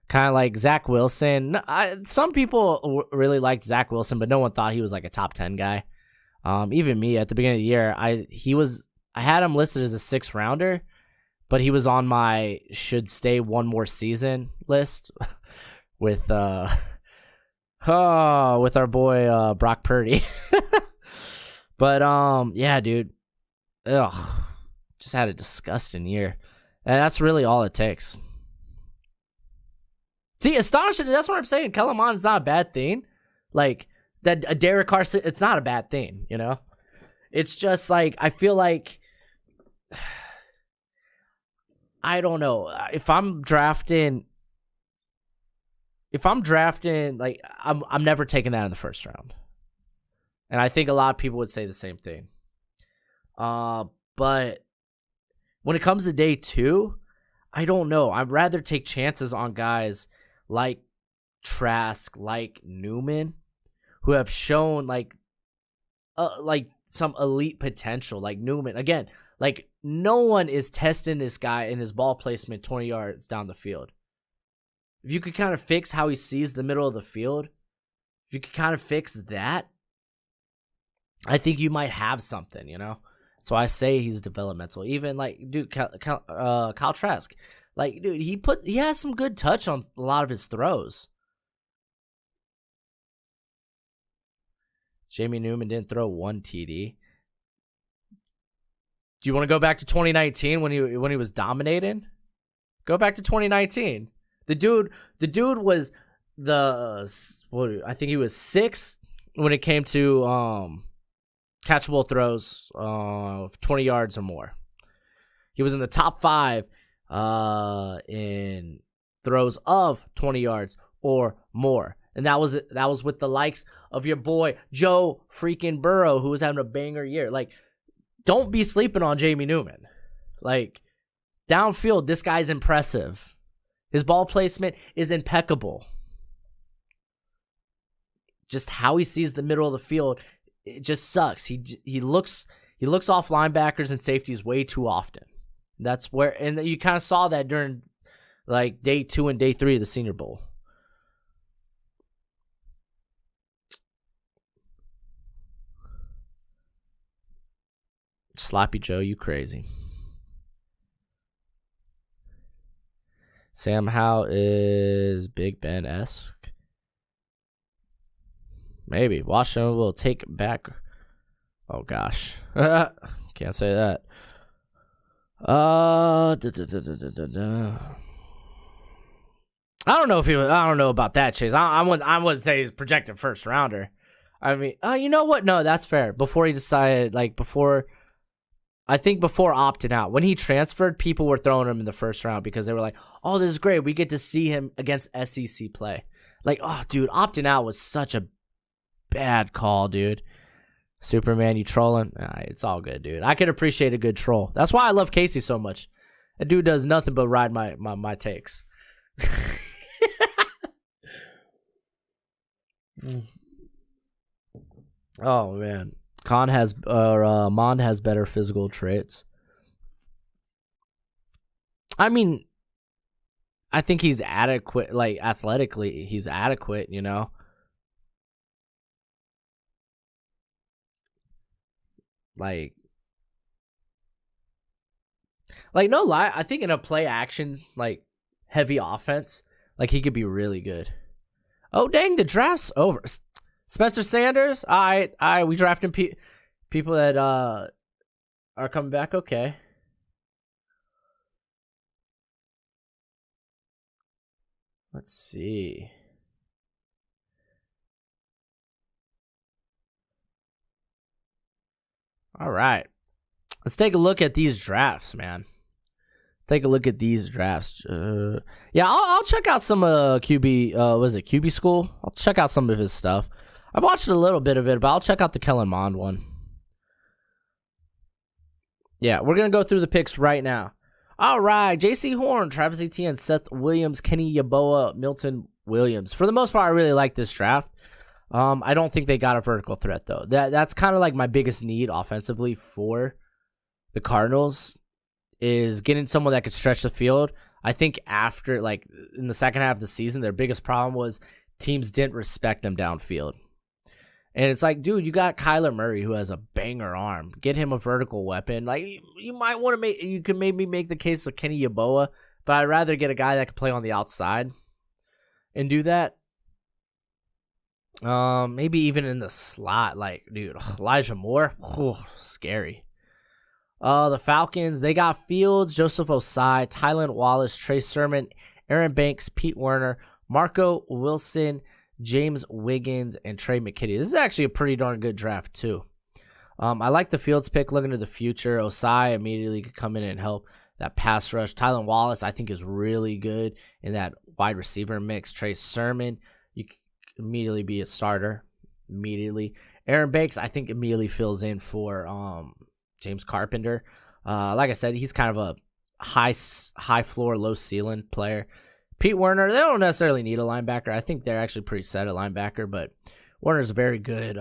Kind of like Zach Wilson. Some people really liked Zach Wilson, but no one thought he was like a top 10 guy. Even me at the beginning of the year, I had him listed as a 6th rounder, but he was on my should stay one more season list with our boy Brock Purdy. But yeah, dude. Just had a disgusting year. And that's really all it takes. See, astonishing. That's what I'm saying. Kellen Mond is not a bad thing. Like, that a Derek Carr, it's not a bad thing, you know? It's just like, I feel like, I don't know. If I'm drafting, like, I'm never taking that in the first round. And I think a lot of people would say the same thing. But when it comes to day 2, I don't know. I'd rather take chances on guys like Trask, like Newman, who have shown like some elite potential. Like Newman, again, like no one is testing this guy in his ball placement 20 yards down the field. If you could kind of fix how he sees the middle of the field, if you could kind of fix that, I think you might have something, you know? So I say he's developmental. Even like, dude, Kyle Trask, like, dude, he has some good touch on a lot of his throws. Jamie Newman didn't throw 1 TD. Do you want to go back to 2019 when he was dominating? Go back to 2019. The dude was I think he was 6th when it came to catchable throws, 20 yards or more. He was in the top 5 in throws of 20 yards or more. And that was with the likes of your boy Joe freaking Burrow, who was having a banger year. Like, don't be sleeping on Jamie Newman. Like, downfield, this guy's impressive. His ball placement is impeccable. Just how he sees the middle of the field, it just sucks. He looks off linebackers and safeties way too often. That's where, and you kind of saw that during like day 2 and day 3 of the Senior Bowl. Sloppy Joe, you crazy. Sam Howell is Big Ben-esque. Maybe. Washington will take back. Oh, gosh. Can't say that. I don't know if he was, I don't know about that, Chase. I wouldn't say he's projected first rounder. I mean, you know what? No, that's fair. Before he decided, I think before opting out, when he transferred, people were throwing him in the first round because they were like, oh, this is great. We get to see him against SEC play. Like, oh, dude, opting out was such a bad call, dude. Superman, you trolling? Nah, it's all good, dude. I could appreciate a good troll. That's why I love Casey so much. That dude does nothing but ride my takes. Oh, man. Mond has better physical traits. I mean, I think he's adequate, like athletically, he's adequate, you know. Like no lie, I think in a play action, like heavy offense, like he could be really good. Oh dang, the draft's over. Spencer Sanders, all right, we drafting people that are coming back. Okay. Let's see. All right. Let's take a look at these drafts, man. Let's take a look at these drafts. Yeah, I'll check out some QB. Was it QB School? I'll check out some of his stuff. I've watched a little bit of it, but I'll check out the Kellen Mond one. Yeah, we're gonna go through the picks right now. All right, J.C. Horn, Travis Etienne, Seth Williams, Kenny Yeboah, Milton Williams. For the most part, I really like this draft. I don't think they got a vertical threat, though. That's kind of like my biggest need offensively for the Cardinals is getting someone that could stretch the field. I think after, like, in the second half of the season, their biggest problem was teams didn't respect them downfield. And it's like, dude, you got Kyler Murray who has a banger arm. Get him a vertical weapon. Like, you might want to you could maybe make the case of Kenny Yeboah, but I'd rather get a guy that can play on the outside and do that. Maybe even in the slot, like, dude, Elijah Moore, scary. The Falcons, they got Fields, Joseph Osai, Tylan Wallace, Trey Sermon, Aaron Banks, Pete Werner, Marco Wilson, James Wiggins, and Trey McKitty. This is actually a pretty darn good draft, too. I like the Fields pick looking to the future. Osai immediately could come in and help that pass rush. Tylan Wallace, I think, is really good in that wide receiver mix. Trey Sermon, you could immediately be a starter. Immediately. Aaron Banks, I think, immediately fills in for James Carpenter. Like I said, he's kind of a high floor, low ceiling player. Pete Werner, they don't necessarily need a linebacker. I think they're actually pretty set at linebacker, but Werner's a very good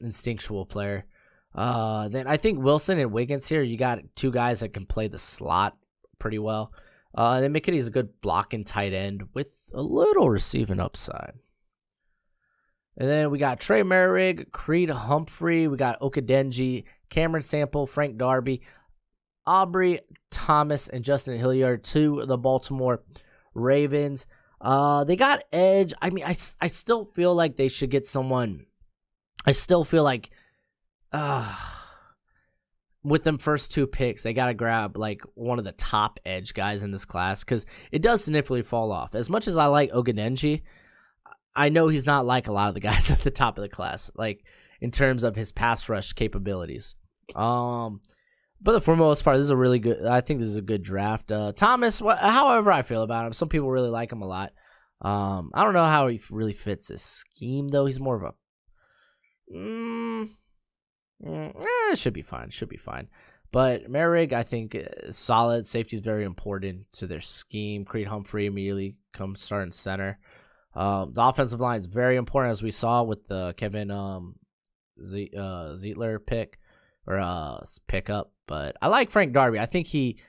instinctual player. Then I think Wilson and Wiggins here, you got two guys that can play the slot pretty well. And then McKitty's a good blocking tight end with a little receiving upside. And then we got Trey Merrick, Creed Humphrey, we got Okadenji, Cameron Sample, Frank Darby, Aubrey Thomas, and Justin Hilliard to the Baltimore Ravens. They got edge. I mean, I still feel like they should get someone. I still feel like with them first two picks, they got to grab like one of the top edge guys in this class because it does significantly fall off. As much as I like Okadenji, I know he's not like a lot of the guys at the top of the class, like in terms of his pass rush capabilities. But for the most part, this is a really good. I think this is a good draft. Thomas, however I feel about him, some people really like him a lot. I don't know how he really fits this scheme though. He's more of a. It should be fine. Should be fine. But Merrick, I think, is solid. Safety is very important to their scheme. Creed Humphrey immediately comes starting center. The offensive line is very important, as we saw with the Kevin Zeitler pick or pickup. But I like Frank Darby. I think he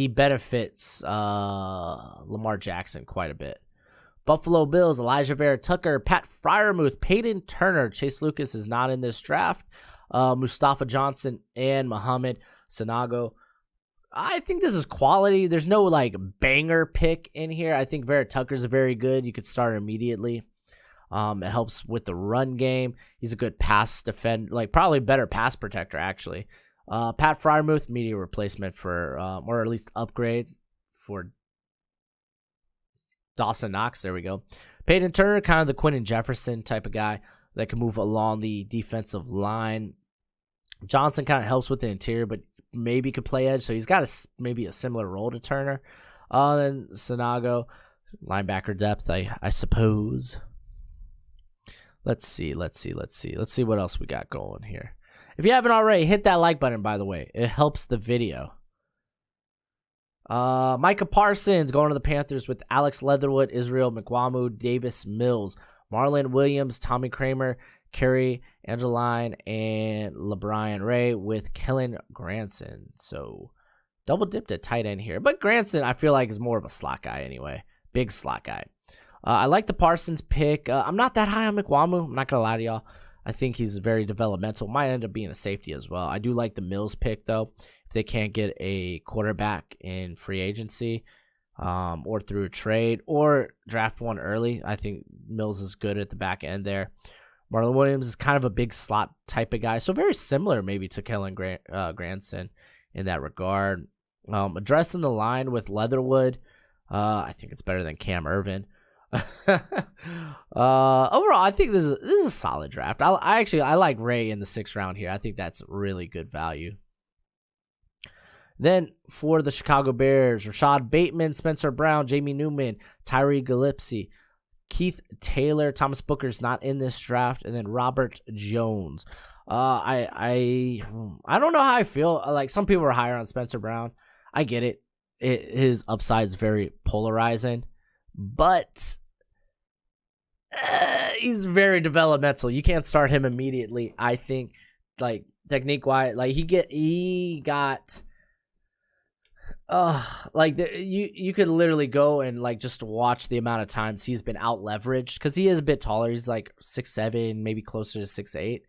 benefits Lamar Jackson quite a bit. Buffalo Bills, Elijah Vera Tucker, Pat Freiermuth, Peyton Turner. Chase Lucas is not in this draft. Mustafa Johnson and Mohamed Sanago. I think this is quality. There's no like banger pick in here. I think Vera Tucker's very good. You could start immediately. It helps with the run game. He's a good pass defender, like probably better pass protector actually. Pat Freiermuth, immediate replacement for, or at least upgrade for Dawson Knox. There we go. Peyton Turner, kind of the Quentin Jefferson type of guy that can move along the defensive line. Johnson kind of helps with the interior, but maybe could play edge, so he's got maybe a similar role to Turner. Then Sanago, linebacker depth, I suppose. Let's see what else we got going here. If you haven't already, hit that like button, by the way. It helps the video. Micah Parsons going to the Panthers with Alex Leatherwood, Israel McGwamu, Davis Mills, Marlon Williams, Tommy Kramer, Kerry Angeline, and LeBron Ray with Kellen Granson. So double dipped at tight end here. But Granson, I feel like, is more of a slot guy anyway. Big slot guy. I like the Parsons pick. I'm not that high on McGwamu. I'm not going to lie to y'all. I think he's very developmental. Might end up being a safety as well. I do like the Mills pick, though. If they can't get a quarterback in free agency or through a trade or draft one early, I think Mills is good at the back end there. Marlon Williams is kind of a big slot type of guy, so very similar maybe to Kellen Granson in that regard. Addressing the line with Leatherwood, I think it's better than Cam Irvin. Overall, I think this is a solid draft. I like Ray in the 6th round here. I think that's really good value. Then for the Chicago Bears, Rashad Bateman, Spencer Brown, Jamie Newman, Tyree Gillespie, Keith Taylor, Thomas Booker's not in this draft, and then Robert Jones. I don't know how I feel. Like, some people are higher on Spencer Brown. I get it. His upside is very polarizing, but he's very developmental. You can't start him immediately. I think, like, technique wise, like he got. You could literally go and like just watch the amount of times he's been out leveraged because he is a bit taller. He's like 6'7", maybe closer to 6'8".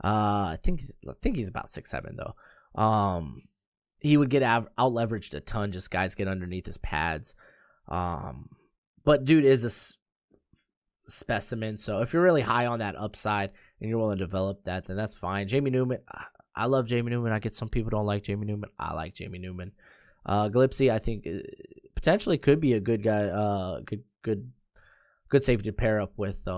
I think he's about 6'7" though. He would get out leveraged a ton. Just guys get underneath his pads. But dude is a specimen. So if you're really high on that upside and you're willing to develop that, then that's fine. Jamie Newman, I love Jamie Newman. I get some people don't like Jamie Newman. I like Jamie Newman. Gillespie, I think, potentially could be a good guy, good good safety to pair up with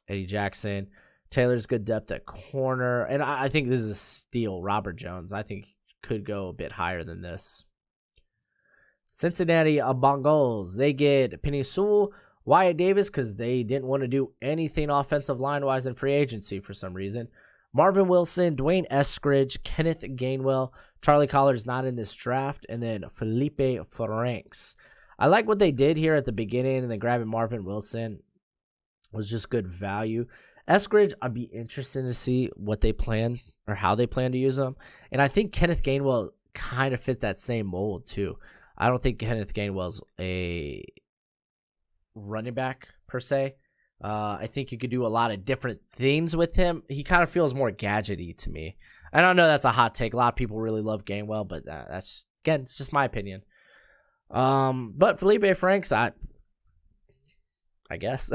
Eddie Jackson. Taylor's good depth at corner. And I think this is a steal. Robert Jones, I think, could go a bit higher than this. Cincinnati Bengals, they get Penei Sewell, Wyatt Davis, because they didn't want to do anything offensive line-wise in free agency for some reason. Marvin Wilson, Dwayne Eskridge, Kenneth Gainwell, Charlie Collar's not in this draft, and then Felipe Franks. I like what they did here at the beginning, and then grabbing Marvin Wilson was just good value. Eskridge, I'd be interested to see what they plan or how they plan to use him. And I think Kenneth Gainwell kind of fits that same mold too. I don't think Kenneth Gainwell's a running back per se. I think you could do a lot of different things with him. He kind of feels more gadgety to me. I don't know, that's a hot take. A lot of people really love Gainwell, but that's, again, it's just my opinion. But Felipe Franks, I guess.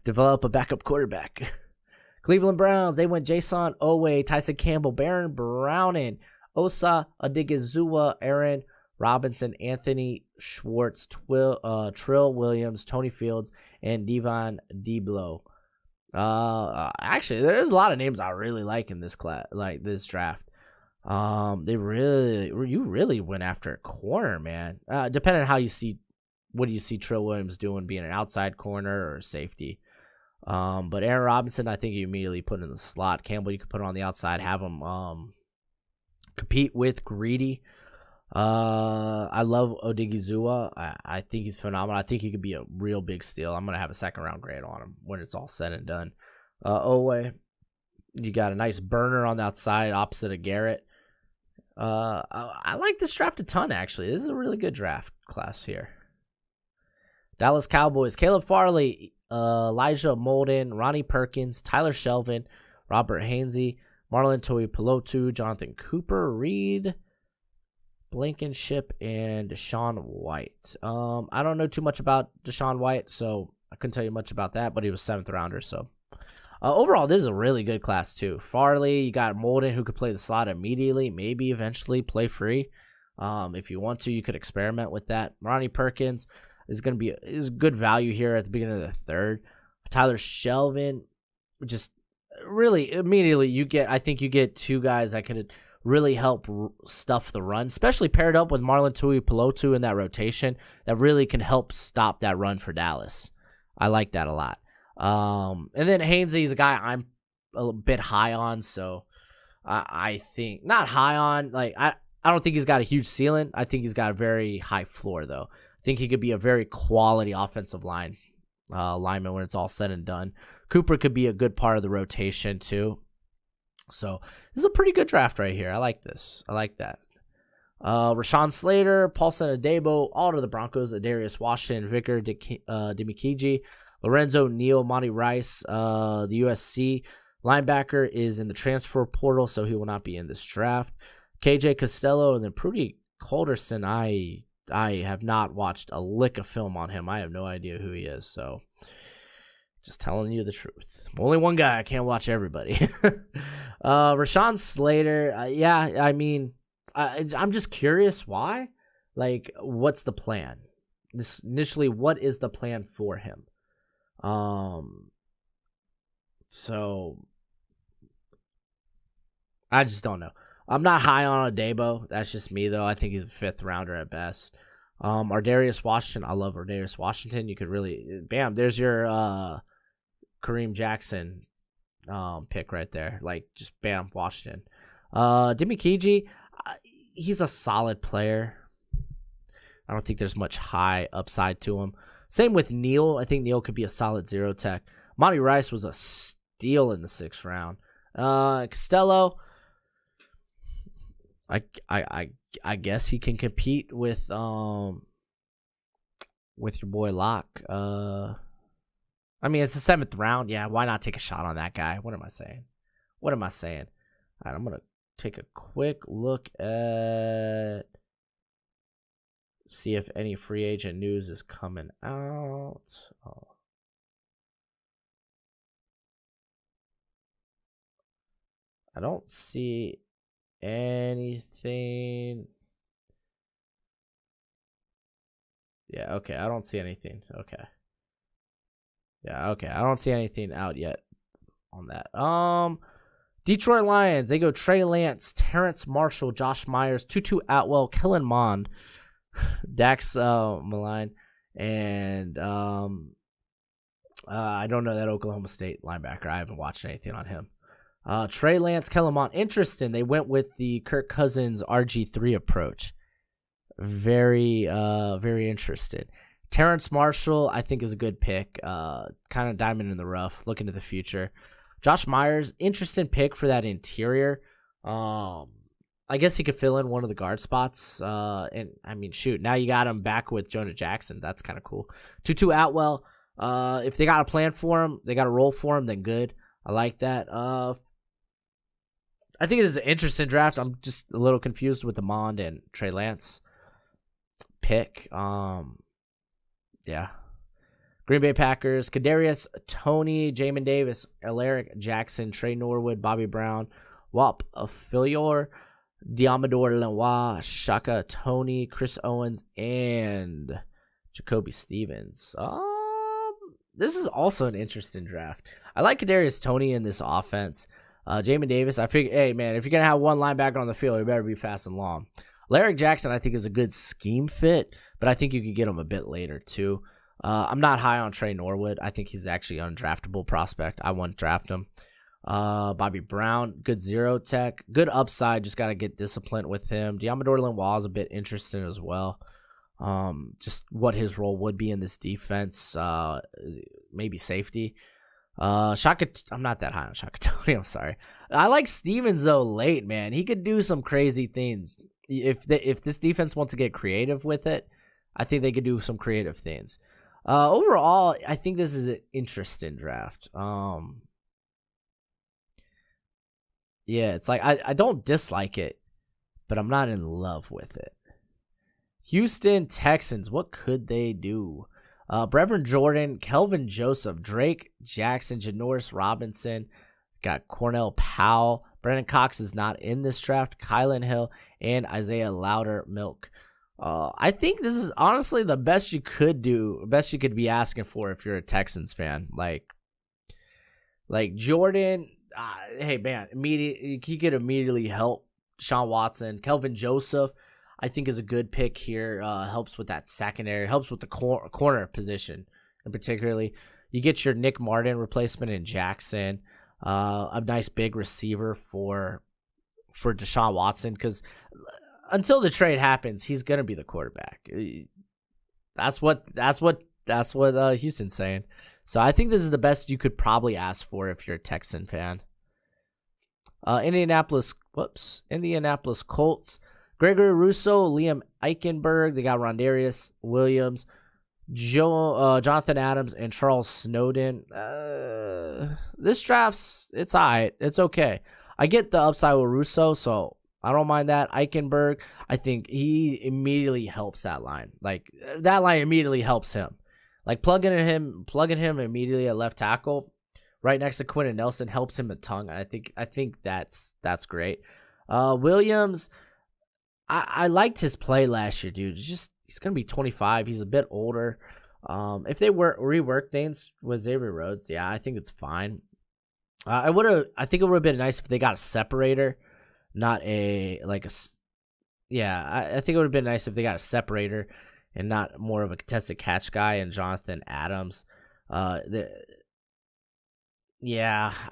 Develop a backup quarterback. Cleveland Browns, they went Jason Owe, Tyson Campbell, Baron Browning, Osa Odigizua, Aaron Robinson, Anthony Schwartz, Trill Williams, Tony Fields, and Devon Deblo. Actually, there's a lot of names I really like in this class, like this draft. You really went after a corner, man. Depending on how you see, what do you see Trill Williams doing, being an outside corner or safety? But Aaron Robinson, I think you immediately put in the slot. Campbell, you could put on the outside, have him compete with Greedy. I love Odigizua. I think he's phenomenal. I think he could be a real big steal. I'm going to have a second round grade on him when it's all said and done. Owe, you got a nice burner on the outside opposite of Garrett. I like this draft a ton, actually. This is a really good draft class here. Dallas Cowboys, Caleb Farley, Elijah Molden, Ronnie Perkins, Tyler Shelvin, Robert Hainsey, Marlon Tuipulotu, Jonathan Cooper, Reed Blankenship, and Deshaun White. I don't know too much about Deshaun White, so I couldn't tell you much about that, but he was 7th rounder, so. Overall, this is a really good class, too. Farley, you got Molden, who could play the slot immediately, maybe eventually play free. If you want to, you could experiment with that. Ronnie Perkins is going to be is good value here at the beginning of the third. Tyler Shelvin, just really immediately I think you get two guys that could really help stuff the run, especially paired up with Marlon Tuipulotu in that rotation that really can help stop that run for Dallas. I like that a lot. And then Hainsey's a guy I'm a bit high on, so I think not high on, like I don't think he's got a huge ceiling. I think he's got a very high floor though. I think he could be a very quality offensive lineman when it's all said and done. Cooper could be a good part of the rotation too. So this is a pretty good draft right here. I like this. I like that. Rashaan Slater, Paulson Adebo, all to the Broncos. Darius Washington, Vicar Dimikiji, Lorenzo Neal, Monty Rice. The USC linebacker is in the transfer portal, so he will not be in this draft. KJ Costello, and then Prudy Calderson. I have not watched a lick of film on him. I have no idea who he is, so just telling you the truth. Only one guy. I can't watch everybody. Rashaan Slater. I mean, I'm just curious why. Like, what's the plan? Initially, what is the plan for him? So I just don't know. I'm not high on Adebo. That's just me, though. I think he's a 5th rounder at best. Darius Washington. I love Darius Washington. You could really, bam, there's your Kareem Jackson pick right there. Like, just bam, Washington. Dimikiji, he's a solid player. I don't think there's much high upside to him. Same with Neal. I think Neal could be a solid 0 tech. Monty Rice was a steal in the 6th round. Costello, I guess he can compete with your boy Locke. I mean, it's the 7th round. Yeah, why not take a shot on that guy? What am I saying? All right, I'm going to take a quick look at, see if any free agent news is coming out. Oh. I don't see anything. Yeah, okay, I don't see anything. Okay. Yeah, okay. I don't see anything out yet on that. Detroit Lions, they go Trey Lance, Terence Marshall, Josh Myers, Tutu Atwell, Kellen Mond, Dax Maline, and I don't know that Oklahoma State linebacker. I haven't watched anything on him. Trey Lance, Kellen Mond. Interesting. They went with the Kirk Cousins RG3 approach. Very interested. Terence Marshall, I think, is a good pick. Kind of diamond in the rough, looking to the future. Josh Myers, interesting pick for that interior. I guess he could fill in one of the guard spots. And I mean, shoot, now you got him back with Jonah Jackson. That's kind of cool. Tutu Atwell, if they got a plan for him, they got a role for him, then good. I like that. I think it is an interesting draft. I'm just a little confused with the Mond and Trey Lance pick. Yeah. Green Bay Packers, Kadarius Toney, Jamin Davis, Alaric Jackson, Trey Norwood, Bobby Brown, Wap Filior, Diamador Lenoir, Shaka Toney, Chris Owens, and Jacoby Stevens. This is also an interesting draft. I like Kadarius Toney in this offense. Jamin Davis, I figure, hey, man, if you're going to have one linebacker on the field, you better be fast and long. Alaric Jackson, I think, is a good scheme fit, but I think you could get him a bit later, too. I'm not high on Trey Norwood. I think he's actually an undraftable prospect. I wouldn't draft him. Bobby Brown, good zero tech. Good upside, just got to get disciplined with him. Diamador Lenoir is a bit interesting as well. Just what his role would be in this defense. Maybe safety. Shaka, I'm not that high on Shaka Toney. I'm sorry. I like Stevens, though, late, man. He could do some crazy things. If this defense wants to get creative with it, I think they could do some creative things. Overall, I think this is an interesting draft. Yeah, it's like I don't dislike it, but I'm not in love with it. Houston Texans, what could they do? Brevin Jordan, Kelvin Joseph, Drake Jackson, Janoris Robinson, got Cornell Powell. Brandon Cox is not in this draft. Kylan Hill and Isaiah Louder-Milk. I think this is honestly the best you could do, best you could be asking for if you're a Texans fan. Like Jordan, hey man, he could immediately help Deshaun Watson. Kelvin Joseph, I think, is a good pick here. Helps with that secondary, helps with the corner position, and particularly you get your Nick Martin replacement in Jackson. A nice big receiver for Deshaun Watson, because until the trade happens, he's gonna be the quarterback. That's what Houston's saying. So I think this is the best you could probably ask for if you're a Texan fan. Indianapolis Colts. Gregory Rousseau, Liam Eichenberg. They got Darius Williams, Jonathan Adams, and Charles Snowden. This draft's, it's all right. It's okay. I get the upside with Rousseau, so I don't mind that. Eichenberg, I think he immediately helps that line. Like, that line immediately helps him. Like, plugging him immediately at left tackle, right next to Quentin Nelson, helps him a ton. I think that's great. Williams, I liked his play last year, dude. He's gonna be 25. He's a bit older. If they rework things with Xavier Rhodes, yeah, I think it's fine. I think it would have been nice if they got a separator, not I think it would have been nice if they got a separator and not more of a contested catch guy and Jonathan Adams. I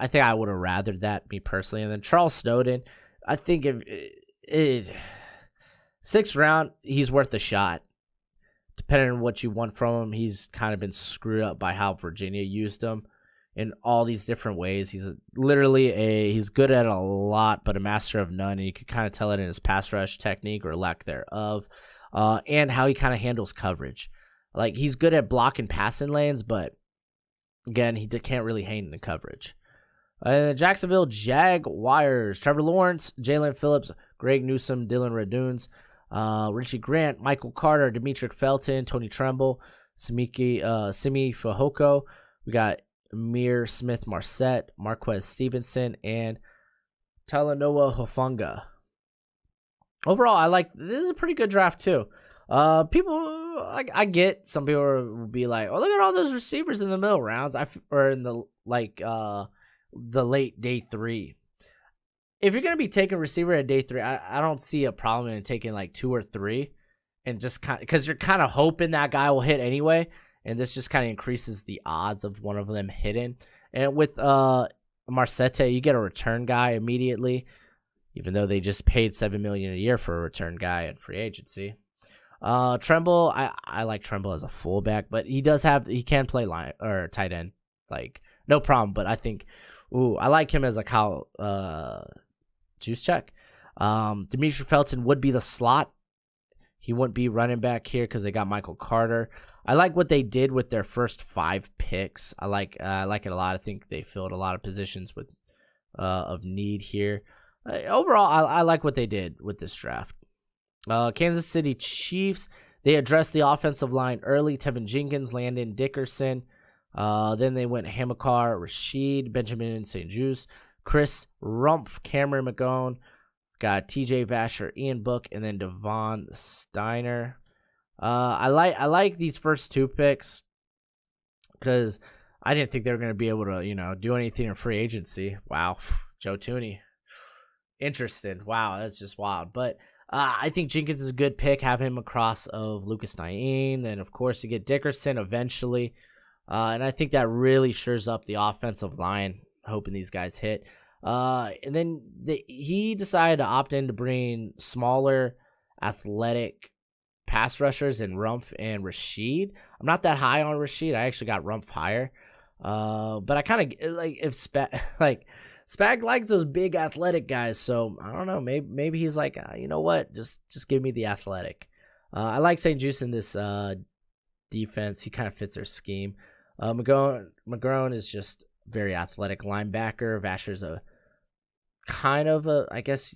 think I would have rathered that, me personally. And then Charles Snowden, I think if 6th round, he's worth a shot. Depending on what you want from him, he's kind of been screwed up by how Virginia used him in all these different ways. He's he's good at a lot, but a master of none. And you can kind of tell it in his pass rush technique or lack thereof, and how he kind of handles coverage. Like, he's good at blocking passing lanes, but again, he can't really hang in the coverage. Jacksonville Jaguars, Trevor Lawrence, Jalen Phillips, Greg Newsome, Dylan Raduns, Richie Grant, Michael Carter, Demetric Felton, Tony Tremble, Simi Fehoko. We got Amir Smith-Marset, Marquez Stevenson, and Talanoa Hufanga. Overall, this is a pretty good draft too. People I get some people will be like, oh, look at all those receivers in the middle rounds, or in the late day 3. If you're gonna be taking receiver at day 3, I don't see a problem in taking like 2 or 3, and just kind because you're kind of hoping that guy will hit anyway, and this just kind of increases the odds of one of them hitting. And with Marcette, you get a return guy immediately, even though they just paid $7 million a year for a return guy in free agency. Tremble, I like Tremble as a fullback, but he can play line or tight end, like no problem. But I think, I like him as a Kyle juice check. Demetri Felton would be the slot. He wouldn't be running back here because they got Michael Carter. I like what they did with their first 5 picks. I like it a lot. I think they filled a lot of positions with of need here. Overall, I like what they did with this draft. Kansas City Chiefs, they addressed the offensive line early. Tevin Jenkins, Landon Dickerson. Then they went Hamilcar, Rashid, Benjamin St-Juste, Chris Rumpf, Cameron McGowan, got TJ Vasher, Ian Book, and then Devon Steiner. I like these first 2 picks because I didn't think they were going to be able to, do anything in free agency. Wow. Joe Tooney. Interesting. Wow, that's just wild. But I think Jenkins is a good pick. Have him across of Lucas Naeem. Then, of course, you get Dickerson eventually. And I think that really shores up the offensive line, hoping these guys hit. And then he decided to opt in to bring smaller, athletic pass rushers in Rumpf and Rashid. I'm not that high on Rashid. I actually got Rumpf higher. But I kind of like if Spag likes those big athletic guys, so I don't know. Maybe he's like, you know what? Just give me the athletic. I like St-Juste in this defense. He kind of fits their scheme. McGraw is just very athletic linebacker. Vasher's a kind of a, I guess,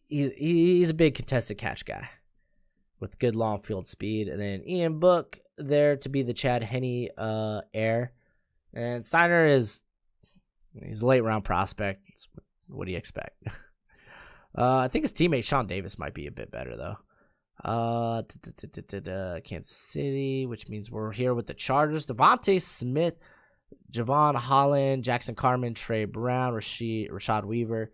he's a big contested catch guy with good long field speed. And then Ian Book there to be the Chad Henne heir. And Steiner he's a late round prospect. What do you expect? I think his teammate Sean Davis might be a bit better though. Kansas City, which means we're here with the Chargers. Devontae Smith, Javon Holland, Jackson Carman, Trey Brown, Rashad Weaver,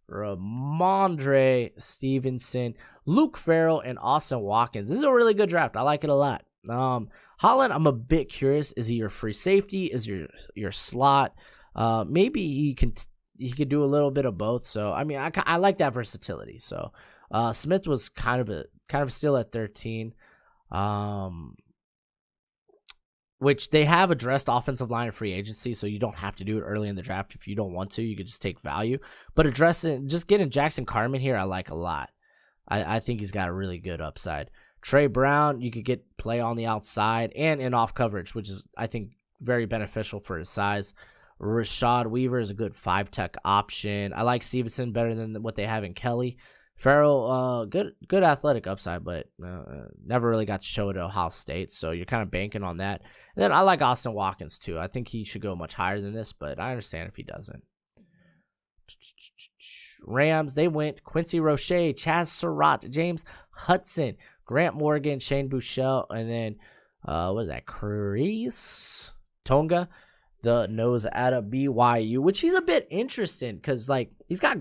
Ramondre Stevenson, Luke Farrell, and Austin Watkins. This is a really good draft. I like it a lot. Holland, I'm a bit curious. Is he your free safety? Is your slot? Maybe he could do a little bit of both. So I mean, I like that versatility. So Smith was kind of still at 13, which they have addressed offensive line and free agency, so you don't have to do it early in the draft if you don't want to. You could just take value, but just getting Jackson Carman here, I like a lot. I think he's got a really good upside. Trey Brown, you could get play on the outside and in off coverage, which is I think very beneficial for his size. Rashad Weaver is a good 5-tech option. I like Stevenson better than what they have in Kelly. Farrell, good athletic upside, but never really got to show it at Ohio State, so you're kind of banking on that. And then I like Austin Watkins too. I think he should go much higher than this, but I understand if he doesn't. Rams, they went Quincy Roche, Chaz Surratt, James Hudson, Grant Morgan, Shane Buechele, and then what is that? Chris Tonga, the nose out of BYU, which he's a bit interesting because he's got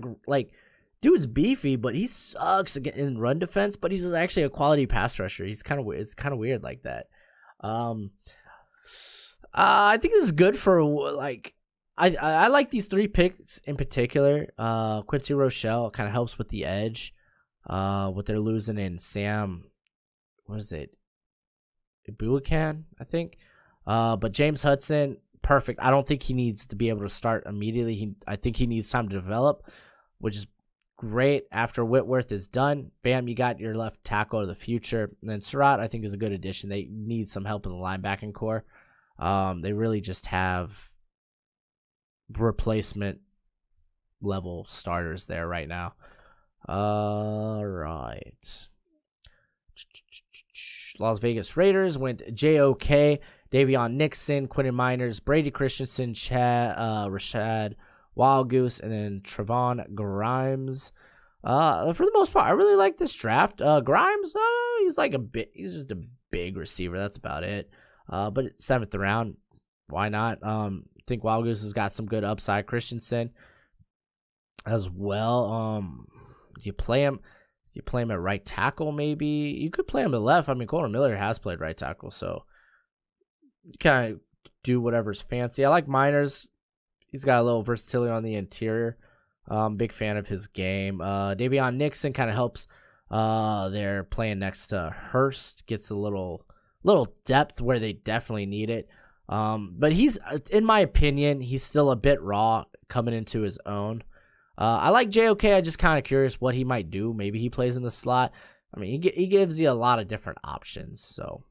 dude's beefy, but he sucks in run defense. But he's actually a quality pass rusher. He's kind of weird. It's kind of weird like that. I think this is good for I like these 3 picks in particular. Quincy Rochelle kind of helps with the edge. What they're losing in Sam, what is it? Ibuakan, I think. But James Hudson, perfect. I don't think he needs to be able to start immediately. I think he needs time to develop, which is great. After Whitworth is done, bam, you got your left tackle of the future. And then Surratt, I think, is a good addition. They need some help in the linebacking core. They really just have replacement level starters there right now. All right. Las Vegas Raiders went JOK, Davion Nixon, Quentin Miners, Brady Christensen, Rashad Wild Goose, and then Trevon Grimes. For the most part, I really like this draft. Grimes, he's just a big receiver. That's about it. But 7th round, why not? I think Wild Goose has got some good upside. Christensen as well. You play him at right tackle, maybe. You could play him at left. I mean, Colton Miller has played right tackle, so you kind of do whatever's fancy. I like Miners. He's got a little versatility on the interior. Big fan of his game. Davion Nixon kind of helps. They're playing next to Hurst. Gets a little depth where they definitely need it. But he's, in my opinion, he's still a bit raw coming into his own. I like JOK. I'm just kind of curious what he might do. Maybe he plays in the slot. I mean, he gives you a lot of different options. So,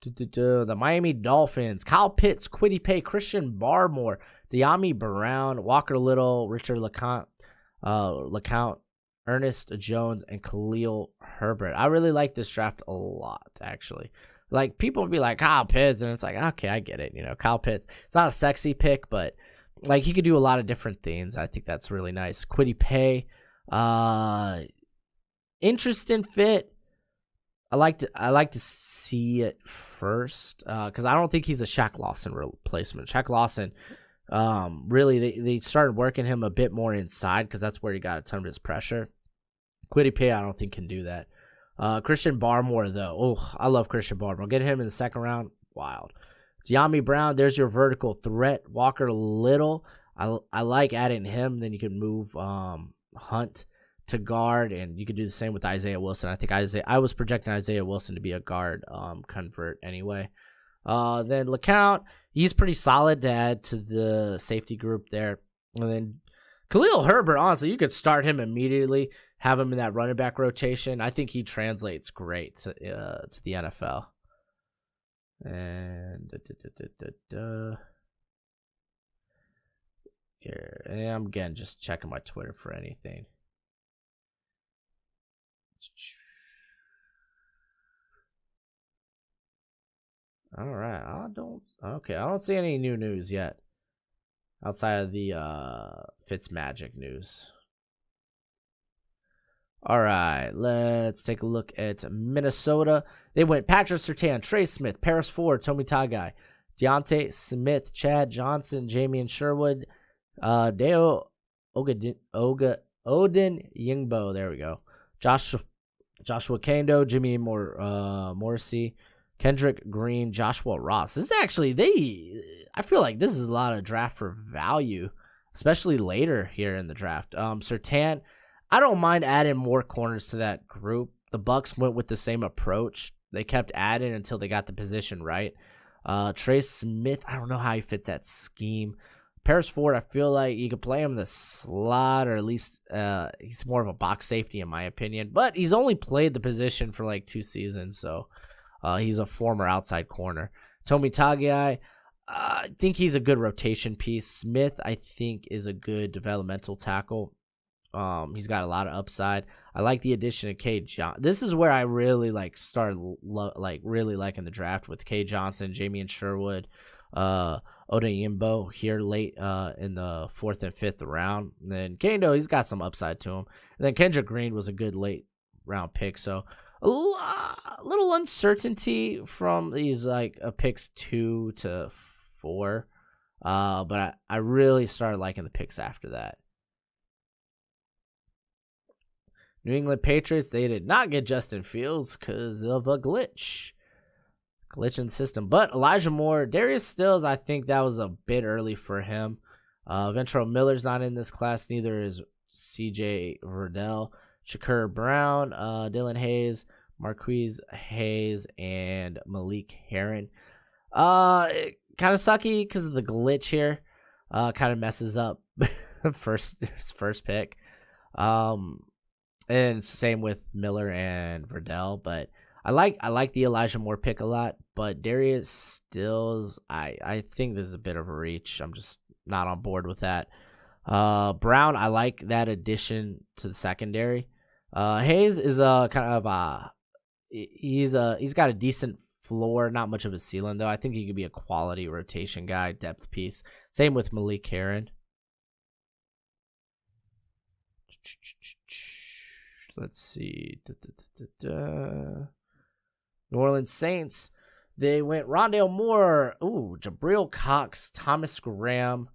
the Miami Dolphins: Kyle Pitts, Kwity Paye, Christian Barmore, De'Ami Brown, Walker Little, Richard LeCount, Ernest Jones, and Khalil Herbert. I really like this draft a lot, actually. Like, people would be like, Kyle Pitts, and it's like, okay, I get it. You know, Kyle Pitts. It's not a sexy pick, but like, he could do a lot of different things. I think that's really nice. Kwity Paye, interesting fit. I like to see it first because I don't think he's a Shaq Lawson replacement. Shaq Lawson, really, they started working him a bit more inside because that's where he got a ton of his pressure. Kwity Paye, I don't think can do that. Christian Barmore, though. Oh, I love Christian Barmore. Get him in the 2nd round. Wild. De'Ami Brown, there's your vertical threat. Walker Little, I like adding him. Then you can move Hunt to guard, and you could do the same with Isaiah Wilson. I was projecting Isaiah Wilson to be a guard convert anyway. Then LeCount, he's pretty solid to add to the safety group there. And then Khalil Herbert, honestly, you could start him immediately, have him in that running back rotation. I think he translates great to the NFL. And here, and I'm again just checking my Twitter for anything. All right, I don't see any new news yet outside of the Fitzmagic news. All right, let's take a look at Minnesota. They went Patrick Surtain, Trey Smith, Paris Ford, Tommy Tagai, Dante Smith, Chad Johnson, Jamian Sherwood, Deo Odin Yingbo. There we go. Joshua Kando, Jimmy Morrissey, Kendrick Green, Joshua Ross. This is actually, I feel like this is a lot of draft for value, especially later here in the draft. Surtain, I don't mind adding more corners to that group. The Bucs went with the same approach. They kept adding until they got the position right. Trey Smith, I don't know how he fits that scheme. Paris Ford, I feel like you could play him in the slot, or at least he's more of a box safety in my opinion. But he's only played the position for like 2 seasons, so he's a former outside corner. Tommy Tagai, I think he's a good rotation piece. Smith, I think, is a good developmental tackle. He's got a lot of upside. I like the addition of K. Johnson. This is where I really really liking the draft with K. Johnson, Jamian Sherwood, Odeyimbo here late in the 4th and 5th round. And then Kando, he's got some upside to him. And then Kendrick Green was a good late round pick. So a little uncertainty from these picks 2 to 4. But I really started liking the picks after that. New England Patriots, they did not get Justin Fields because of a glitch in the system. But Elijah Moore, Darius Stills, I think that was a bit early for him. Ventrell Miller's not in this class. Neither is C.J. Verdell. Shakur Brown, Dylan Hayes, Marquise Hayes, and Malik Herron. Kind of sucky because of the glitch here. Kind of messes up his first pick. And same with Miller and Verdell, but I like the Elijah Moore pick a lot. But Darius Stills, I think this is a bit of a reach. I'm just not on board with that. Brown, I like that addition to the secondary. Hayes is he's got a decent floor, not much of a ceiling though. I think he could be a quality rotation guy, depth piece. Same with Malik Herron. Let's see. New Orleans Saints. They went Rondale Moore. Ooh, Jabril Cox, Thomas Graham,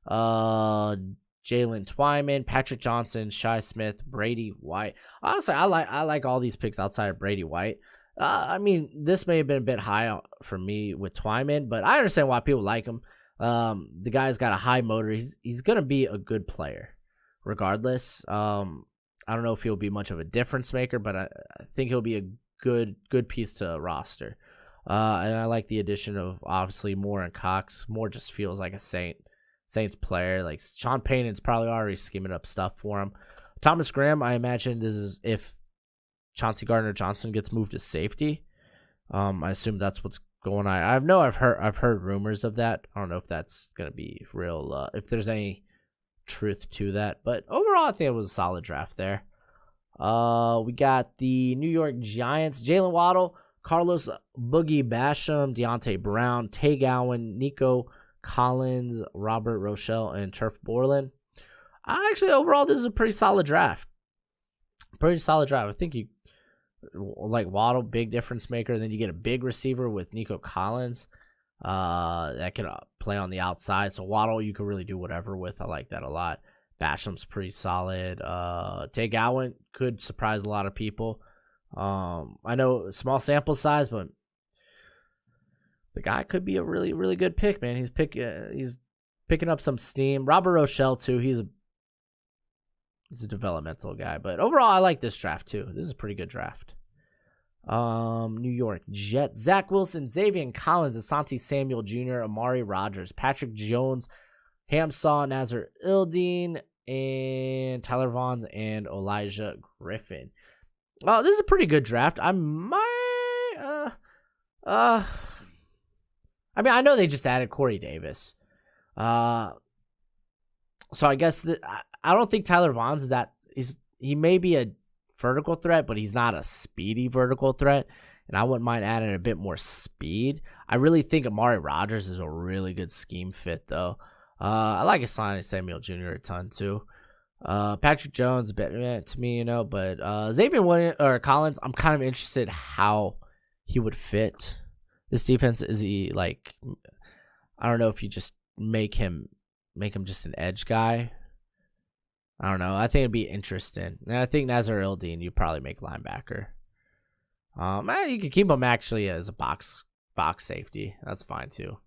Jalen Twyman, Patrick Johnson, Shi Smith, Brady White. Honestly, I like all these picks outside of Brady White. I mean, this may have been a bit high for me with Twyman, but I understand why people like him. The guy's got a high motor. He's gonna be a good player, regardless. I don't know if he'll be much of a difference maker, but I think he'll be a good piece to a roster. And I like the addition of obviously Moore and Cox. Moore just feels like a Saints player. Like Sean Payton's probably already scheming up stuff for him. Thomas Graham, I imagine this is if Chauncey Gardner-Johnson gets moved to safety. I assume that's what's going on. I've heard rumors of that. I don't know if that's gonna be real. If there's any truth to that, but overall, I think it was a solid draft there. We got the New York Giants: Jalen Waddle, Carlos Boogie Basham, Deontay Brown, Tay Gowan, Nico Collins, Robert Rochelle, and Turf Borland. Actually, overall, this is a pretty solid draft. I think you like Waddle, big difference maker. Then you get a big receiver with Nico Collins that can play on the outside. So Waddle, you can really do whatever with. I like that a lot. Basham's pretty solid. Tay Gowan could surprise a lot of people. I know small sample size, but the guy could be a really, really good pick, man. He's picking up some steam. Robert Rochelle too. He's a developmental guy, but overall, I like this draft too. This is a pretty good draft. New York Jets: Zach Wilson, Xavier Collins, Asante Samuel Jr., Amari Rodgers, Patrick Jones, Hamsaw Nazar Ildeen, and Tyler Vaughn and Elijah Griffin. This is a pretty good draft. I mean, I know they just added Corey Davis. So I guess I don't think Tyler Vaughn's he may be a vertical threat, but he's not a speedy vertical threat. And I wouldn't mind adding a bit more speed. I really think Amari Rodgers is a really good scheme fit, though. I like Asante Samuel Jr. a ton too. Patrick Jones a bit to me, but Xavier Williams or Collins, I'm kind of interested how he would fit this defense. Is he like? I don't know if you just make him just an edge guy. I don't know. I think it'd be interesting, and I think Nazar Ildeen you probably make linebacker. You could keep him actually as a box safety. That's fine too.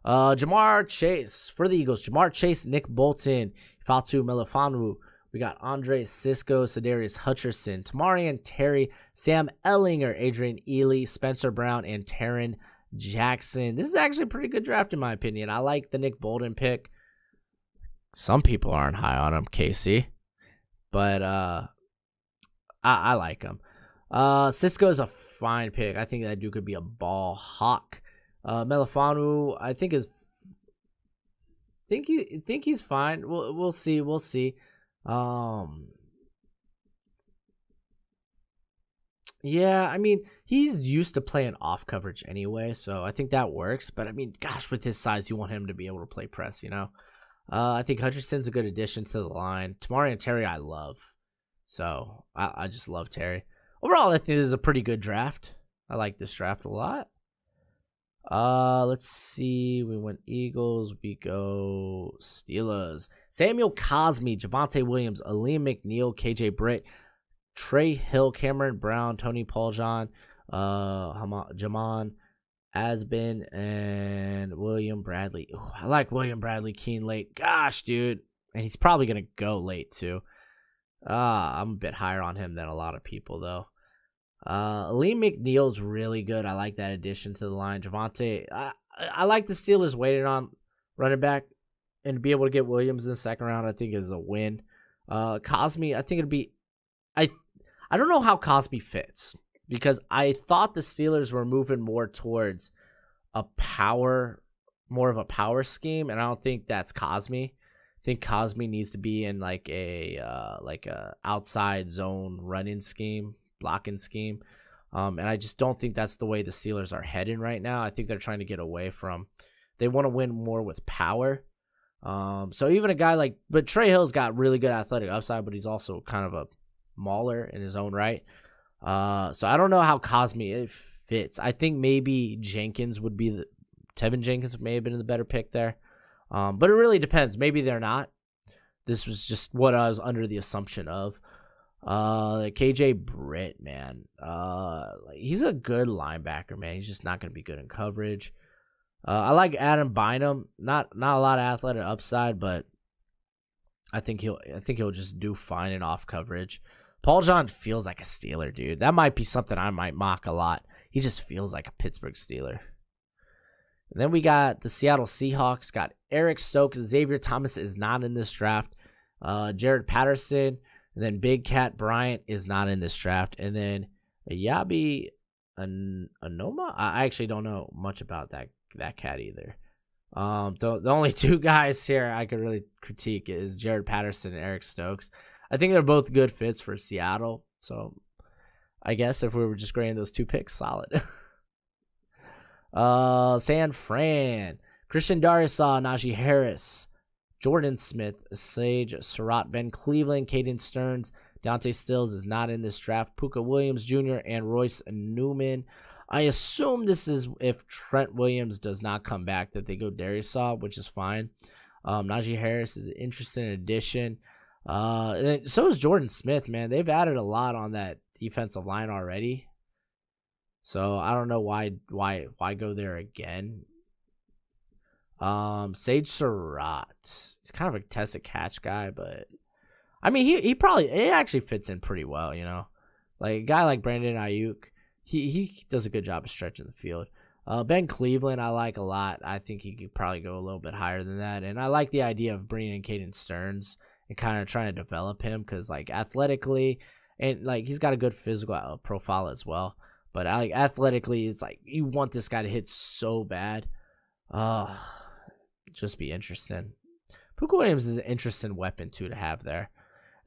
Jamar Chase for the Eagles. Jamar Chase, Nick Bolton, Fatu Melifanu. We got Andre Cisco, Sedarius Hutcherson, Tamarian Terry, Sam Ellinger, Adrian Ely, Spencer Brown, and Taron Jackson. This is actually a pretty good draft in my opinion. I like the Nick Bolton pick. Some people aren't high on him, Casey, but I like him. Cisco's a fine pick. I think that dude could be a ball hawk. Melifanu, I think he's fine. We'll see. Yeah, I mean, he's used to playing off coverage anyway, so I think that works. But I mean, gosh, with his size, you want him to be able to play press, I think Hutcherson's a good addition to the line. Tamari and Terry, I love. So I just love Terry. Overall, I think this is a pretty good draft. I like this draft a lot. Let's see. We went Eagles. We go Steelers. Samuel Cosmi, Javonte Williams, Aleem McNeil, KJ Britt, Trey Hill, Cameron Brown, Tony Pauljon, Jamon Asbin, and William Bradley. Ooh, I like William Bradley Keen late. Gosh, dude. And he's probably going to go late, too. I'm a bit higher on him than a lot of people, though. Aleem McNeil's really good. I like that addition to the line. Javonte, I like the Steelers waiting on running back, and to be able to get Williams in the second round, I think is a win. Cosmi, I think it'd be, I don't know how Cosmi fits, because I thought the Steelers were moving more towards more of a power scheme, and I don't think that's Cosmi. I think Cosmi needs to be in like a outside zone running scheme, blocking scheme. And I just don't think that's the way the Steelers are heading right now. I think they're trying to get away from, they want to win more with power. So even a guy like, but Trey Hill's got really good athletic upside, but he's also kind of a mauler in his own right. So I don't know how Cosme fits. I think maybe Jenkins would be Tevin Jenkins may have been the better pick there. But it really depends. Maybe they're not. This was just what I was under the assumption of. KJ Britt, man. He's a good linebacker, man. He's just not going to be good in coverage. I like Adam Bynum. Not a lot of athletic upside, but I think he'll just do fine in off coverage. Paul John feels like a Steeler, dude. That might be something I might mock a lot. He just feels like a Pittsburgh Steeler. And then we got the Seattle Seahawks. Got Eric Stokes. Xavier Thomas is not in this draft. Jared Patterson. And then Big Cat Bryant is not in this draft. And then Yabi Anoma. I actually don't know much about that cat either. The only two guys here I could really critique is Jared Patterson and Eric Stokes. I think they're both good fits for Seattle. So I guess if we were just grading those two picks, solid. San Fran. Christian Darius, Najee Harris. Jordan Smith, Sage Surratt, Ben Cleveland, Caden Stearns. Dante Stills is not in this draft. Puka Williams Jr. and Royce Newman. I assume this is if Trent Williams does not come back that they go Darius, which is fine. Najee Harris is an interesting addition. And then, so is Jordan Smith, man. They've added a lot on that defensive line already. So I don't know why go there again. Sage Surratt. He's kind of a tested catch guy, but I mean he actually fits in pretty well, you know. Like a guy like Brandon Ayuk, he does a good job of stretching the field. Ben Cleveland I like a lot. I think he could probably go a little bit higher than that. And I like the idea of bringing in Caden Stearns and kind of trying to develop him because like athletically and like he's got a good physical profile as well. But like athletically, it's like you want this guy to hit so bad. Just be interesting. Puka Williams is an interesting weapon too to have there.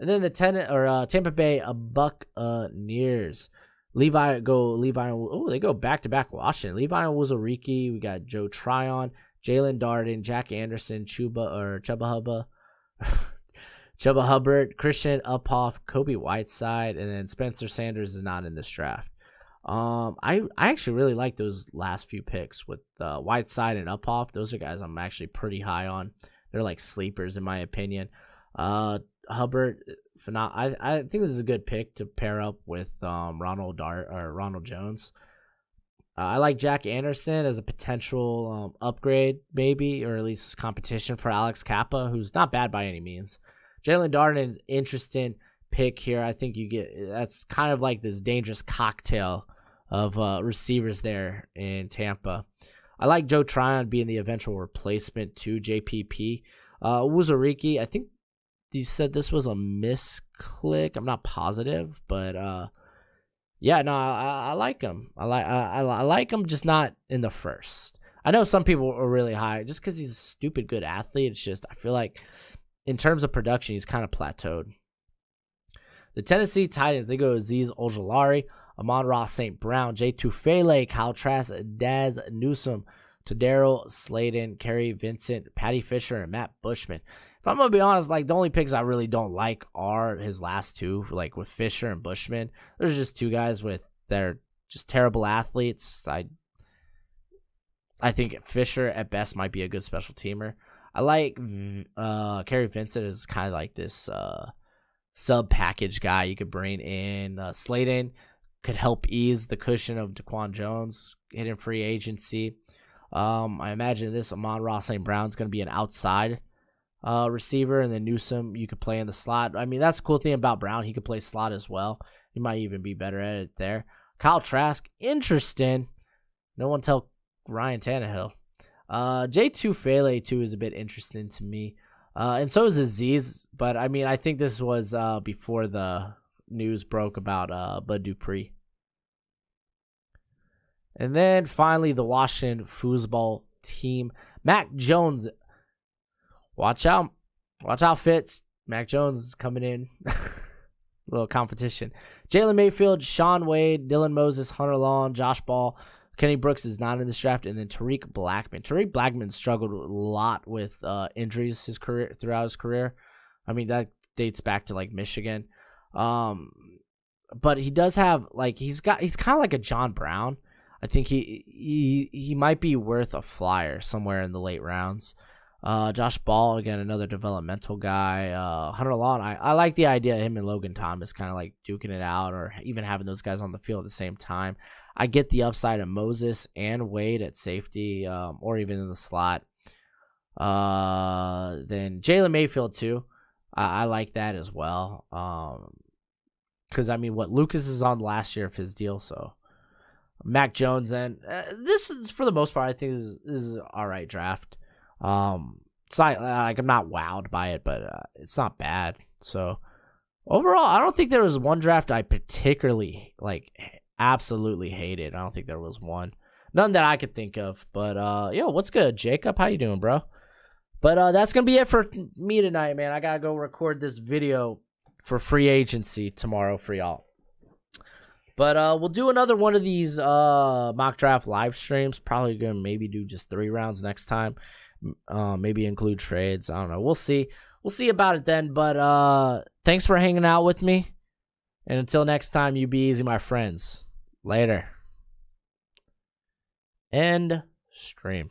And then the Tampa Bay Buccaneers. They go back-to-back Washington. Levi Wuzariki, we got Joe Tryon, Jalen Darden, Jack Anderson, Chuba Hubbard, Christian Uphoff, Kobe Whiteside, and then Spencer Sanders is not in this draft. I actually really like those last few picks with Whiteside and Uphoff. Those are guys I'm actually pretty high on. They're like sleepers in my opinion. Hubbard, I think this is a good pick to pair up with Ronald Jones. I like Jack Anderson as a potential upgrade, maybe, or at least competition for Alex Kappa, who's not bad by any means. Jalen Darden is interesting pick here. I think that's kind of like this dangerous cocktail of receivers there in Tampa. I like Joe Tryon being the eventual replacement to JPP. Wuzariki, I think you said this was a misclick. I'm not positive, but yeah, no, I like him. I like him, just not in the first. I know some people are really high just because he's a stupid good athlete. It's just I feel like in terms of production, he's kind of plateaued. The Tennessee Titans, they go Azeez Ojulari, Amon-Ra St. Brown, Jay Tufele, Kyle Trask, Daz Newsome, Tadaro Sladen, Kerry Vincent, Patty Fisher, and Matt Bushman. If I'm going to be honest, like the only picks I really don't like are his last two, like with Fisher and Bushman. There's just two guys they're just terrible athletes. I think Fisher at best might be a good special teamer. I like Kerry Vincent is kind of like this sub-package guy you could bring in. Sladen could help ease the cushion of Daquan Jones hitting free agency. I imagine this Amon-Ra St. Brown's going to be an outside receiver, and then Newsome you could play in the slot. I mean, that's the cool thing about Brown. He could play slot as well. He might even be better at it there. Kyle Trask, interesting. No one tell Ryan Tannehill. Jay Tufele, too, is a bit interesting to me. And so is Azeez, but I mean, I think this was before the news broke about Bud Dupree. And then finally, the Washington football team. Mac Jones. Watch out, Fitz. Mac Jones is coming in. Little competition. Jalen Mayfield, Sean Wade, Dylan Moses, Hunter Long, Josh Ball, Kenny Brooks is not in this draft, and then Tariq Blackmon. Tariq Blackmon struggled a lot with injuries throughout his career. I mean, that dates back to like Michigan. But he does have like he's kind of like a John Brown. I think he might be worth a flyer somewhere in the late rounds. Josh Ball, again, another developmental guy. Hunter Long, I like the idea of him and Logan Thomas kind of like duking it out, or even having those guys on the field at the same time. I get the upside of Moses and Wade at safety, or even in the slot. Then Jalen Mayfield too. I like that as well. Because I mean, what Lucas is on last year of his deal, so Mac Jones. And this is, for the most part, I think this is an all right draft. It's not like I'm not wowed by it, but it's not bad. So overall, I don't think there was one draft I particularly like absolutely hated. I don't think there was one, none that I could think of. But yo, what's good, Jacob? How you doing, bro? But that's gonna be it for me tonight, man. I gotta go record this video for free agency tomorrow for y'all. But we'll do another one of these mock draft live streams. Probably gonna maybe do just 3 rounds next time. Maybe include trades. I don't know. We'll see. We'll see about it then. But thanks for hanging out with me. And until next time, you be easy, my friends. Later. End stream.